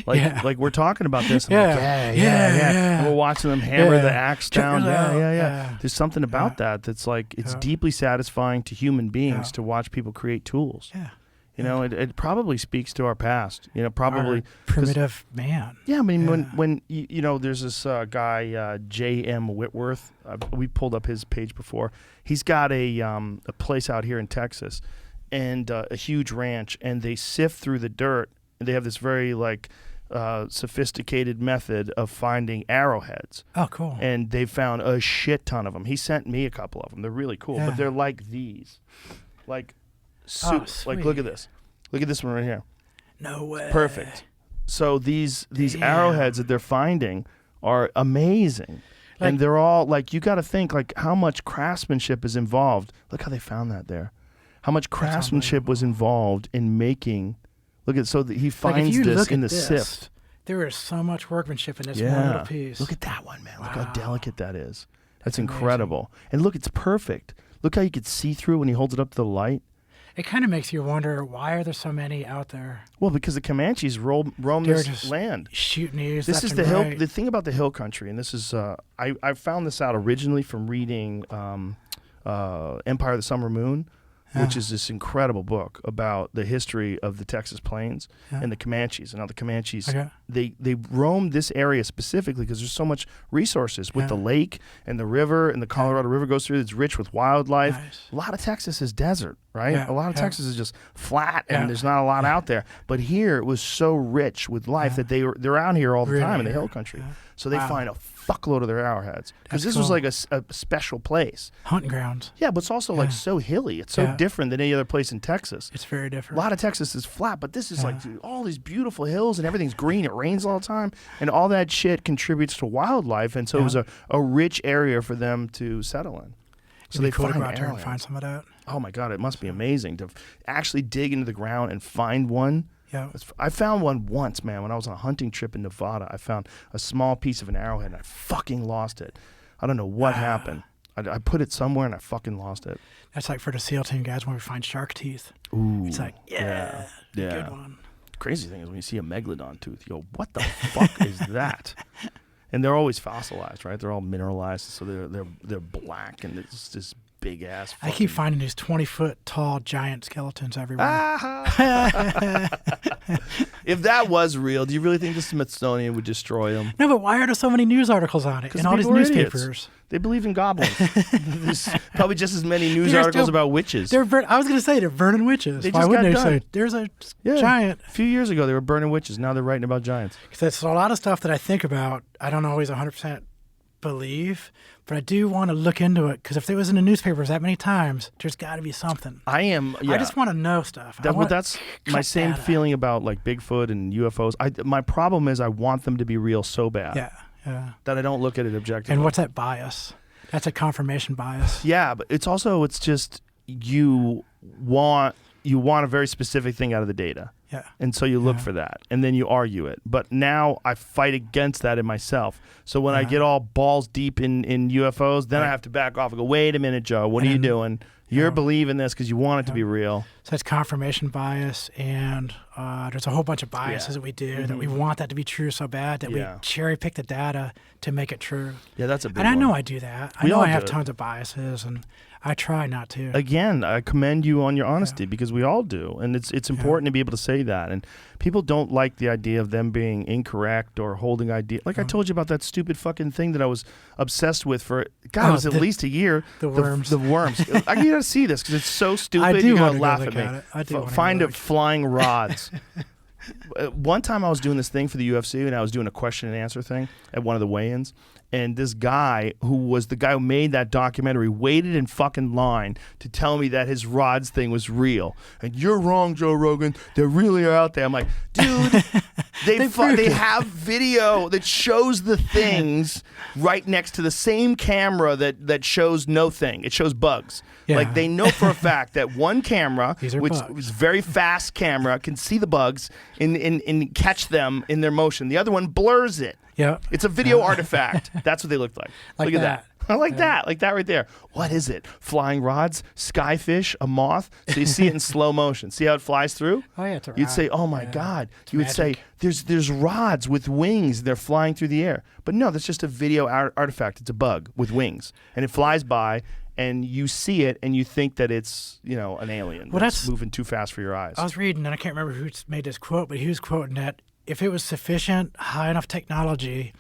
Like, Yeah. like we're talking about this. I'm Yeah. like, Yeah. And we're watching them hammer Yeah. the axe Check down. it Yeah, out. yeah. Yeah. There's something about that that's like, it's Yeah. deeply satisfying to human beings Yeah. to watch people create tools. Yeah. You know, it probably speaks to our past. You know, probably Our primitive man. Yeah, I mean, Yeah. when you know, there's this guy J.M. Whitworth. We pulled up his page before. He's got a place out here in Texas, and a huge ranch, and they sift through the dirt. And they have this very like sophisticated method of finding arrowheads, Oh, cool. and they found a shit ton of them. He sent me a couple of them. They're really cool, Yeah. but they're like these, like Oh, like look at sweet. this, look at this one right here. No way. Perfect. So these Damn. arrowheads that they're finding are amazing. Like- And they're all like, you got to think like how much craftsmanship is involved. Look how they found that there. how much craftsmanship was involved in making. Look at he Like, finds if you this look in at the this, sift. There is so much workmanship in this one little piece. Look at that one, man. Look how Wow. delicate that is. That's amazing. incredible. And look, it's perfect. Look how you could see through when he holds it up to the light. It kind of makes you wonder, why are there so many out there? Well, because the Comanches roam They're this just land. shooting these. This left is and the hill. right. The thing about the hill country, and this is I found this out originally from reading Empire of the Summer Moon, which is this incredible book about the history of the Texas Plains and the Comanches. And now the Comanches, they roam this area specifically because there's so much resources with the lake and the river, and the Colorado River goes through. It's rich with wildlife. Nice. A lot of Texas is desert, right? Yeah, A lot of yeah. Texas is just flat, and there's not a lot out there. But here it was so rich with life that they're out here all the Really time in the here. hill country. Yeah. So they find a fuckload of their arrowheads because That's this was cool. like a special place. Hunting grounds. Yeah, but it's also like so hilly. It's so different than any other place in Texas. It's very A different. lot of Texas is flat, but this is like dude, all these beautiful hills and everything's green. It rains all the time, and all that shit contributes to wildlife. And so it was a rich area for them to settle in. So It'd they be cool to find go out there and arrowheads. find some of that. Oh my God, it must be amazing to actually dig into the ground and find one. Yeah. I found one once, man, when I was on a hunting trip in Nevada. I found a small piece of an arrowhead, and I fucking lost it. I don't know what happened. I put it somewhere, and I fucking lost it. That's like for the SEAL team guys when we find shark teeth. Ooh, It's like, yeah. good one. Crazy thing is when you see a megalodon tooth, you go, what the fuck is that? And they're always fossilized, right? They're all mineralized, so they're black, and it's this big ass. I keep finding these 20-foot tall giant skeletons everywhere. If that was real, do you really think the Smithsonian would destroy them? No, but why are there so many news articles on it? 'Cause And all these people are idiots. newspapers. They believe in goblins. There's probably just as many news They're articles still- about witches. I was going to say they're burning witches. They Why just wouldn't got they done. say there's a Yeah. giant? A few years ago, they were burning witches. Now they're writing about giants. Because there's a lot of stuff that I think about. I don't always 100% believe, but I do want to look into it. Because if it was in the newspapers that many times, there's got to be something. I just want to know stuff. That's my same feeling about like Bigfoot and UFOs. My problem is I want them to be real so bad Yeah. that I don't look at it objectively. And what's that bias? That's a confirmation bias. Yeah, but it's just you want a very specific thing out of the data. Yeah. And so you look for that, and then you argue it. But now I fight against that in myself. So when I get all balls deep in UFOs, then I have to back off and go, wait a minute, Joe, what are you doing? You're believing this because you want it to be real. So it's confirmation bias, and there's a whole bunch of biases that we do that we want that to be true so bad that we cherry pick the data to make it true. Yeah, that's a big And I know one. I do that. I We know all I have do it. tons of biases, and I try not to. Again, I commend you on your honesty because we all do, and it's important to be able to say that. And people don't like the idea of them being incorrect or holding idea. Like I told you about that stupid fucking thing that I was obsessed with for it was at least a year. the worms. The worms. I need to see this because it's so stupid. I do You're wanna gonna go laugh look at me. at it. I do wanna go Find look. it flying rods. One time I was doing this thing for the UFC, and I was doing a question and answer thing at one of the weigh-ins. And this guy, who was the guy who made that documentary, waited in fucking line to tell me that his rods thing was real. And you're wrong, Joe Rogan. They really are out there. I'm like, dude, they have video that shows the things right next to the same camera that shows no thing. It shows bugs. Yeah. Like they know for a fact that one camera, These are which bugs. is very fast camera, can see the bugs and catch them in their motion. The other one blurs it. Yeah. It's a video artifact. That's what they look like. Like Look at that. that. I like that. Like that right there. What is it? Flying rods? Skyfish? A moth? So you see it in slow motion. See how it flies through? Oh, yeah, it's a You'd rod. say, oh my Yeah. God. It's You would say, magic. there's rods with wings. They're flying through the air. But no, that's just a video artifact. It's a bug with wings. And it flies by, and you see it, and you think that it's, an alien. Well, that's that's- moving too fast for your eyes. I was reading, and I can't remember who made this quote, but he was quoting that if it was sufficient, high enough technology,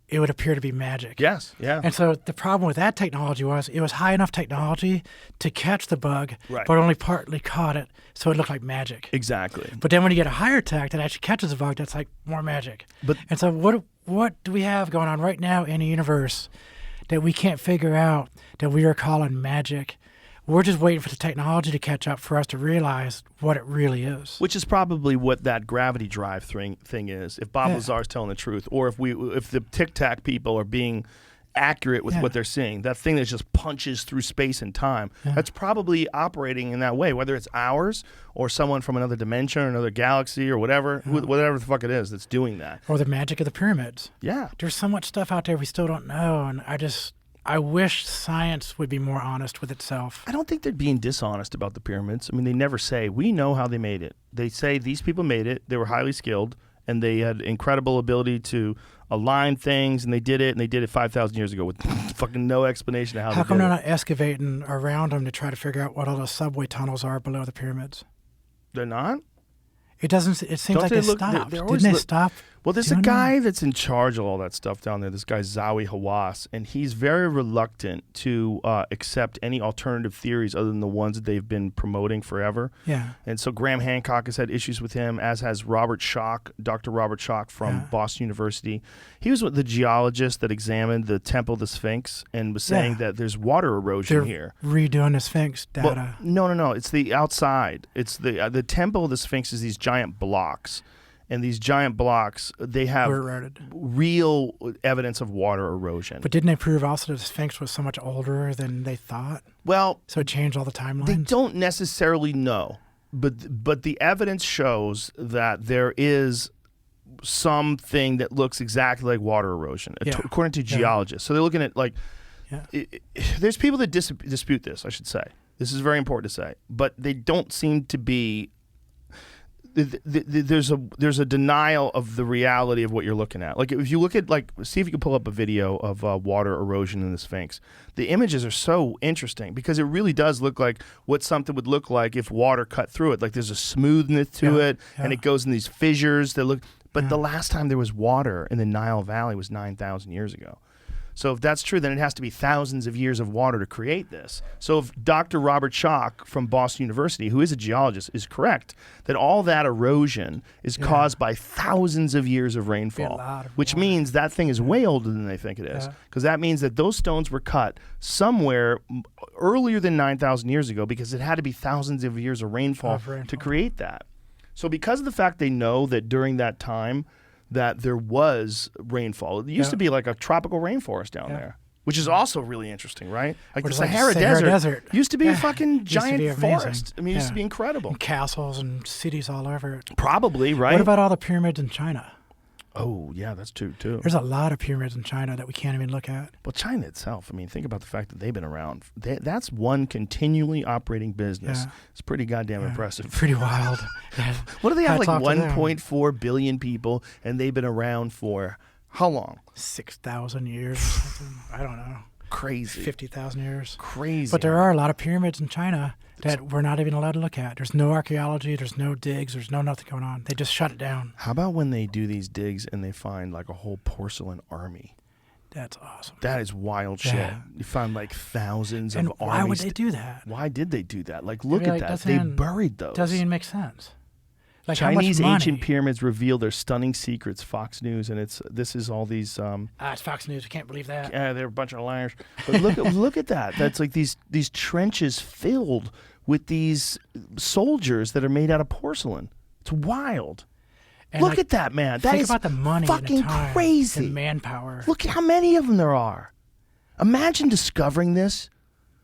it would appear to be magic. Yes. Yeah. And so the problem with that technology was it was high enough technology to catch the bug, Right. but only partly caught it, so it looked like magic. Exactly. But then when you get a higher tech that actually catches the bug, that's like more magic. But- and so what do we have going on right now in the universe that we can't figure out that we are calling magic? We're just waiting for the technology to catch up for us to realize what it really is. Which is probably what that gravity drive thing is. If Bob Yeah. Lazar's telling the truth, or if the Tic Tac people are being accurate with Yeah. what they're seeing. That thing that just punches through space and time. That's probably operating in that way, whether it's ours or someone from another dimension or another galaxy or whatever, whatever the fuck it is that's doing that. Or the magic of the pyramids. Yeah. There's so much stuff out there we still don't know, and I wish science would be more honest with itself. I don't think they're being dishonest about the pyramids. I mean, they never say, we know how they made it. They say these people made it, they were highly skilled, and they had incredible ability to align things, and they did it 5,000 years ago with fucking no explanation of how How they come did they're it. not excavating around them to try to figure out what all those subway tunnels are below the pyramids? They're not? It doesn't. It seems Don't like they they look- stopped. they're always Didn't they look- stop? Well, there's a doing guy that? that's in charge of all that stuff down there, this guy Zawi Hawass, and he's very reluctant to accept any alternative theories other than the ones that they've been promoting forever. Yeah. And so Graham Hancock has had issues with him, as has Robert Schock, Dr. Robert Schock from Boston University. He was the geologist that examined the Temple of the Sphinx and was saying that there's water erosion They're here. redoing the Sphinx data. Well, no. It's the outside. It's the Temple of the Sphinx is these giant blocks. And these giant blocks, they have Were eroded. real evidence of water erosion. But didn't they prove also that the Sphinx was so much older than they thought? Well, So it changed all the timelines? they don't necessarily know. But the evidence shows that there is something that looks exactly like water erosion, according to geologists. So they're looking at there's people that dispute this, I should say. This is very important to say. But they don't seem to be... There's a denial of the reality of what you're looking at. Like if you look at see if you can pull up a video of water erosion in the Sphinx. The images are so interesting because it really does look like what something would look like if water cut through it. Like there's a smoothness to it, and it goes in these fissures that look. But the last time there was water in the Nile Valley was 9,000 years ago. So if that's true, then it has to be thousands of years of water to create this. So if Dr. Robert Schock from Boston University, who is a geologist, is correct, that all that erosion is caused by thousands of years of rainfall, which means that thing is way older than they think it is. Because that means that those stones were cut somewhere earlier than 9,000 years ago because it had to be thousands of years of rainfall to create that. So because of the fact they know that during that time, that there was rainfall. It used to be like a tropical rainforest down there, which is also really interesting, right? Like the Sahara Desert used to be a fucking giant forest. I mean, it used to be incredible. And castles and cities all over it. Probably, right? What about all the pyramids in China? Oh, yeah, that's true, too. There's a lot of pyramids in China that we can't even look at. Well, China itself, I mean, think about the fact that they've been around. That's one continually operating business. Yeah. It's pretty goddamn impressive. Pretty wild. What do they have, Hats like off to them. 1.4 billion people, and they've been around for how long? 6,000 years or something. I don't know. Crazy. 50,000 years. Crazy. But there are a lot of pyramids in China that we're not even allowed to look at. There's no archaeology. There's no digs. There's no nothing going on. They just shut it down. How about when they do these digs and they find like a whole porcelain army? That's awesome. That is wild shit. You found like thousands And of why armies. would they do that? Why did they do that? Like, look I mean, at like, that. They doesn't- buried those. Doesn't even make sense. Like how much Chinese money? ancient pyramids reveal their stunning secrets. Fox News, and this is all these. It's Fox News. We can't believe that. Yeah, they're a bunch of liars. But look at that. That's like these trenches filled with these soldiers that are made out of porcelain. It's wild. And Look like, at that, man. That think is about the money fucking and the time crazy. and manpower. Look at how many of them there are. Imagine discovering this.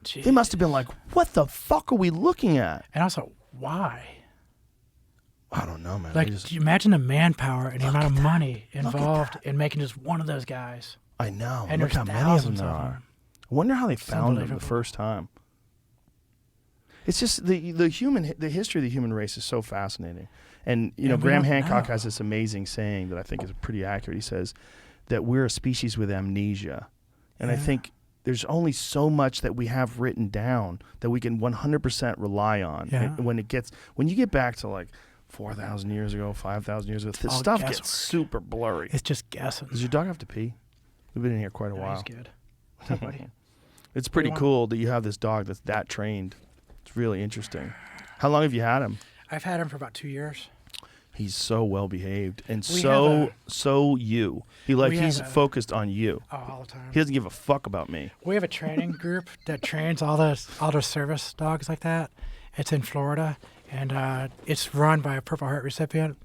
Jeez. They must have been like, what the fuck are we looking at? And also, why? I don't know, man. Like, do you imagine the manpower and the amount of money Look at involved that. in making just one of those guys? I know. And Look there's how many of them thousands there of are. them. I wonder how they found them the unbelievable. first time. It's just the history of the human race is so fascinating. And you know, And we Graham don't Hancock know. has this amazing saying that I think is pretty accurate. He says that we're a species with amnesia. And I think there's only so much that we have written down that we can 100% rely on. Yeah. And when you get back to like 4,000 years ago, 5,000 years ago, this all stuff guesswork. gets super blurry. It's just guessing. Does your dog have to pee? We've been in here quite a No, while. he's good. What's up, buddy? It's pretty want? cool that you have this dog that's that trained. It's really interesting. How long have you had him? I've had him for about 2 years. He's so well behaved and We so you. He's focused on you. Oh, all the time. He doesn't give a fuck about me. We have a training group that trains all the service dogs like that. It's in Florida, and it's run by a Purple Heart recipient.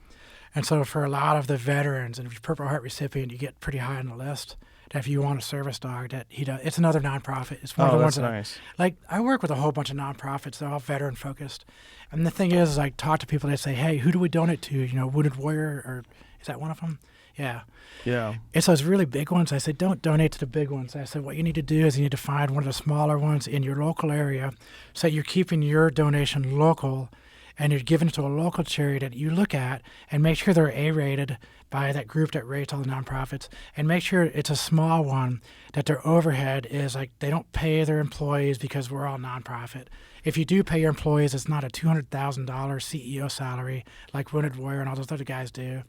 And so for a lot of the veterans, and if you're Purple Heart recipient, you get pretty high on the list. that if you want a service dog, that he does. It's another nonprofit. It's one of Oh, the that's ones that, nice. like, I work with a whole bunch of nonprofits. They're all veteran focused. And the thing is, I talk to people, they say, hey, who do we donate to? You know, Wounded Warrior, or is that one of them? Yeah. Yeah. It's those really big ones. I said, don't donate to the big ones. I said, what you need to do is you need to find one of the smaller ones in your local area, so you're keeping your donation local, and you're giving it to a local charity that you look at and make sure they're A-rated by that group that rates all the nonprofits, and make sure it's a small one, that their overhead is like they don't pay their employees, because we're all nonprofit. If you do pay your employees, it's not a $200,000 CEO salary like Wounded Warrior and all those other guys do.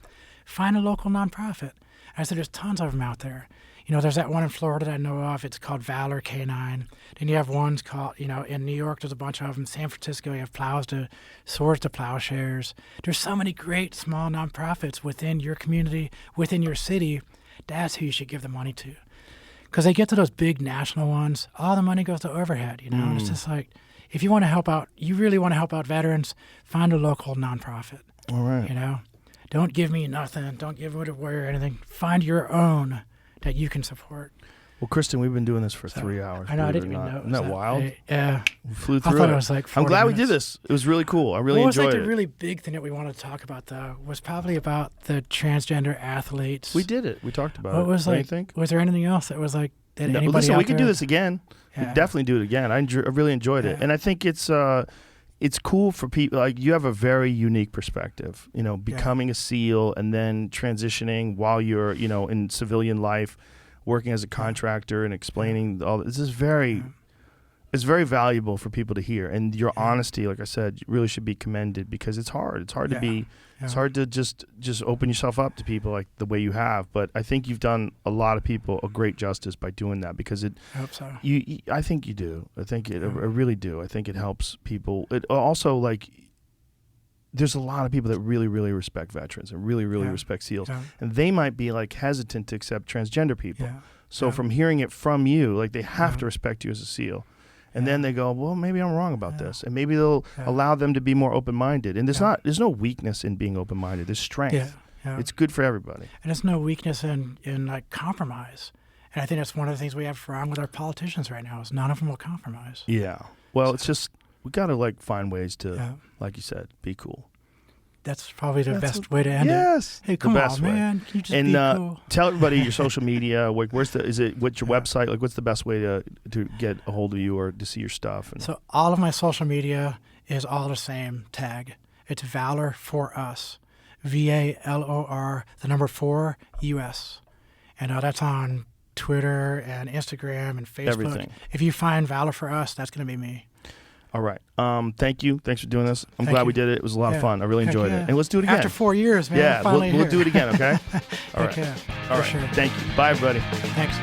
Find a local nonprofit. I said, there's tons of them out there. You know, there's that one in Florida that I know of. It's called Valor Canine. Then you have ones called, you know, in New York, there's a bunch of them. San Francisco, you have Swords to Plowshares. There's so many great small nonprofits within your community, within your city. That's who you should give the money to. Because they get to those big national ones, all the money goes to overhead, you know. And it's just like, if you want to help out, you really want to help out veterans, find a local nonprofit. All right. You know, don't give me nothing. Don't give Wounded Warrior anything. Find your own that you can support. Well, Kristin, we've been doing this for 3 hours. I know, I believe it didn't or even not. know. Isn't that wild? Yeah. We flew I through thought it was like 40 I'm glad we minutes. did this. It was really cool. I really What was enjoyed like it. the really big thing that we wanted to talk about, though, was probably about the transgender athletes. We did it. We talked about What it. was Don't you like? think? Was there anything else that was like that No, anybody listen, out we could do there- this again. We Yeah. definitely do it again. I really enjoyed it, Yeah. and I think it's cool for people. Like, you have a very unique perspective. You know, becoming a SEAL and then transitioning while you're, you know, in civilian life, working as a contractor and explaining all this is very. It's very valuable for people to hear, and your honesty, like I said, really should be commended, because it's hard. It's hard to be. It's hard to just open yourself up to people like the way you have. But I think you've done a lot of people a great justice by doing that, because it. I hope so. I think you do. I think it. I really do. I think it helps people. It also, like, there's a lot of people that really, really respect veterans and really, really respect SEALs, and they might be like hesitant to accept transgender people. Yeah. So from hearing it from you, like, they have to respect you as a SEAL. And then they go, well, maybe I'm wrong about this. And maybe they'll allow them to be more open-minded. And there's no weakness in being open-minded. There's strength. Yeah. It's good for everybody. And there's no weakness in like compromise. And I think that's one of the things we have wrong with our politicians right now, is none of them will compromise. Yeah. Well, it's just, we got to, like, find ways to, like you said, be cool. That's probably the best way to end it. Yes. Hey, the come best on, way. man. Can you just And be cool? tell everybody your social media. Like, what's your website? Like, what's the best way to get a hold of you or to see your stuff? And So all of my social media is all the same tag. It's Valor for Us. VALOR, the number 4 US. And that's on Twitter and Instagram and Facebook. Everything. If you find Valor for Us, that's going to be me. all right. Thank you. Thanks for doing this. I'm Thank glad you. we did it. It was a lot of Yeah. fun. I really Heck enjoyed yeah. it. And let's do it again. After 4 years, man. Yeah, I'm finally we'll here. do it again, okay? All right. Heck yeah, All for right. sure. Thank you. Bye, everybody. Thanks.